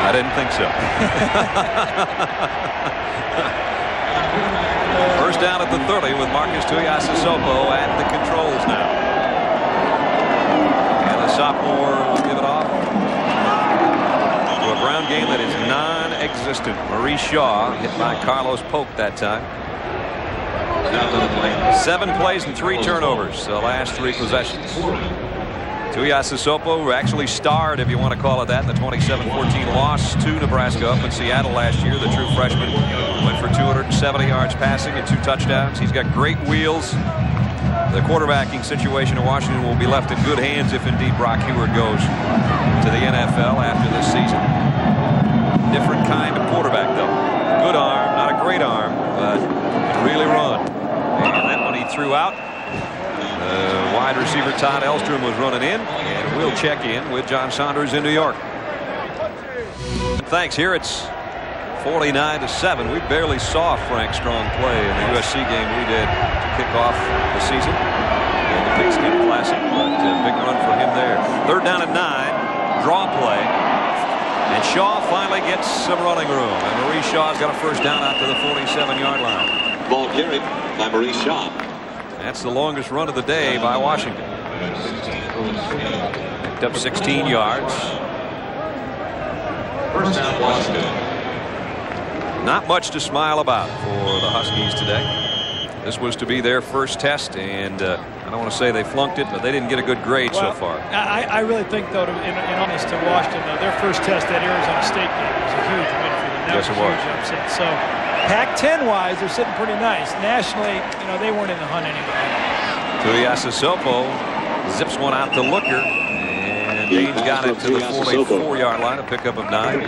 Speaker 6: I didn't think so. First down at the 30 with Marcus Tuiasosopo at the controls now. And the sophomore will give it off to a ground game that is non-existent. Maurice Shaw hit by Carlos Polk that time. 7 plays and 3 turnovers the last 3 possessions. Tuiasosopo actually starred, if you want to call it that, in the 27-14 loss to Nebraska up in Seattle last year. The true freshman went for 270 yards passing and 2 touchdowns. He's got great wheels. The quarterbacking situation in Washington will be left in good hands if indeed Brock Huard goes to the NFL after this season. Different kind of quarterback, though. Good arm, not a great arm, but can really run. And that one he threw out. Wide receiver Todd Elstrom was running in, and we'll check in with John Saunders in New York. Thanks. Here it's 49-7. We barely saw Frank Strong play in the USC game we did to kick off the season in the Pigskin Classic, but big run for him there. 3rd down and 9, draw play, and Shaw finally gets some running room, and Maurice Shaw's got a first down out to the 47-yard line.
Speaker 5: Ball carried by Maurice Shaw.
Speaker 6: That's the longest run of the day by Washington. Picked up 16 yards.
Speaker 5: First down, Washington.
Speaker 6: Not much to smile about for the Huskies today. This was to be their first test, and I don't want to say they flunked it, but they didn't get a good grade so far.
Speaker 3: I really think, though, in honest to Washington, their first test at Arizona State game was a huge win for them. That
Speaker 6: yes, it was.
Speaker 3: Huge upset. So Pac-10 wise, they're sitting pretty nice. Nationally, they weren't in the hunt anyway.
Speaker 6: Tuiasosopo zips one out to Looker, and Dane's got it to the 44-yard line, a pickup of 9.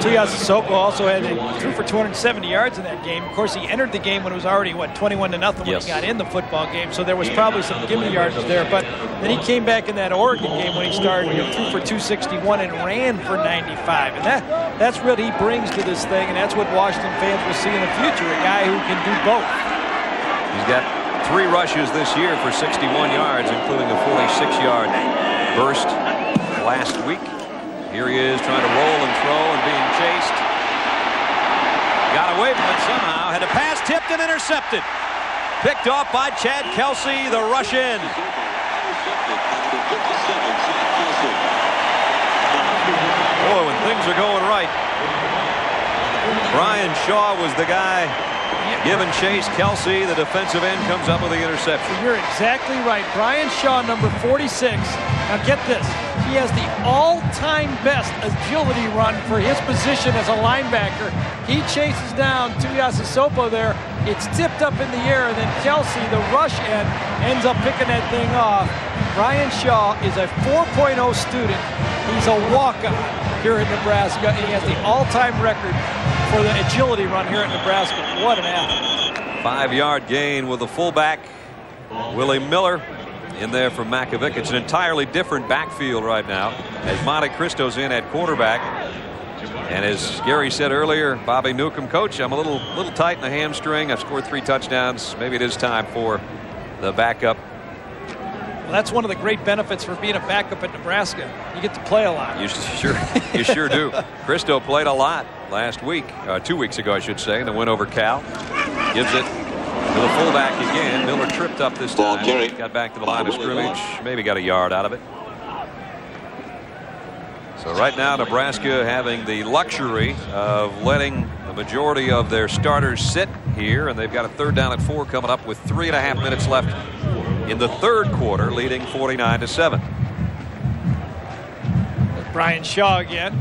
Speaker 3: Tuiasosopo also threw for 270 yards in that game. Of course, he entered the game when it was already 21-0 when he got in the football game. So there was probably some gimme yardage there. But then he came back in that Oregon game when he started, threw for 261 and ran for 95. And that's what he brings to this thing, and that's what Washington fans will see in the future, a guy who can do both.
Speaker 6: He's got 3 rushes this year for 61 yards, including a 46-yard burst last week. Here he is trying to roll and throw and being chased. Got away from it somehow. Had a pass tipped and intercepted. Picked off by Chad Kelsey, the rush in. Boy, when things are going right, Brian Shaw was the guy giving chase. Kelsey, the defensive end, comes up with the interception.
Speaker 3: You're exactly right. Brian Shaw, number 46. Now get this. He has the all-time best agility run for his position as a linebacker. He chases down Tuiasosopo there. It's tipped up in the air, and then Kelsey, the rush end, ends up picking that thing off. Brian Shaw is a 4.0 student. He's a walk-on here in Nebraska, and he has the all-time record for the agility run here at Nebraska. What an athlete.
Speaker 6: 5-yard gain with the fullback, Willie Miller, in there from Makovic. It's an entirely different backfield right now as Monte Cristo's in at quarterback. And as Gary said earlier, Bobby Newcomb, coach, I'm a little tight in the hamstring. I've scored 3 touchdowns. Maybe it is time for the backup.
Speaker 3: Well, that's one of the great benefits for being a backup at Nebraska. You get to play a lot.
Speaker 6: You sure do. Cristo played a lot last week, 2 weeks ago, I should say, in the win over Cal. Gives it to the fullback again. Miller tripped up this time. Got back to the line of scrimmage. Maybe got a yard out of it. So right now Nebraska having the luxury of letting the majority of their starters sit here, and they've got a 3rd down and 4 coming up with 3.5 minutes left in the 3rd quarter, leading 49-7.
Speaker 3: Brian Shaw again,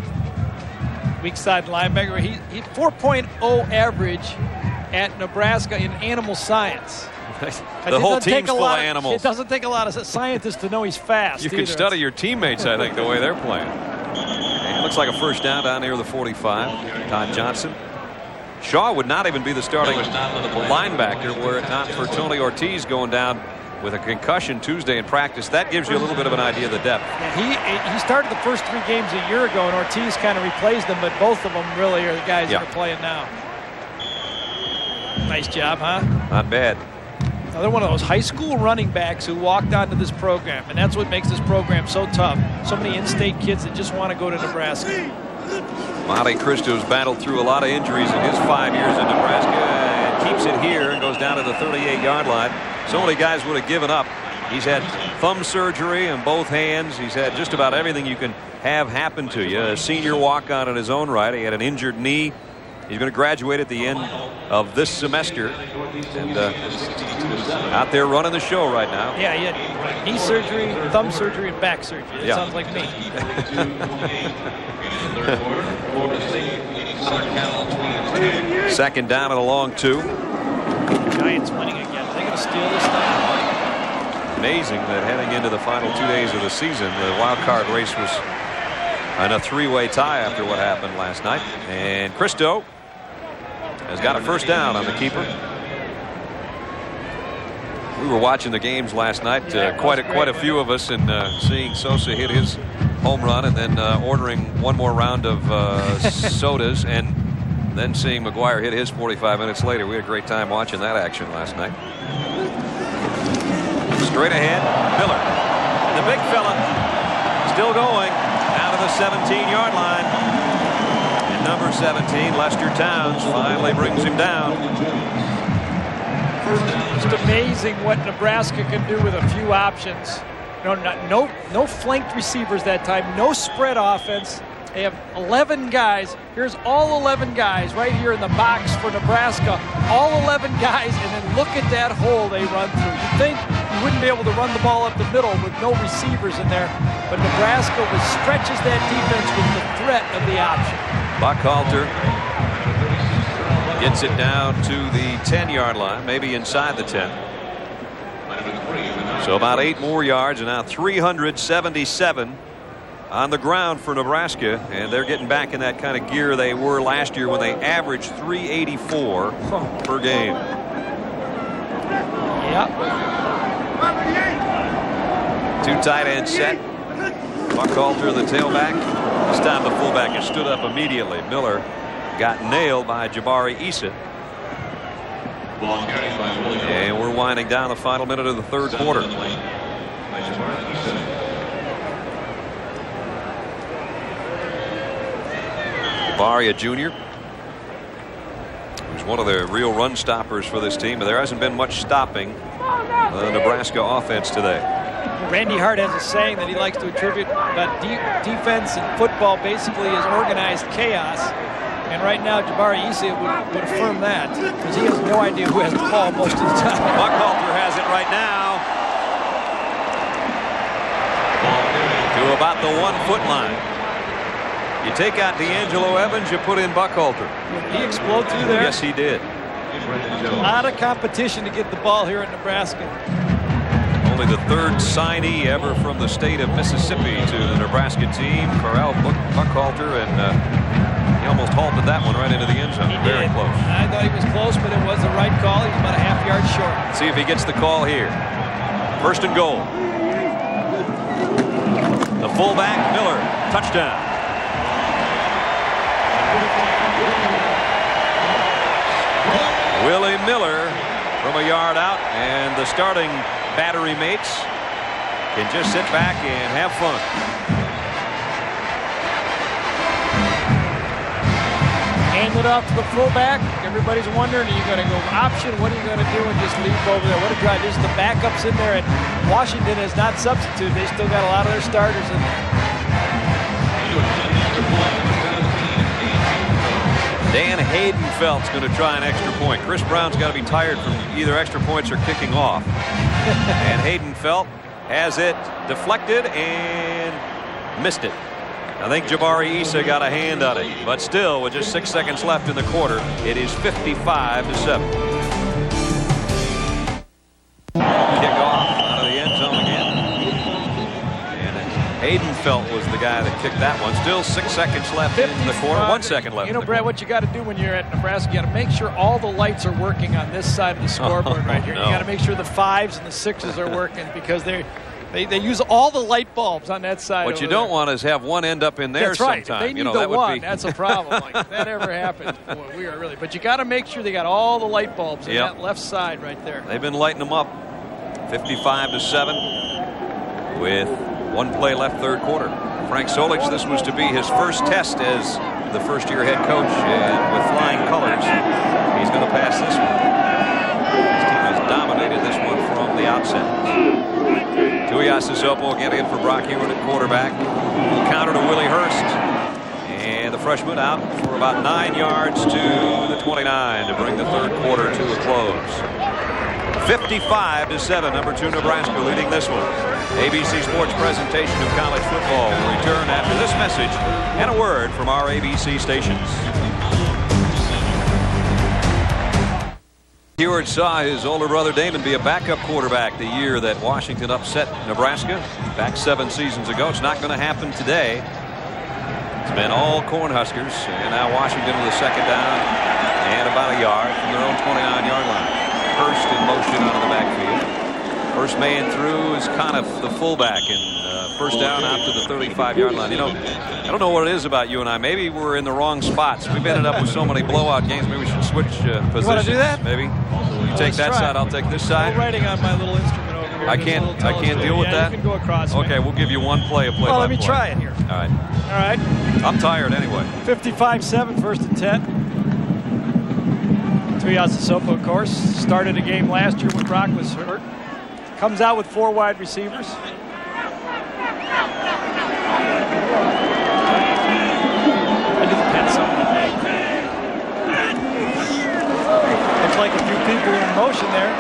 Speaker 3: weak side linebacker. He 4.0 average at Nebraska in animal science.
Speaker 6: The whole team's full of animals.
Speaker 3: It doesn't take a lot of scientists to know he's fast.
Speaker 6: You can study your teammates, I think, the way they're playing. It looks like a 1st down down near the 45. Todd Johnson. Shaw would not even be the starting linebacker were it not for Tony Ortiz going down with a concussion Tuesday in practice. That gives you a little bit of an idea of the depth.
Speaker 3: Yeah, he started the first 3 games a year ago, and Ortiz kind of replaced them, but both of them really are the guys that are playing now. Nice job, huh?
Speaker 6: Not bad.
Speaker 3: Another one of those high school running backs who walked onto this program, and that's what makes this program so tough. So many in-state kids that just want to go to Nebraska.
Speaker 6: Monte Cristo's battled through a lot of injuries in his 5 years in Nebraska and keeps it here and goes down to the 38-yard line. So many guys would have given up. He's had thumb surgery in both hands. He's had just about everything you can have happen to you. A senior walk-on in his own right. He had an injured knee. He's going to graduate at the end of this semester, and out there running the show right now.
Speaker 3: Yeah, he had knee surgery, thumb surgery, and back surgery. That sounds like me.
Speaker 6: 2nd down and a long 2.
Speaker 3: Giants winning again. Are they going to steal this thing?
Speaker 6: Amazing that heading into the final 2 days of the season, the wild card race was in a 3-way tie after what happened last night. And Cristo has got a 1st down on the keeper. We were watching the games last night, quite a few of us, and seeing Sosa hit his home run and then ordering one more round of sodas, and then seeing McGuire hit his 45 minutes later. We had a great time watching that action last night. Straight ahead, Miller, the big fella, still going down to the 17-yard line. And number 17, Lester Towns, finally brings him down.
Speaker 3: Just amazing what Nebraska can do with a few options. No flanked receivers that time. No spread offense. They have 11 guys. Here's all 11 guys right here in the box for Nebraska. All 11 guys, and then look at that hole they run through. You'd think you wouldn't be able to run the ball up the middle with no receivers in there, but Nebraska stretches that defense with the threat of the option.
Speaker 6: Buckhalter gets it down to the 10-yard line, maybe inside the 10. So about 8 more yards, and now 377 on the ground for Nebraska, and they're getting back in that kind of gear they were last year when they averaged 384 per game.
Speaker 3: Yep.
Speaker 6: 2 tight end set. Buckhalter, the tailback. This time the fullback has stood up immediately. Miller got nailed by Jabari Issa. And we're winding down the final minute of the 3rd quarter. Jabari, a junior, who's one of the real run stoppers for this team, but there hasn't been much stopping the Nebraska offense today.
Speaker 3: Randy Hart has a saying that he likes to attribute that defense in football basically is organized chaos. And right now, Jabari Issa would affirm that, because he has no idea who has the ball most of the time.
Speaker 6: Buckhalter has it right now. To a about the 1-foot line. You take out D'Angelo Evans, you put in Buckhalter.
Speaker 3: Did he explode through there?
Speaker 6: Yes, he did.
Speaker 3: A lot of competition to get the ball here at Nebraska.
Speaker 6: Only the third signee ever from the state of Mississippi to the Nebraska team, Corral Buckhalter, and he almost halted that one right into the end zone. Very close.
Speaker 3: I thought he was close, but it was the right call. He was about a half yard short.
Speaker 6: Let's see if he gets the call here. First and goal. The fullback, Miller, touchdown. Willie Miller from a yard out, and the starting battery mates can just sit back and have fun.
Speaker 3: Hand it off to the fullback. Everybody's wondering, are you going to go option? What are you going to do and just leap over there? What a drive. This is the backups in there, and Washington is not substitute. They still got a lot of their starters in there.
Speaker 6: Dan Haydenfeld's going to try an extra point. Chris Brown's got to be tired from either extra points or kicking off. And Haydenfeld has it deflected and missed it. I think Jabari Issa got a hand on it, but still, with just 6 seconds left in the quarter, it is 55-7. Kick off out of the end zone again. And Haydenfeld was the guy that kicked that one. Still 6 seconds left in the quarter. 1 second left.
Speaker 3: You know, Brad, what you got to do when you're at Nebraska, you got to make sure all the lights are working on this side of the scoreboard right here.
Speaker 6: No.
Speaker 3: You got to make sure the 5s and the 6s are working because they use all the light bulbs on that side.
Speaker 6: What you don't want is have one end up in there.
Speaker 3: That's right.
Speaker 6: sometime.
Speaker 3: If they need
Speaker 6: that
Speaker 3: the one,
Speaker 6: would be...
Speaker 3: that's a problem. Like, if that ever happens, boy, we are really. But you got to make sure they got all the light bulbs on that left side right there.
Speaker 6: They've been lighting them up. 55-7 with 1 play left, third quarter. Frank Solich, this was to be his first test as the first-year head coach, and with flying colors, he's going to pass this one. His team has dominated this one from the outset. Tuiasosopo again in for Brock Hewitt at quarterback. Counter to Willie Hurst. And the freshman out for about 9 yards to the 29 to bring the third quarter to a close. 55-7, number 2 Nebraska leading this one. ABC Sports presentation of college football will return after this message and a word from our ABC stations. Hewitt saw his older brother Damon be a backup quarterback the year that Washington upset Nebraska back 7 seasons ago. It's not going to happen today. It's been all Cornhuskers, and now Washington with a second down and about a yard from their own 29-yard line. Hurst in motion out of the backfield. First man through is kind of the fullback, and first down out to the 35-yard line. You know, I don't know what it is about you and I. Maybe we're in the wrong spots. We've ended up with so many blowout games. Maybe we should switch positions.
Speaker 3: You want to do that?
Speaker 6: Maybe. You take that side, I'll take this side.
Speaker 3: I'm writing on my little instrument over here.
Speaker 6: I can't deal with that.
Speaker 3: You can go across.
Speaker 6: Okay, we'll give you one play.
Speaker 3: Well, let me try it here.
Speaker 6: All right.
Speaker 3: All right.
Speaker 6: I'm tired anyway.
Speaker 3: 55-7, first and 10. Tuiasosopo, of course, started a game last year when Brock was hurt. Comes out with 4 wide receivers. I did the pen something today. Looks like a few people in motion there.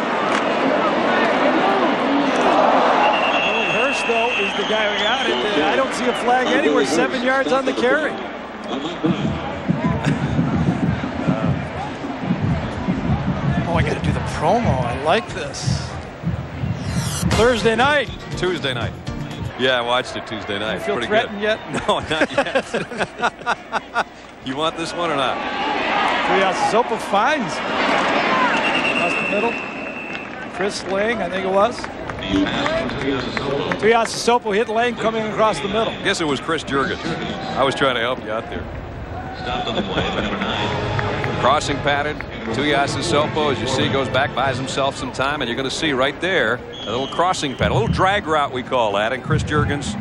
Speaker 3: Hurst, though, is the guy who got it. I don't see a flag anywhere. 7 yards on the carry. Oh, I got to do the promo. I like this. Thursday night.
Speaker 6: Tuesday night. Yeah, I watched it Tuesday night.
Speaker 3: You feel
Speaker 6: pretty
Speaker 3: threatened
Speaker 6: good.
Speaker 3: yet?
Speaker 6: No, not yet. You want this one or not?
Speaker 3: Tuiasosopo finds. Across the middle. Chris Lang, I think it was. Tuiasosopo hit Lang coming across the middle.
Speaker 6: I guess it was Chris Jurgens. I was trying to help you out there.
Speaker 5: Stopped on the play by number 9.
Speaker 6: Crossing pattern. Tuiasosopo, as you see, goes back, buys himself some time, and you're going to see right there a little crossing pattern, a little drag route we call that, and Chris Jurgens.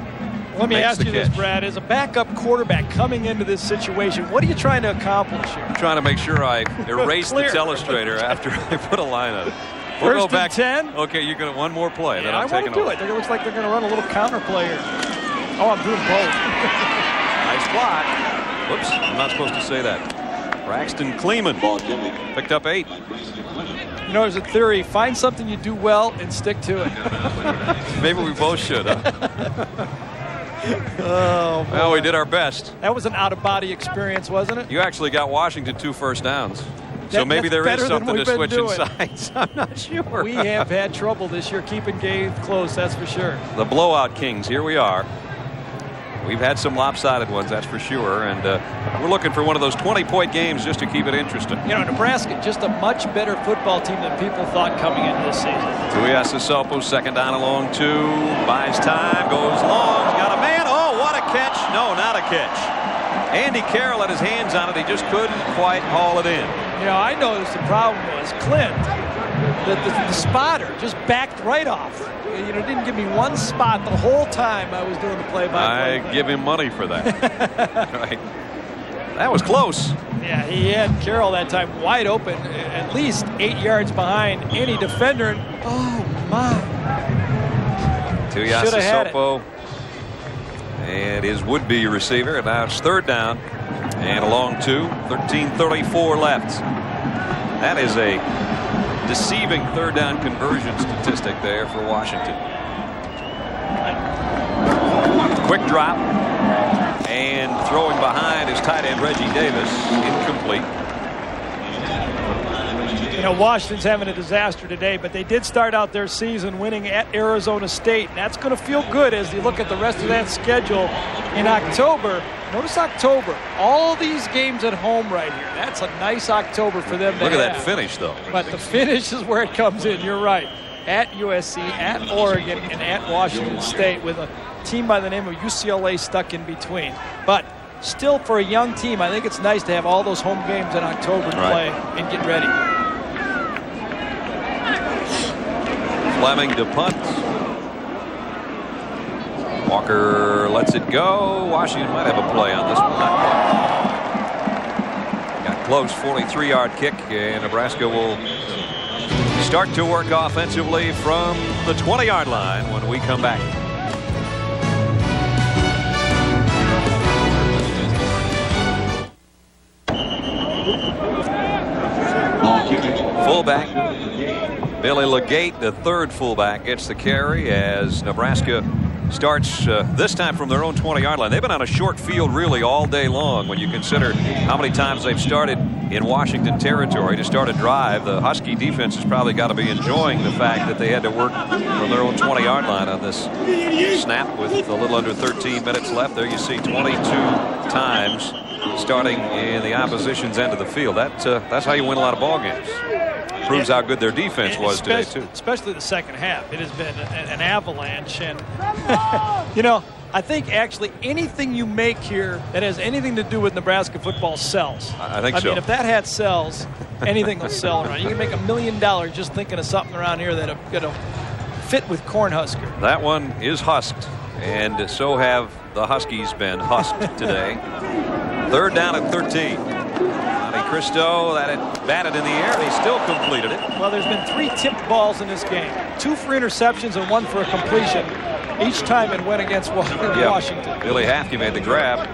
Speaker 3: Let me ask you this,
Speaker 6: catch.
Speaker 3: Brad. As a backup quarterback coming into this situation, what are you trying to accomplish here?
Speaker 6: I'm trying to make sure I erase the telestrator after I put a line on it. We'll
Speaker 3: First
Speaker 6: go back.
Speaker 3: and 10.
Speaker 6: Okay, you're going to one more play.
Speaker 3: Yeah,
Speaker 6: then I'm
Speaker 3: I want to
Speaker 6: taking
Speaker 3: do
Speaker 6: over.
Speaker 3: it. It looks like they're going to run a little counter play here. Oh, I'm doing both.
Speaker 6: Nice block. Whoops, I'm not supposed to say that. Braxton Kleeman picked up 8.
Speaker 3: You know, there's a theory. Find something you do well and stick to it.
Speaker 6: Maybe we both should, huh?
Speaker 3: Oh, boy.
Speaker 6: Well, we did our best.
Speaker 3: That was an out-of-body experience, wasn't it?
Speaker 6: You actually got Washington 2 first downs. So maybe there is something to switching sides. I'm not sure.
Speaker 3: We have had trouble this year keeping games close, that's for sure.
Speaker 6: The blowout kings, here we are. We've had some lopsided ones, that's for sure. And we're looking for one of those 20-point games just to keep it interesting.
Speaker 3: You know, Nebraska, just a much better football team than people thought coming into this season.
Speaker 6: Tuiasosopo, second down along 2. Buys time, goes long. Got a man. Oh, what a catch. No, not a catch. Andy Carroll had his hands on it. He just couldn't quite haul it in.
Speaker 3: You know, I noticed the problem was Clint, the spotter, just backed right off. You know, didn't give me one spot the whole time I was doing the play-by-play.
Speaker 6: I give him money for that. Right. That was close.
Speaker 3: Yeah, he had Carroll that time wide open, at least 8 yards behind any defender. And, oh, my.
Speaker 6: Tuiasosopo and his would-be receiver. And now it's third down. And along 2, 13:34 left. That is a deceiving third down conversion statistic there for Washington. Quick drop. And throwing behind is tight end Reggie Davis. Incomplete.
Speaker 3: You know, Washington's having a disaster today, but they did start out their season winning at Arizona State. And that's going to feel good as you look at the rest of that schedule in October. Notice October, all these games at home right here. That's a nice October for them to
Speaker 6: Look
Speaker 3: have.
Speaker 6: at that finish, though.
Speaker 3: But the finish is where it comes in. You're right. At USC, at Oregon, and at Washington State with a team by the name of UCLA stuck in between. But still, for a young team, I think it's nice to have all those home games in October to play and get ready.
Speaker 6: Fleming to punt. Walker lets it go. Washington might have a play on this one. Got close. 43-yard kick, and Nebraska will start to work offensively from the 20-yard line when we come back. Fullback Billy Legate, the third fullback, gets the carry as Nebraska starts this time from their own 20-yard line. They've been on a short field really all day long when you consider how many times they've started in Washington territory to start a drive. The Husky defense has probably got to be enjoying the fact that they had to work from their own 20-yard line on this snap with a little under 13 minutes left. There you see 22 times starting in the opposition's end of the field. That's how you win a lot of ball games. Proves how good their defense was today, too.
Speaker 3: Especially the second half. It has been an avalanche. And, you know, I think actually anything you make here that has anything to do with Nebraska football sells.
Speaker 6: I think so.
Speaker 3: I mean, if that hat sells, anything will sell around. You can make $1 million just thinking of something around here that'll fit with Cornhusker.
Speaker 6: That one is husked, and so have the Huskies been husked today. Third down at 13. Cristo, that had batted in the air. They still completed it.
Speaker 3: Well, there's been 3 tipped balls in this game. 2 for interceptions and 1 for a completion. Each time it went against Washington.
Speaker 6: Billy Hafke made the grab.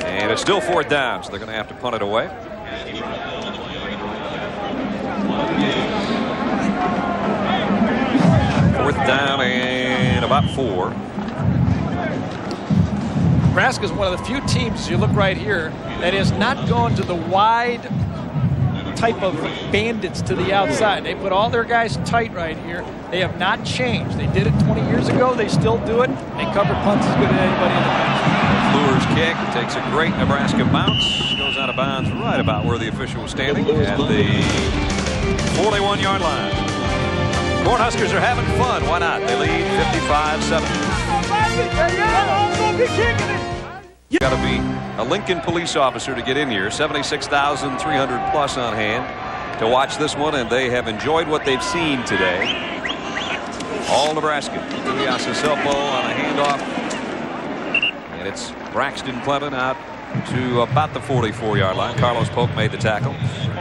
Speaker 6: And it's still fourth down, so they're going to have to punt it away. Fourth down and about 4.
Speaker 3: Nebraska is one of the few teams, as you look right here, that has not gone to the wide type of bandits to the outside. They put all their guys tight right here. They have not changed. They did it 20 years ago. They still do it. They cover punts as good as anybody in the country.
Speaker 6: Fleur's kick takes a great Nebraska bounce. Goes out of bounds right about where the official was standing at the 41-yard line. Cornhuskers are having fun. Why not? They lead 55-7. You got to be a Lincoln police officer to get in here. 76,300 plus on hand to watch this one, and they have enjoyed what they've seen today. All Nebraska. Tuiasosopo on a handoff, and it's Braxton Clement out to about the 44-yard line. Carlos Polk made the tackle.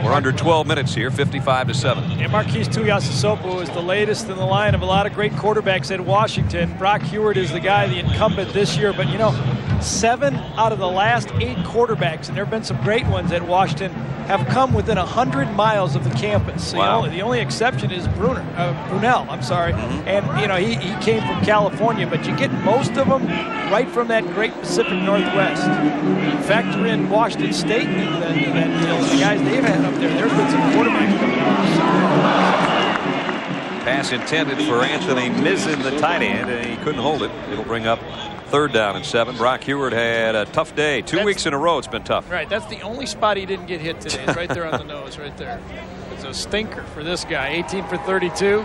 Speaker 6: We're under 12 minutes here, 55-7.
Speaker 3: And Marquise Tuiasosopo is the latest in the line of a lot of great quarterbacks at Washington. Brock Huard is the guy, the incumbent this year. But, you know, 7 out of the last 8 quarterbacks, and there have been some great ones at Washington, have come within 100 miles of the campus.
Speaker 6: Wow.
Speaker 3: The only exception is Brunel. I'm sorry. And, he came from California, but you get most of them right from that great Pacific Northwest. Factor in Washington State and the guys they've had up there. There's been some quarterbacks coming out.
Speaker 6: Pass intended for Anthony Mizzen, the tight end, and he couldn't hold it. It'll bring up 3rd down and 7. Brock Heward had a tough day. 2 weeks in a row it's been tough.
Speaker 8: Right, that's the only spot he didn't get hit today. It's right there on the nose, right there. It's a stinker for this guy. 18 for 32.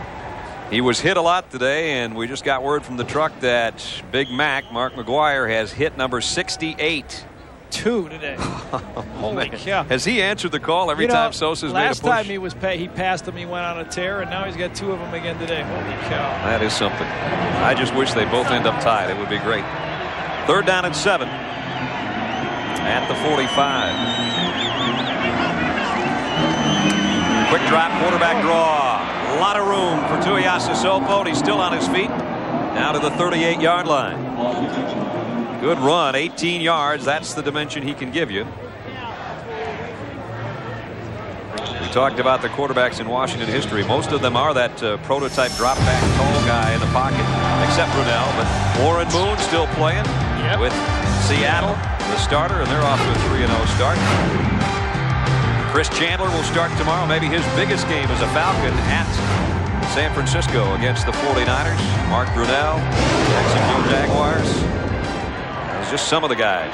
Speaker 6: He was hit a lot today, and we just got word from the truck that Big Mac, Mark McGuire, has hit number 68.
Speaker 3: 2 today. Holy cow.
Speaker 6: Has he answered the call every time Sosa's made a push?
Speaker 3: Last time he passed him, he went on a tear, and now he's got 2 of them again today. Holy cow.
Speaker 6: That is something. I just wish they both end up tied. It would be great. 3rd down and 7 at the 45. Quick drop, quarterback draw. A lot of room for Tuiasosopo. He's still on his feet. Now to the 38-yard line. Good run, 18 yards. That's the dimension he can give you. We talked about the quarterbacks in Washington history. Most of them are that prototype drop back tall guy in the pocket, except Brunel. But Warren Moon still playing with Seattle, the starter, and they're off to a 3-0 start. Chris Chandler will start tomorrow. Maybe his biggest game as a Falcon at San Francisco against the 49ers. Mark Brunel, Jacksonville Jaguars. Just some of the guys.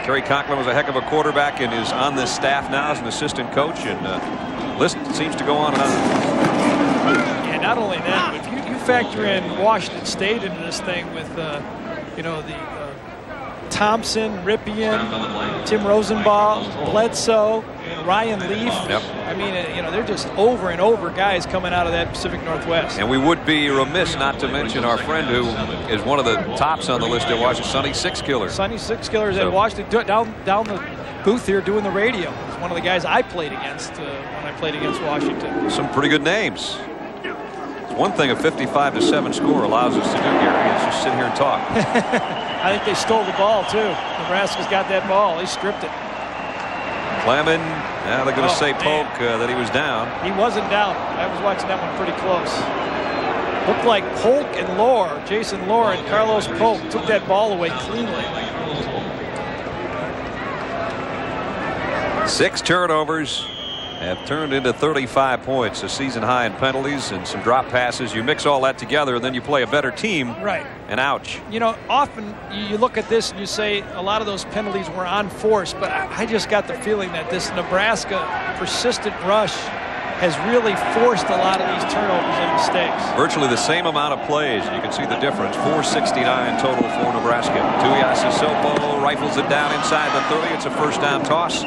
Speaker 6: Kerry Conklin was a heck of a quarterback and is on this staff now as an assistant coach, and list seems to go on and on.
Speaker 3: Yeah, not only that, but you factor in Washington State into this thing with Thompson, Ripien, Tim Rosenbaum, Bledsoe, Ryan Leaf.
Speaker 6: Yep.
Speaker 3: I mean, they're just over and over guys coming out of that Pacific Northwest.
Speaker 6: And we would be remiss not to mention our friend who is one of the tops on the list at Washington, Sonny Sixkiller.
Speaker 3: Sonny Sixkiller at Washington, down the booth here doing the radio. He's one of the guys I played against when I played against Washington.
Speaker 6: Some pretty good names. It's one thing a 55-7 score allows us to do, Gary, is just sit here and talk.
Speaker 3: I think they stole the ball, too. Nebraska's got that ball. They stripped it.
Speaker 6: Clement, now they're going to say Polk that he was down.
Speaker 3: He wasn't down. I was watching that one pretty close. Looked like Polk and Lohr, Jason Lohr and Carlos Polk took that ball away cleanly.
Speaker 6: 6 turnovers have turned into 35 points, a season high in penalties and some drop passes. You mix all that together and then you play a better team.
Speaker 3: Right.
Speaker 6: And ouch.
Speaker 3: Often you look at this and you say a lot of those penalties were on force, but I just got the feeling that this Nebraska persistent rush has really forced a lot of these turnovers and mistakes.
Speaker 6: Virtually the same amount of plays. You can see the difference. 469 total for Nebraska. Tuiasosopo rifles it down inside the 30. It's a 1st down toss.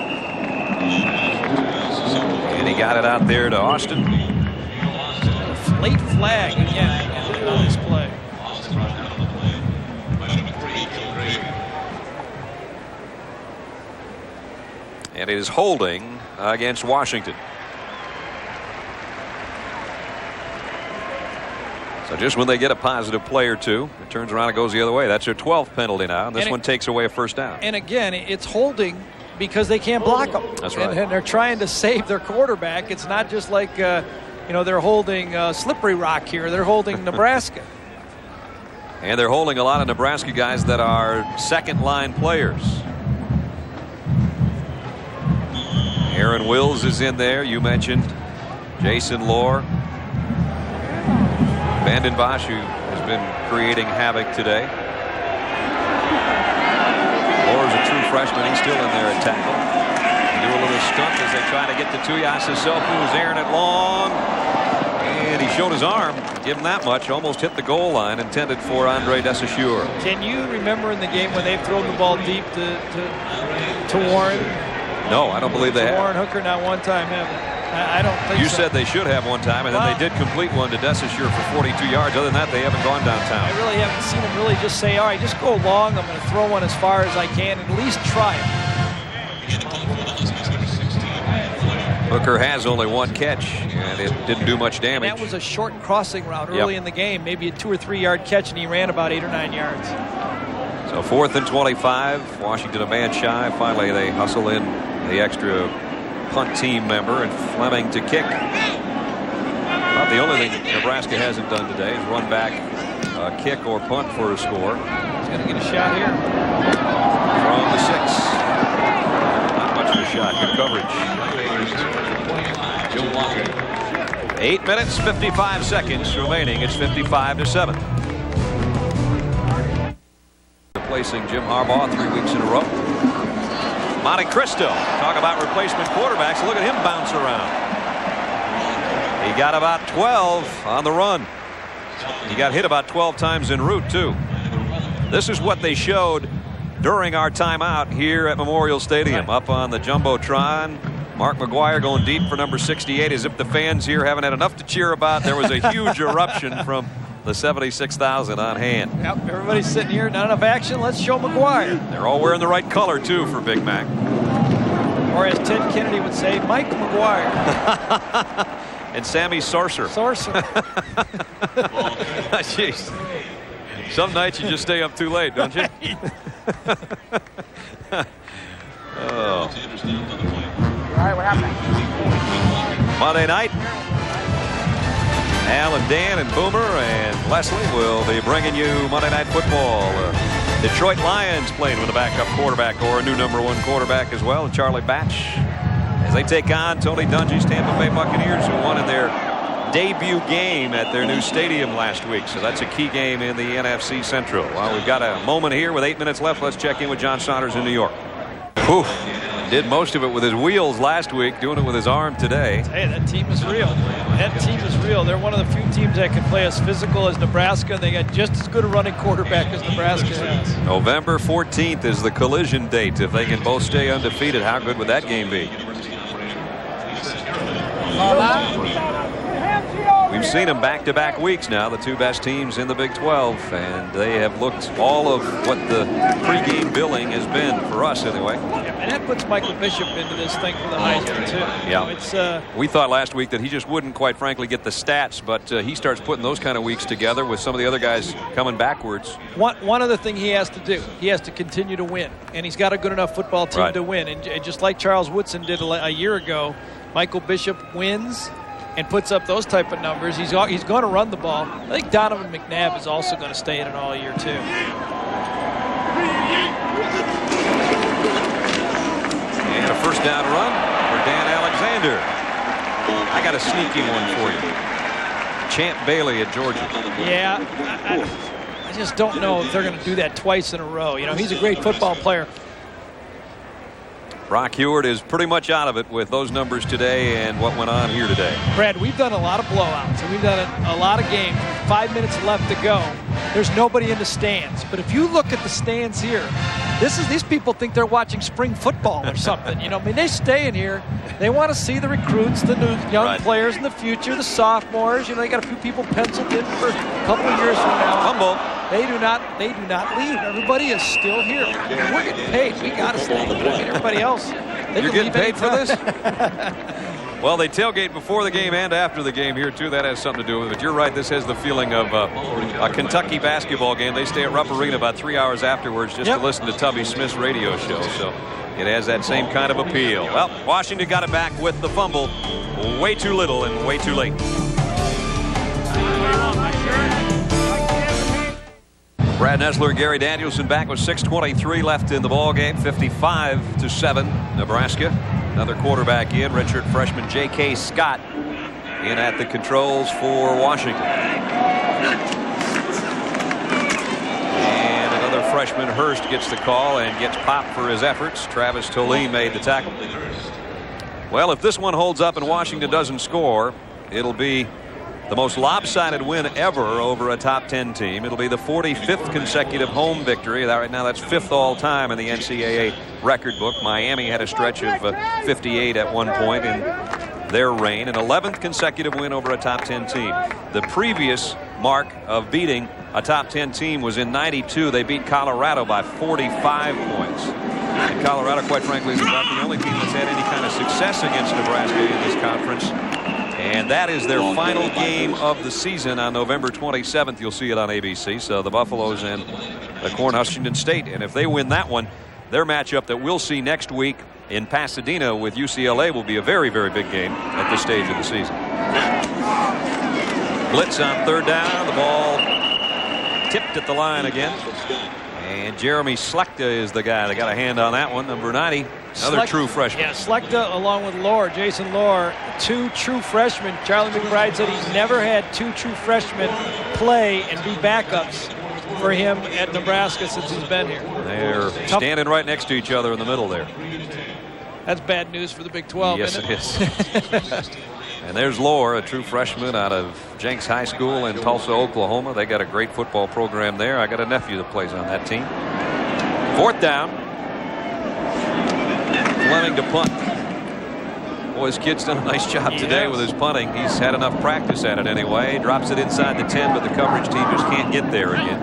Speaker 6: And he got it out there to Austin.
Speaker 3: Late flag again on this play.
Speaker 6: And it is holding against Washington. So just when they get a positive play or two, it turns around and goes the other way. That's their 12th penalty now. And this one takes away a 1st down.
Speaker 3: And again, it's holding because they can't block them.
Speaker 6: That's right.
Speaker 3: And they're trying to save their quarterback. It's not just like, they're holding Slippery Rock here. They're holding Nebraska.
Speaker 6: And they're holding a lot of Nebraska guys that are 2nd-line players. Aaron Wills is in there. You mentioned Jason Lohr. Vanden Bosch, who has been creating havoc today. Lohr's a true freshman. He's still in there at tackle. They do a little stunt as they try to get to Tuiasosopo, who's airing it long. And he showed his arm. Give him that much. Almost hit the goal line, intended for Andre Desaussure.
Speaker 3: Can you remember in the game when they've thrown the ball deep to Warren?
Speaker 6: No, I don't believe they have.
Speaker 3: Warren Hooker not one time have it. I don't think
Speaker 6: You
Speaker 3: so.
Speaker 6: said they should have one time, and then they did complete one to Desaussure for 42 yards. Other than that, they haven't gone downtown.
Speaker 3: I really haven't seen them really just say, all right, just go long. I'm going to throw one as far as I can and at least try it.
Speaker 6: Hooker has only 1 catch, and it didn't do much damage.
Speaker 3: And that was a short crossing route early in the game, maybe a 2 or 3 yard catch, and he ran about 8 or 9 yards.
Speaker 6: So So 4th and 25. Washington a man shy. Finally, they hustle in the extra punt team member, and Fleming to kick. About the only thing Nebraska hasn't done today is run back a kick or punt for a score.
Speaker 8: He's going to get a shot here.
Speaker 6: From the 6. Not much of a shot. Good coverage. 8 minutes, 55 seconds remaining. It's 55-7. Replacing Jim Harbaugh 3 weeks in a row. Monte Cristo. Talk about replacement quarterbacks. Look at him bounce around. He got about 12 on the run. He got hit about 12 times en route, too. This is what they showed during our timeout here at Memorial Stadium. Up on the Jumbotron. Mark McGuire going deep for number 68, as if the fans here haven't had enough to cheer about. There was a huge eruption from the 76,000 on hand.
Speaker 8: Yep, everybody's sitting here, not enough action. Let's show McGuire.
Speaker 6: They're all wearing the right color, too, for Big Mac.
Speaker 8: Or as Ted Kennedy would say, Mike McGuire.
Speaker 6: And Sammy Sorcerer. Jeez. Some nights you just stay up too late, don't you? Oh.
Speaker 4: All right, what happened?
Speaker 6: Monday night. Al and Dan and Boomer and Leslie will be bringing you Monday Night Football. Detroit Lions playing with a backup quarterback or a new #1 quarterback as well, Charlie Batch, as they take on Tony Dungy's Tampa Bay Buccaneers, who won in their debut game at their new stadium last week. So that's a key game in the NFC Central. Well, we've got a moment here with 8 minutes left. Let's check in with John Saunders in New York. Whew. Did most of it with his wheels last week, doing it with his arm today.
Speaker 8: Hey, that team is real. That team is real. They're one of the few teams that can play as physical as Nebraska, and they got just as good a running quarterback as Nebraska has. November
Speaker 6: 14th is the collision date. If they can both stay undefeated, how good would that game be? We've seen them back-to-back weeks now, the two best teams in the Big 12, and they have looked all of what the pregame billing has been for us anyway.
Speaker 8: Yeah, and that puts Michael Bishop into this thing for the Heisman, too.
Speaker 6: Yeah.
Speaker 8: It's,
Speaker 6: we thought last week that he just wouldn't, quite frankly, get the stats, but he starts putting those kind of weeks together with some of the other guys coming backwards.
Speaker 8: One other thing he has to do, he has to continue to win, and he's got a good enough football team to win. And just like Charles Woodson did a year ago, Michael Bishop wins and puts up those type of numbers. He's going to run the ball. I think Donovan McNabb is also going to stay in it all year, too.
Speaker 6: And a first down run for Dan Alexander. I got a sneaky one for you. Champ Bailey at Georgia.
Speaker 8: Yeah, I just don't know if they're going to do that twice in a row. You know, he's a great football player.
Speaker 6: Brock Huard is pretty much out of it with those numbers today and what went on here today.
Speaker 8: Brad, we've done a lot of blowouts, and we've done a lot of games. 5 minutes left to go. There's nobody in the stands. But if you look at the stands here, these people think they're watching spring football or something. You know, I mean, they stay in here. They want to see the recruits, the new young players in the future, the sophomores. You know, they got a few people penciled in for a couple of years from now.
Speaker 6: Humboldt.
Speaker 8: They do not leave. Everybody is still here. We're getting paid. We got to stay. Everybody else.
Speaker 6: You're getting paid for this? Well, they tailgate before the game and after the game here, too. That has something to do with it. But you're right. This has the feeling of a Kentucky basketball game. They stay at Rupp Arena about 3 hours afterwards just to listen to Tubby Smith's radio show. So it has that same kind of appeal. Well, Washington got it back with the fumble. Way too little and way too late. Brad Nessler and Gary Danielson back with 6:23 left in the ball game. 55-7 Nebraska. Another quarterback in, redshirt freshman J.K. Scott in at the controls for Washington. And another freshman, Hurst, gets the call and gets popped for his efforts. Travis Toline made the tackle. Well, if this one holds up and Washington doesn't score, it'll be the most lopsided win ever over a top 10 team. It'll be the 45th consecutive home victory. Right now, that's 5th all time in the NCAA record book. Miami had a stretch of 58 at one point in their reign. An 11th consecutive win over a top 10 team. The previous mark of beating a top 10 team was in '92. They beat Colorado by 45 points. And Colorado, quite frankly, is about the only team that's had any kind of success against Nebraska in this conference. And that is their final game of the season on November 27th. You'll see it on ABC. So the Buffaloes and Cornhuskern State. And if they win that one, their matchup that we'll see next week in Pasadena with UCLA will be a very, very big game at this stage of the season. Blitz on third down. The ball tipped at the line again. And Jeremy Slechta is the guy that got a hand on that one. Number 90, another true freshman.
Speaker 8: Yeah, Slechta along with Lohr, Jason Lohr, 2 true freshmen. Charlie McBride said he's never had 2 true freshmen play and be backups for him at Nebraska since he's been here.
Speaker 6: They're standing right next to each other in the middle there.
Speaker 8: That's bad news for the Big 12.
Speaker 6: Yes,
Speaker 8: isn't
Speaker 6: it is. And there's Lohr, a true freshman out of Jenks High School in Tulsa, Oklahoma. They got a great football program there. I got a nephew that plays on that team. 4th down. Fleming to punt. Boy, his kid's done a nice job today with his punting. He's had enough practice at it anyway. Drops it inside the 10, but the coverage team just can't get there again.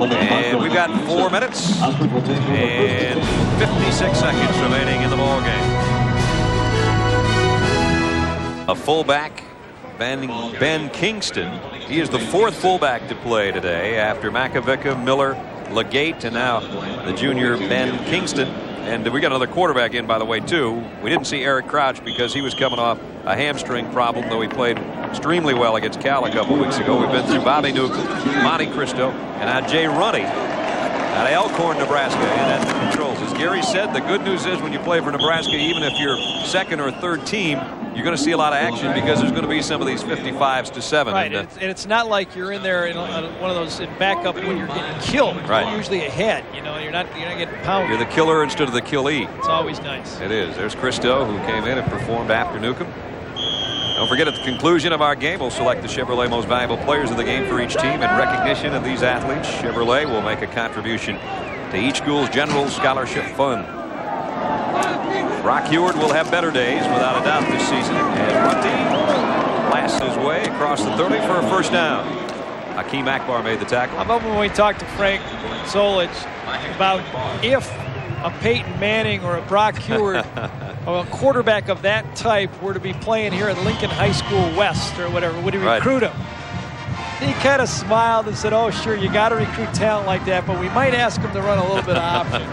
Speaker 6: And we've got 4 minutes and 56 seconds remaining in the ball game. A fullback, Ben Kingston. He is the 4th fullback to play today after Makovica, Miller, Legate, and now the junior Ben Kingston. And we got another quarterback in, by the way, too. We didn't see Eric Crouch because he was coming off a hamstring problem, though he played extremely well against Cal a couple weeks ago. We've been through Bobby Newcomb, Monte Cristo, and now Jay Runny out of Elkhorn, Nebraska, and at the controls. As Gary said, the good news is when you play for Nebraska, even if you're 2nd or 3rd team, you're going to see a lot of action because there's going to be some of these 55s to 7.
Speaker 8: Right, and it's not like you're in there in one of those in backup when you're getting killed.
Speaker 6: Right.
Speaker 8: You're usually ahead. You know, you're not getting pounded.
Speaker 6: You're the killer instead of the killee.
Speaker 8: It's always nice.
Speaker 6: It is. There's Cristo, who came in and performed after Newcomb. Don't forget, at the conclusion of our game, we'll select the Chevrolet most valuable players of the game for each team. In recognition of these athletes, Chevrolet will make a contribution to each school's general scholarship fund. Brock Huard will have better days, without a doubt, this season, as Runty blasts his way across the 30 for a 1st down. Hakeem Akbar made the tackle.
Speaker 8: How about when we talked to Frank Solich about if a Peyton Manning or a Brock Huard or a quarterback of that type were to be playing here at Lincoln High School West or whatever, would he recruit him? He kind of smiled and said, oh, sure, you got to recruit talent like that, but we might ask him to run a little bit of option.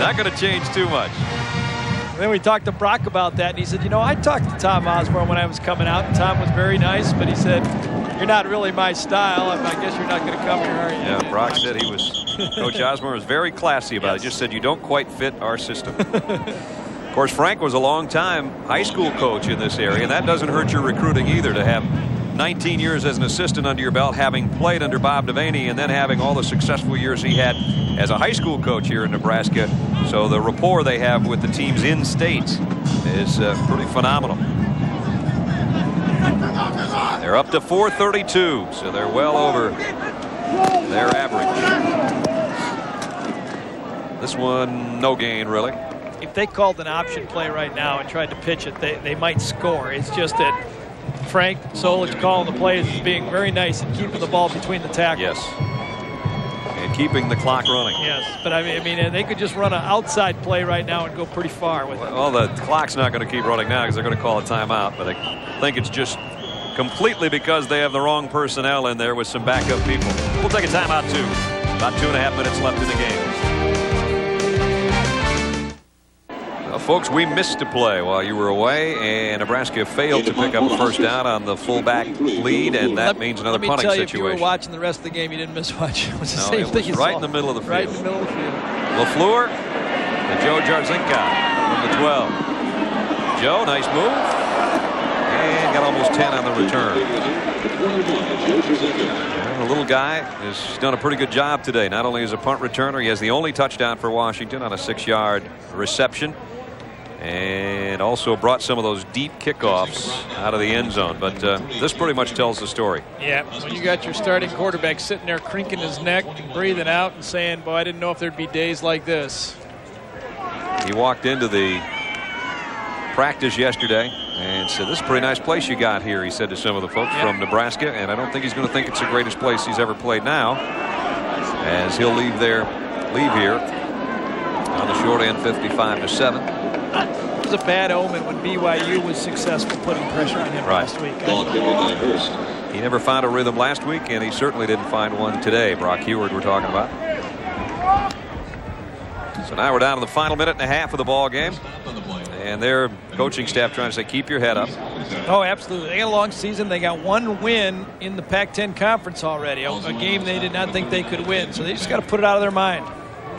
Speaker 6: Not going to change too much.
Speaker 8: And then we talked to Brock about that, and he said, you know, I talked to Tom Osborne when I was coming out, and Tom was very nice, but he said, you're not really my style. I guess you're not going to come here, are you?
Speaker 6: Yeah, Brock said he was, Coach Osborne was very classy about it. Just said, you don't quite fit our system. Of course, Frank was a long-time high school coach in this area, and that doesn't hurt your recruiting either, to have 19 years as an assistant under your belt, having played under Bob Devaney, and then having all the successful years he had as a high school coach here in Nebraska. So the rapport they have with the teams in state is pretty phenomenal. They're up to 432, so they're well over their average. This one, no gain, really.
Speaker 8: If they called an option play right now and tried to pitch it, they might score. It's just that Frank Solich calling the plays is being very nice and keeping the ball between the tackles.
Speaker 6: Yes. And keeping the clock running.
Speaker 8: Yes, but I mean, they could just run an outside play right now and go pretty far with it.
Speaker 6: Well, the clock's not going to keep running now because they're going to call a timeout, but I think it's just completely because they have the wrong personnel in there with some backup people. We'll take a timeout, too. About 2.5 minutes left in the game. Well, folks, we missed a play while you were away, and Nebraska failed to pick up a 1st down on the fullback lead, and that means another punting
Speaker 8: situation.
Speaker 6: situation.
Speaker 8: If you were watching the rest of the game, you didn't miss much. It was the
Speaker 6: same thing. Right in the middle of the field.
Speaker 8: Right in the middle of the field.
Speaker 6: LaFleur and Joe Jarzinka from the 12. Joe, nice move. And got almost 10 on the return. And the little guy has done a pretty good job today. Not only as a punt returner, he has the only touchdown for Washington on a 6-yard reception. And also brought some of those deep kickoffs out of the end zone. But this pretty much tells the story.
Speaker 8: Yeah, when you got your starting quarterback sitting there crinking his neck and breathing out and saying, boy, I didn't know if there'd be days like this.
Speaker 6: He walked into the practice yesterday and said, this is a pretty nice place you got here, he said to some of the folks from Nebraska, and I don't think he's going to think it's the greatest place he's ever played now, as he'll leave here on the short end, 55-7.
Speaker 8: It was a bad omen when BYU was successful putting pressure on him last week.
Speaker 6: He never found a rhythm last week, and he certainly didn't find one today. Brock Huard we're talking about. So now we're down to the final minute and a half of the ball game. And their coaching staff trying to say, keep your head up.
Speaker 8: Oh, absolutely. They got a long season. They got one win in the Pac-10 conference already, a game they did not think they could win. So they just got to put it out of their mind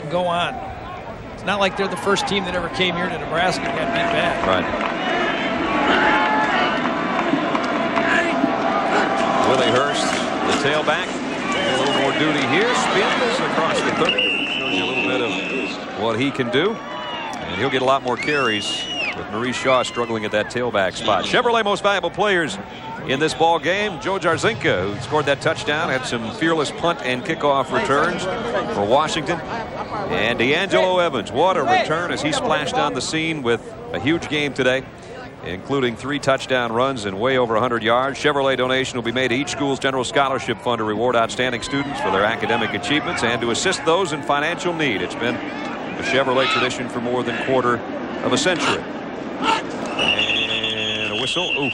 Speaker 8: and go on. It's not like they're the first team that ever came here to Nebraska and got beat bad.
Speaker 6: Right. Willie Hurst, the tailback. A little more duty here. Spins across the 30. Shows you a little bit of what he can do. And he'll get a lot more carries with Maurice Shaw struggling at that tailback spot. Chevrolet most valuable players in this ball game. Joe Jarzinka, who scored that touchdown, had some fearless punt and kickoff returns for Washington. And D'Angelo Evans, what a return as he splashed on the scene with a huge game today, including 3 touchdown runs and way over 100 yards. Chevrolet donation will be made to each school's general scholarship fund to reward outstanding students for their academic achievements and to assist those in financial need. It's been a Chevrolet tradition for more than a quarter of a century. And a whistle. Oof.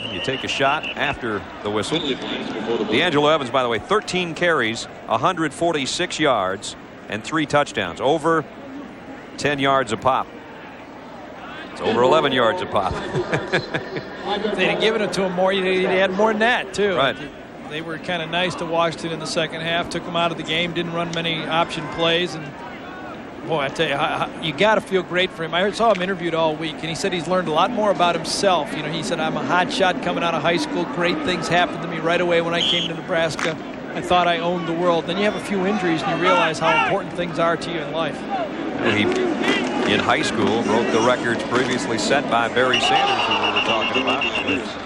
Speaker 6: And you take a shot after the whistle. D'Angelo Evans, by the way, 13 carries, 146 yards, and 3 touchdowns. Over 10 yards a pop. It's over 11 yards a pop.
Speaker 8: If they'd have given it to him more, they had more than that, too.
Speaker 6: Right.
Speaker 8: They were kind of nice to Washington in the second half, took him out of the game, didn't run many option plays, and boy, I tell you, you got to feel great for him. I saw him interviewed all week, and he said he's learned a lot more about himself. You know, he said, I'm a hot shot coming out of high school. Great things happened to me right away when I came to Nebraska. I thought I owned the world. Then you have a few injuries, and you realize how important things are to you in life.
Speaker 6: He, in high school, broke the records previously set by Barry Sanders, who we were talking about. With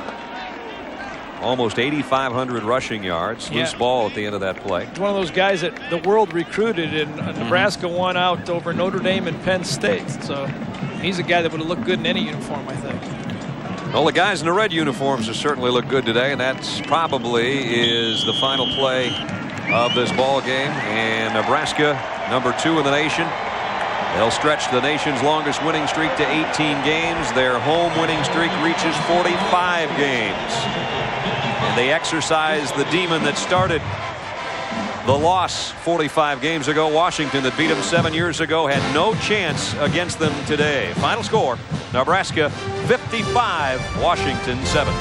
Speaker 6: almost 8,500 rushing yards. Loose ball at the end of that play.
Speaker 8: He's one of those guys that the world recruited, and Nebraska won out over Notre Dame and Penn State. So he's a guy that would have looked good in any uniform, I think.
Speaker 6: Well, the guys in the red uniforms have certainly looked good today, and that's probably is the final play of this ball game. And Nebraska, number 2 in the nation. They'll stretch the nation's longest winning streak to 18 games. Their home winning streak reaches 45 games. And they exercise the demon that started the loss 45 games ago. Washington, that beat them 7 years ago, had no chance against them today. Final score, Nebraska 55, Washington 7.